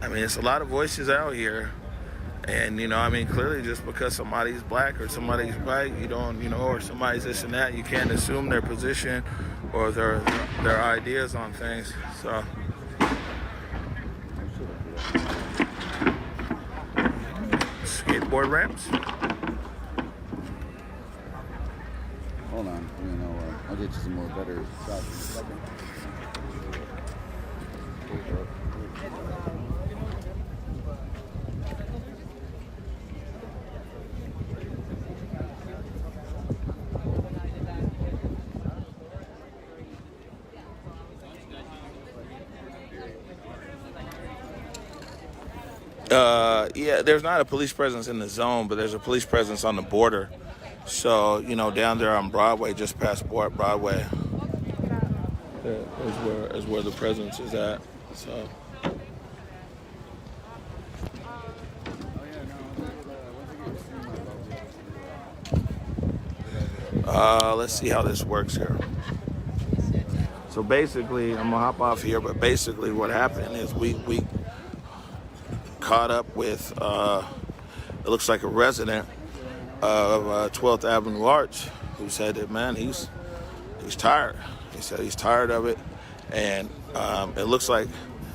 S10: I mean, it's a lot of voices out here. And, you know, I mean, clearly just because somebody's black or somebody's white, you don't, you know, or somebody's this and that, you can't assume their position or their ideas on things. So. Skateboard ramps?
S2: Hold on, you know, I'll get you some more better shots in a second.
S10: Yeah, there's not a police presence in the zone, but there's a police presence on the border. So, you know, down there on Broadway, just past Broadway, is where the presence is at. So. Let's see how this works here. So basically, I'm gonna hop off here, but basically what happened is we caught up with, it looks like a resident of 12th Avenue Arch who said that, man, he's tired. He said he's tired of it. And it looks like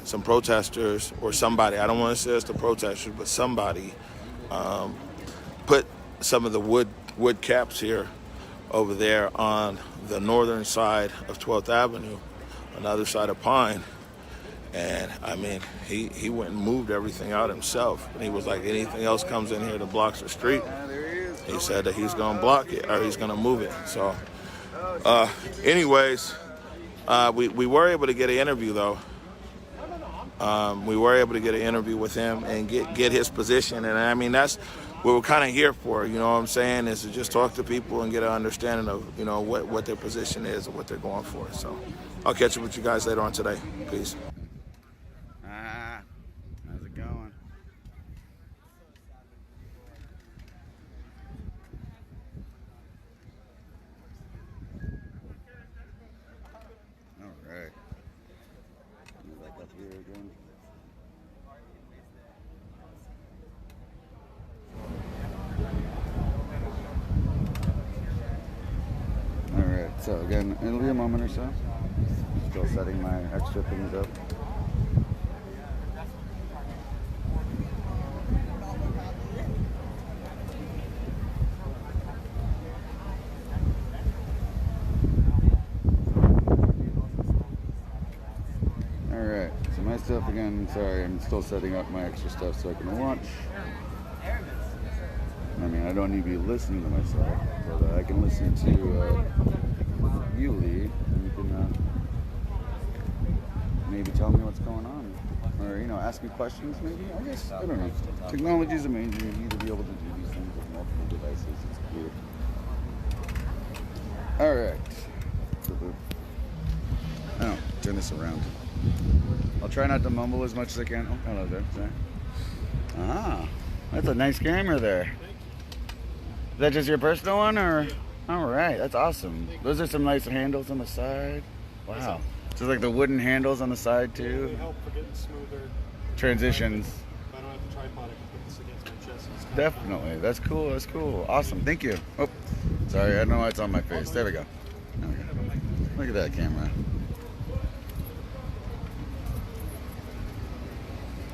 S10: some protesters or somebody, I don't want to say it's the protesters, but somebody put some of the wood caps here over there on the northern side of 12th Avenue, on the other side of Pine. And I mean, he went and moved everything out himself. And he was like, anything else comes in here that blocks the street, he said that he's gonna block it or he's gonna move it. So anyways, we were able to get an interview though. We were able to get an interview with him and get his position. And I mean, that's what we're kind of here for, you know what I'm saying, is to just talk to people and get an understanding of, you know, what their position is and what they're going for. So I'll catch up with you guys later on today. Peace.
S2: How's it going? All right. Back up here again. All right. So again, it'll be a moment or so. Still setting my extra things up. Alright, so my stuff again, sorry, I'm still setting up my extra stuff so I can watch. I mean, I don't need to be listening to myself, but I can listen to you, Lee, and you can maybe tell me what's going on. Or, you know, ask me questions maybe, I guess. I don't know. Technology is amazing. You need to be able to do these things with multiple devices. It's cool. Alright. Oh, turn this around. I'll try not to mumble as much as I can. Oh, hello there. Sorry. Ah, that's a nice camera there. Is that just your personal one, or? All right, that's awesome. Those are some nice handles on the side. Wow. So like the wooden handles on the side too.
S13: They help for getting smoother
S2: transitions.
S13: If I don't have the tripod, I can put this against my chest.
S2: Definitely. That's cool. That's cool. Awesome. Thank you. Oh, sorry. I don't know why it's on my face. There we go. There we go. Look at that camera.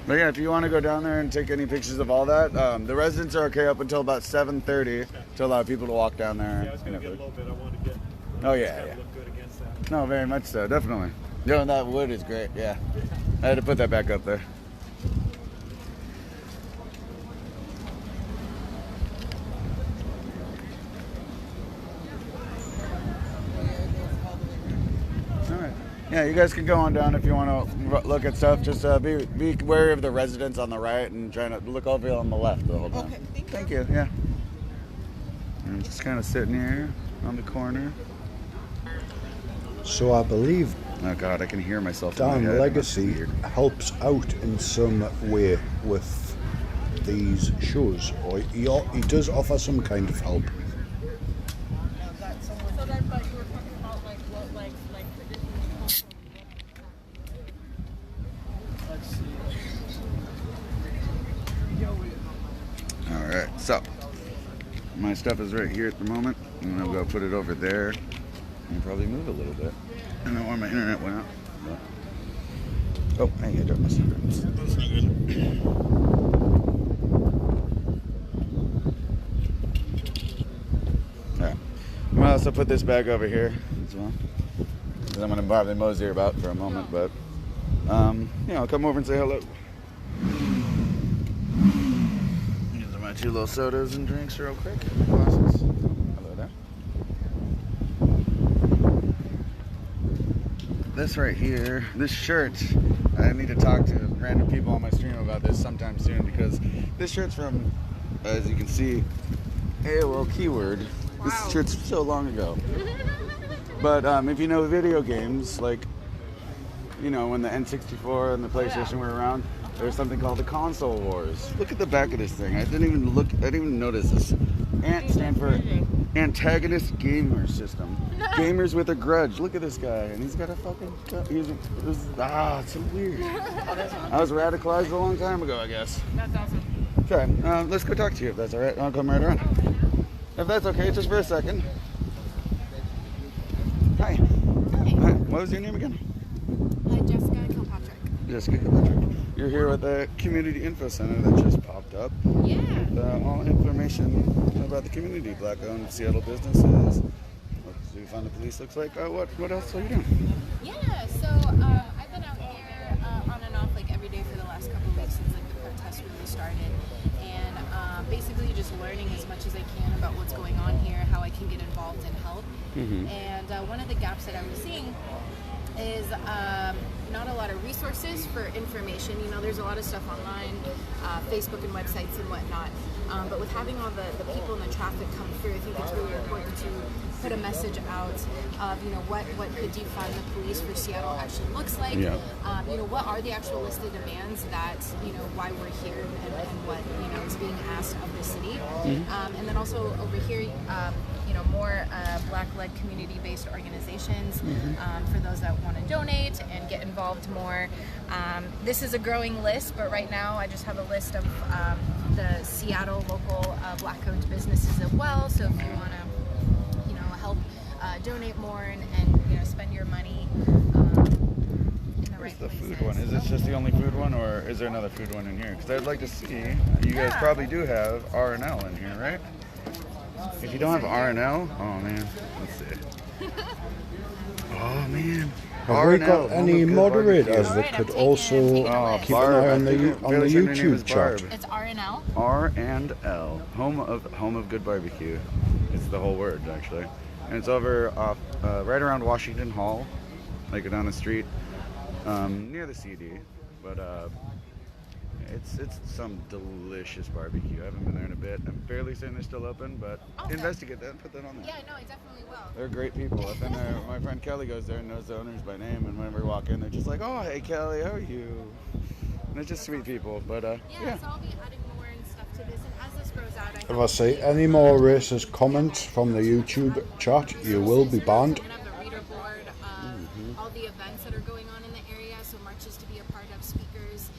S2: But yeah, if you want to go down there and take any pictures of all that, the residents are okay up until about 7:30 to allow people to walk down there.
S13: Yeah, I was going to get a little bit. I wanted to get.
S2: Oh yeah, yeah.
S13: Look good against that.
S2: No, very much so. Definitely. Yeah, that wood is great. Yeah, I had to put that back up there. Yeah, you guys can go on down if you want to look at stuff. Just be wary of the residents on the right and trying to look over on the left the whole time.
S11: Okay,
S2: thank you. Yeah. I'm just kind of sitting here on the corner.
S1: So I believe
S2: oh God, I can hear myself.
S1: Dan Legacy helps out in some way with these shows, or he does offer some kind of help.
S2: Alright, so my stuff is right here at the moment. I'm gonna go put it over there and probably move a little bit. I don't know where my internet went out. But... oh, hey, I dropped my cigarettes. That's not good. Alright. I'm gonna also put this bag over here as well, because I'm gonna probably mosey about for a moment, but yeah, I'll come over and say hello. These are my two little sodas and drinks real quick. Glasses. Hello there. this right here, this shirt, I need to talk to random people on my stream about this sometime soon because this shirt's from, as you can see, AOL keyword.
S14: Wow.
S2: This shirt's so long ago. But if you know video games, like, you know, when the N64 and the PlayStation were around, there's something called the Console Wars. Look at the back of this thing. I didn't even notice this. ANT stand for Antagonist Gamer System. Gamers with a Grudge. Look at this guy, and he's got a fucking. It's so weird. I was radicalized a long time ago, I guess.
S14: That's awesome.
S2: Okay, let's go talk to you if that's all right. I'll come right around. If that's okay, just for a second. Hi. Hi. What was your name again?
S14: Jessica Kilpatrick.
S2: Jessica Kilpatrick. You're here with the Community Info Center that just popped up.
S14: Yeah.
S2: With all information about the community, black-owned Seattle businesses, what the Fund of Police looks like. What else are you doing?
S14: Yeah, so I've been out here on and off like every day for the last couple of weeks since like the protests really started, and basically just learning as much as I can about what's going on here, how I can get involved and help. And one of the gaps that I was seeing is not a lot of resources for information. You know, there's a lot of stuff online, Facebook and websites and whatnot. But with having all the people and the traffic come through, I think it's really important to put a message out of, you know, what the defund the police for Seattle actually looks like.
S2: Yeah.
S14: You know, what are the actual listed demands that, you know, why we're here and what, you know, is being asked of the city. And then also over here, you know, more Black-led community-based organizations for those that want to donate and get involved more. This is a growing list, but right now I just have a list of the Seattle local Black-owned businesses as well. So if you want to, you know, help donate more and you know, spend your money in the right
S2: The
S14: places.
S2: food one. Is this just the only food one, or is there another food one in here? Because I'd like to see. You guys probably do have R&L in here, right? If you don't have R&L, oh man, let's see. Oh man.
S1: Have we got any moderators that could also keep an eye on the YouTube chat?
S14: It's R&L.
S2: R&L, home of good barbecue. It's the whole word actually, and it's over off right around Washington Hall, like down the street, near the CD. But it's some delicious barbecue. I haven't been there in a bit. I'm fairly certain they're still open, but investigate that and put that on there.
S14: Yeah, no, I definitely will.
S2: They're great people. I've been there. My friend Kelly goes there and knows the owners by name, and whenever we walk in, they're just like, "Oh, hey Kelly, how are you?" And they're just sweet people. But yeah.
S14: So I'll be adding more and stuff to this, and as this grows out,
S1: If I see any more racist comments from the YouTube chat, you will be banned.
S14: all the events that are going on in the area, so marches to be a part of, speakers,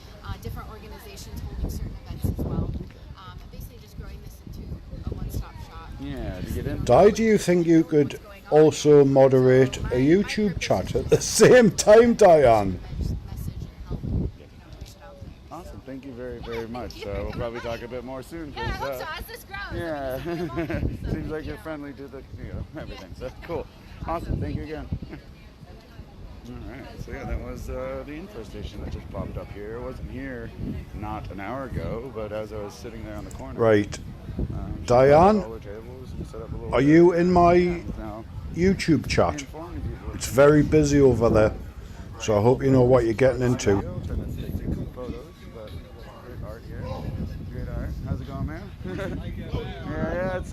S14: different organizations holding certain events as well. And basically just growing this into a one-stop shop.
S2: Yeah, to get in.
S1: Di, do you think you could also moderate a YouTube chat at the same time, Diane?
S2: Awesome. Thank you very, very much. We'll probably talk a bit more soon.
S14: Yeah, I hope so. As this grows.
S2: Yeah. Seems like you're friendly to the, you know, everything. So cool. Awesome. Thank you again. All right. So yeah, that was the info station that just popped up here. It wasn't here not an hour ago, but as I was sitting there on the corner.
S1: Right. Diane, are you in my YouTube chat? It's very busy over there, so I hope you know what you're getting into.
S2: How's it going, man? yeah, it's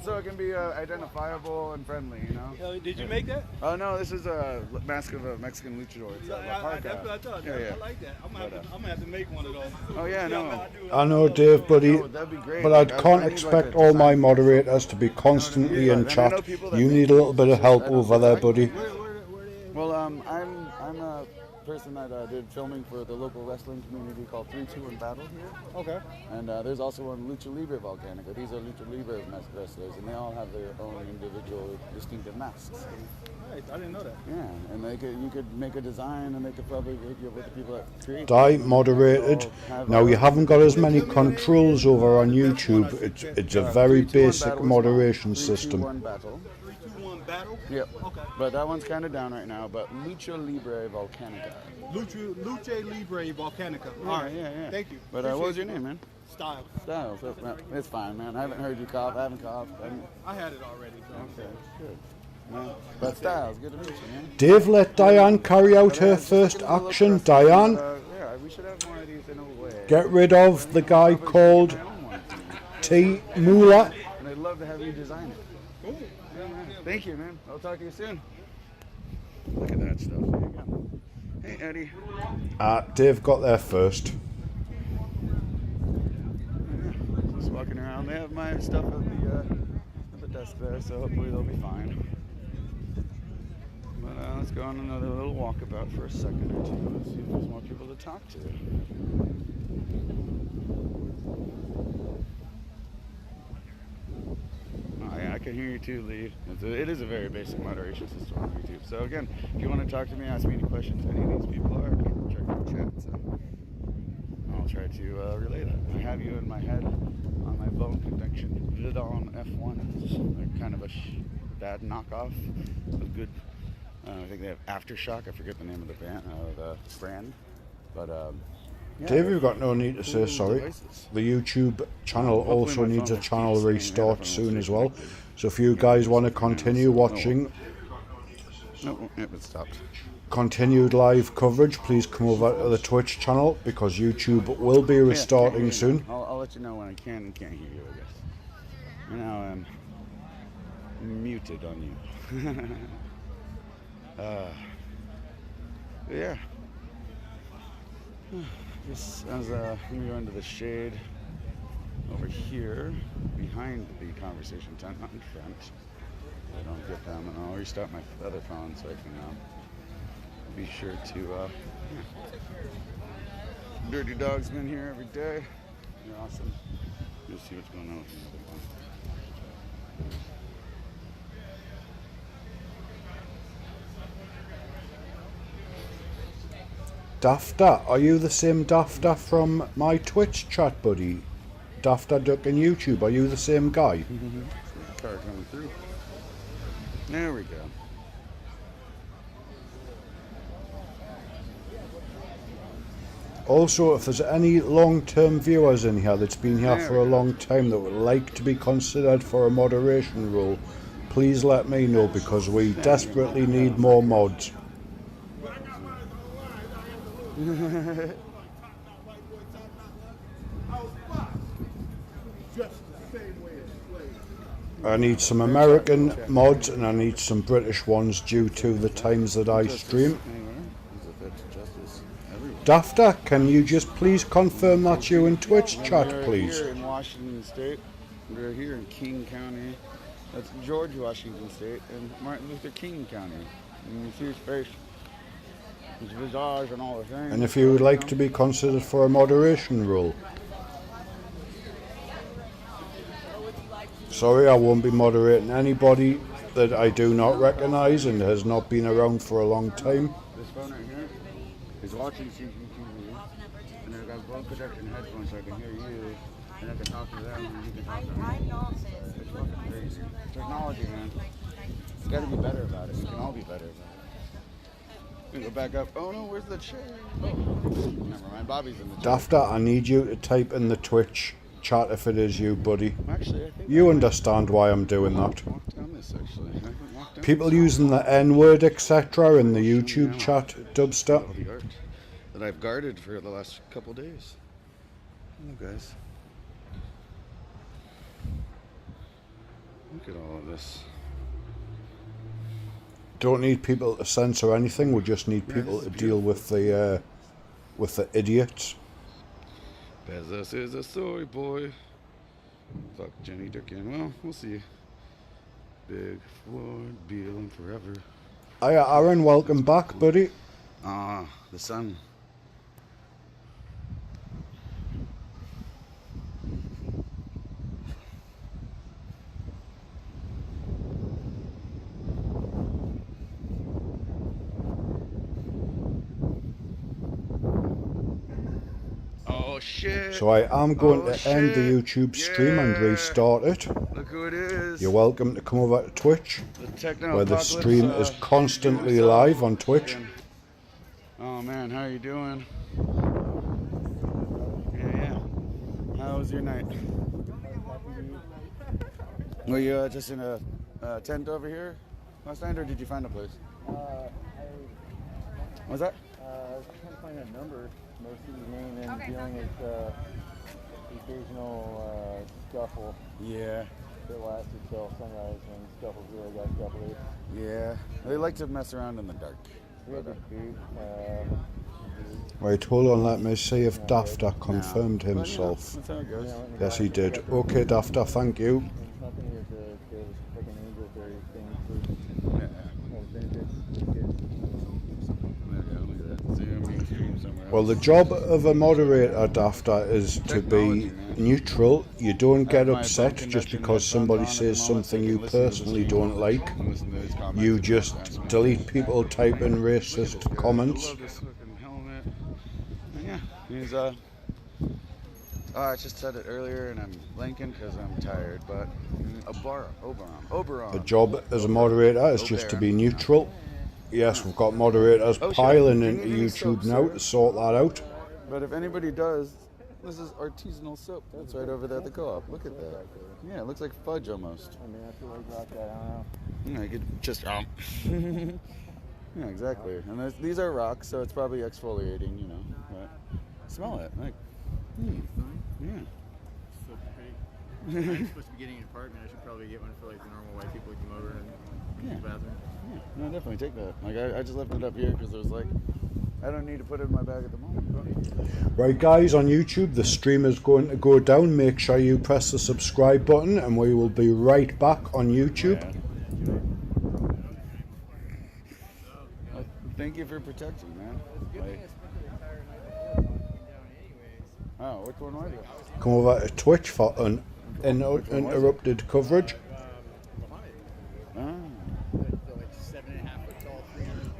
S2: so it can be identifiable and friendly, you know.
S13: Did you make that?
S2: Oh no, this is a mask of a Mexican luchador. It's
S13: That's what I thought.
S2: Yeah.
S13: I like that. I'm gonna have to make one of those.
S2: Oh yeah, no.
S1: I know, Dave, buddy,
S2: that'd be great.
S1: but I can't expect all my moderators to be constantly in chat. You need a little bit of help over there, buddy.
S2: Well, I'm a person that did filming for the local wrestling community called 3-2-1 Battle here.
S13: Okay.
S2: And there's also one Lucha Libre Volcanica. These are Lucha Libre wrestlers, and they all have their own individual distinctive masks.
S13: Right, I didn't know that.
S2: Yeah, and you could make a design, and they could probably get you with the people that create.
S1: Di moderated. Now you haven't got as many controls over on YouTube. It's a very basic moderation system.
S2: 3-2-1 Battle.
S13: 3-2-1 Battle?
S2: Yep. Okay. But that one's kind of down right now. But Lucha Libre Volcanica.
S13: Lucha Libre Volcanica.
S2: Yeah,
S13: All right.
S2: yeah.
S13: Thank you.
S2: But what was your name, man?
S13: Styles.
S2: Styles. It's fine, man. I haven't heard you cough. I haven't coughed.
S13: I had it already. So.
S2: Okay, good. man. But Styles, good to meet you, man.
S1: Dave, let Diane carry out her first action. Diane,
S2: Yeah, we should have more of these in a way.
S1: get rid of the guy called T. Moolah.
S2: And I'd love to have you design it. Cool. Yeah, man. Thank you, man. I'll talk to you soon. Look at that stuff. There you go. Hey, Eddie.
S1: Dave got there first.
S2: Just walking around. They have my stuff at the desk there, so hopefully they'll be fine. But let's go on another little walkabout for a second or two. Let's see if there's more people to talk to. Oh, yeah, I can hear you too, Lee. It is a very basic moderation system on YouTube. So again, if you want to talk to me, ask me any questions, any of these people are, check out the chat. So I'll try to relay that. I have you in my head on my bone conduction Vidal F1. It's kind of a bad knockoff of good. I think they have Aftershock. I forget the name of the brand, but yeah,
S1: Dave, you've got no need to say sorry.
S2: devices.
S1: The YouTube channel also needs a channel restart soon as well. So if you guys want to continue watching
S2: No, yep, it stopped.
S1: continued live coverage, please come over to the Twitch channel because YouTube will be restarting soon.
S2: I'll let you know when I can and can't hear you, I guess. And now I'm muted on you. Yeah. Just as we go into the shade over here, behind the conversation tent, not in front. I don't get them, and I'll restart my other phone so I can be sure to. Yeah. Dirty Dog's been here every day. You're awesome. Let's see what's going on with the other one.
S1: Dafta, are you the same Dafta from my Twitch chat, buddy? Dafta Duck and YouTube, are you the same guy?
S2: Car coming through. There we go.
S1: Also, if there's any long-term viewers in here that's been here for a long time that would like to be considered for a moderation role, please let me know because we desperately need more mods. I need some American mods and I need some British ones due to the times that I stream. Dafta, can you just please confirm that you in Twitch chat, please?
S2: We're here in Washington State. We're here in King County. That's George Washington State and Martin Luther King County. And you see his face, his visage and all the things.
S1: And if you would like to be considered for a moderation role. Sorry, I won't be moderating anybody that I do not recognise and has not been around for a long time.
S2: This phone right here is watching CCTV, and I've got blood protection headphones so I can hear you, and I can talk to them, and you can talk to me. It's fucking crazy. Technology, man. You gotta be better about it. We can all be better about it. We can go back up. Oh no, where's the chair? Oh, never mind. Bobby's in the chair.
S1: Dafta, I need you to type in the Twitch chat if it is you, buddy.
S2: Actually, I think
S1: You understand why I'm doing that.
S2: walked down this actually. I haven't walked down
S1: People
S2: this.
S1: using the N-word, etc. in the YouTube chat, Dubster.
S2: All the art that I've guarded for the last couple days. Hello, guys. Look at all of this.
S1: Don't need people to censor anything. We just need people to deal with the idiots.
S2: Bezos is a soy boy. Fuck Jenny Durkin. Well, we'll see. Big Floyd, Beal forever.
S1: Hiya, Aaron. Welcome back, buddy.
S2: The sun. Oh shit.
S1: So I am going to end the YouTube stream and restart it.
S2: Look who it is.
S1: You're welcome to come over to Twitch,
S2: techno
S1: where the
S2: apocalypse,
S1: stream is constantly live on Twitch.
S2: Oh man, how you doing? Yeah. How was your night? Were you just in a tent over here last night, or did you find a place? What's that?
S15: I was trying to find a number, most of the name, and dealing with the occasional scuffle.
S2: Yeah.
S15: That lasted till sunrise when scuffles really got scuffly.
S2: Yeah. They like to mess around in the dark.
S15: We had to boot.
S1: Wait, hold on, let me see if Dafter confirmed himself.
S2: That's how it goes.
S1: Yes, he did. Okay, Dafter, thank you.
S15: Company is like an angel fairy thing for
S1: Well, the job of a moderator, Dafter, is to be neutral. You don't get upset just because somebody says something you personally don't like. You just delete people typing racist comments.
S2: Yeah, he's I just said it earlier and I'm blanking because I'm tired, but Oberon.
S1: The job as a moderator is just to be neutral. Yes, we've got moderators piling into YouTube now to sort that out.
S2: But if anybody does, this is artisanal soap. That's right over there at the co-op. Look at that. Yeah, it looks like fudge almost.
S15: I mean, I feel like rock that, I don't know.
S2: Yeah, you could just yeah, exactly. And these are rocks, so it's probably exfoliating, you know. But smell it, like, yeah.
S9: So pretty. I'm supposed to be getting an apartment. I should probably get one for like the normal white people who come over and use the bathroom.
S2: Yeah, no, definitely take that. Like, I just left it up here because it was like, I don't need to put it in my bag at the moment.
S1: Right, guys, on YouTube, the stream is going to go down. Make sure you press the subscribe button, and we will be right back on YouTube.
S2: Well, thank you for protecting, man. Like, oh, which one was it?
S1: Come over to Twitch for uninterrupted coverage.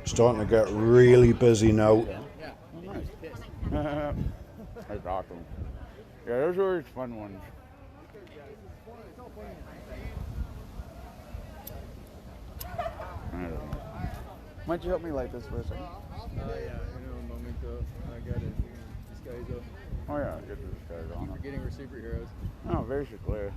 S1: Starting to get really busy now.
S2: That's awesome. Yeah, those are fun ones. I don't know. Why don't you help me light this for a second?
S9: Yeah, in a moment though. I got it. This guy's up.
S2: Oh yeah, get this guy on.
S9: Forgetting we're superheroes.
S2: Oh, very clear.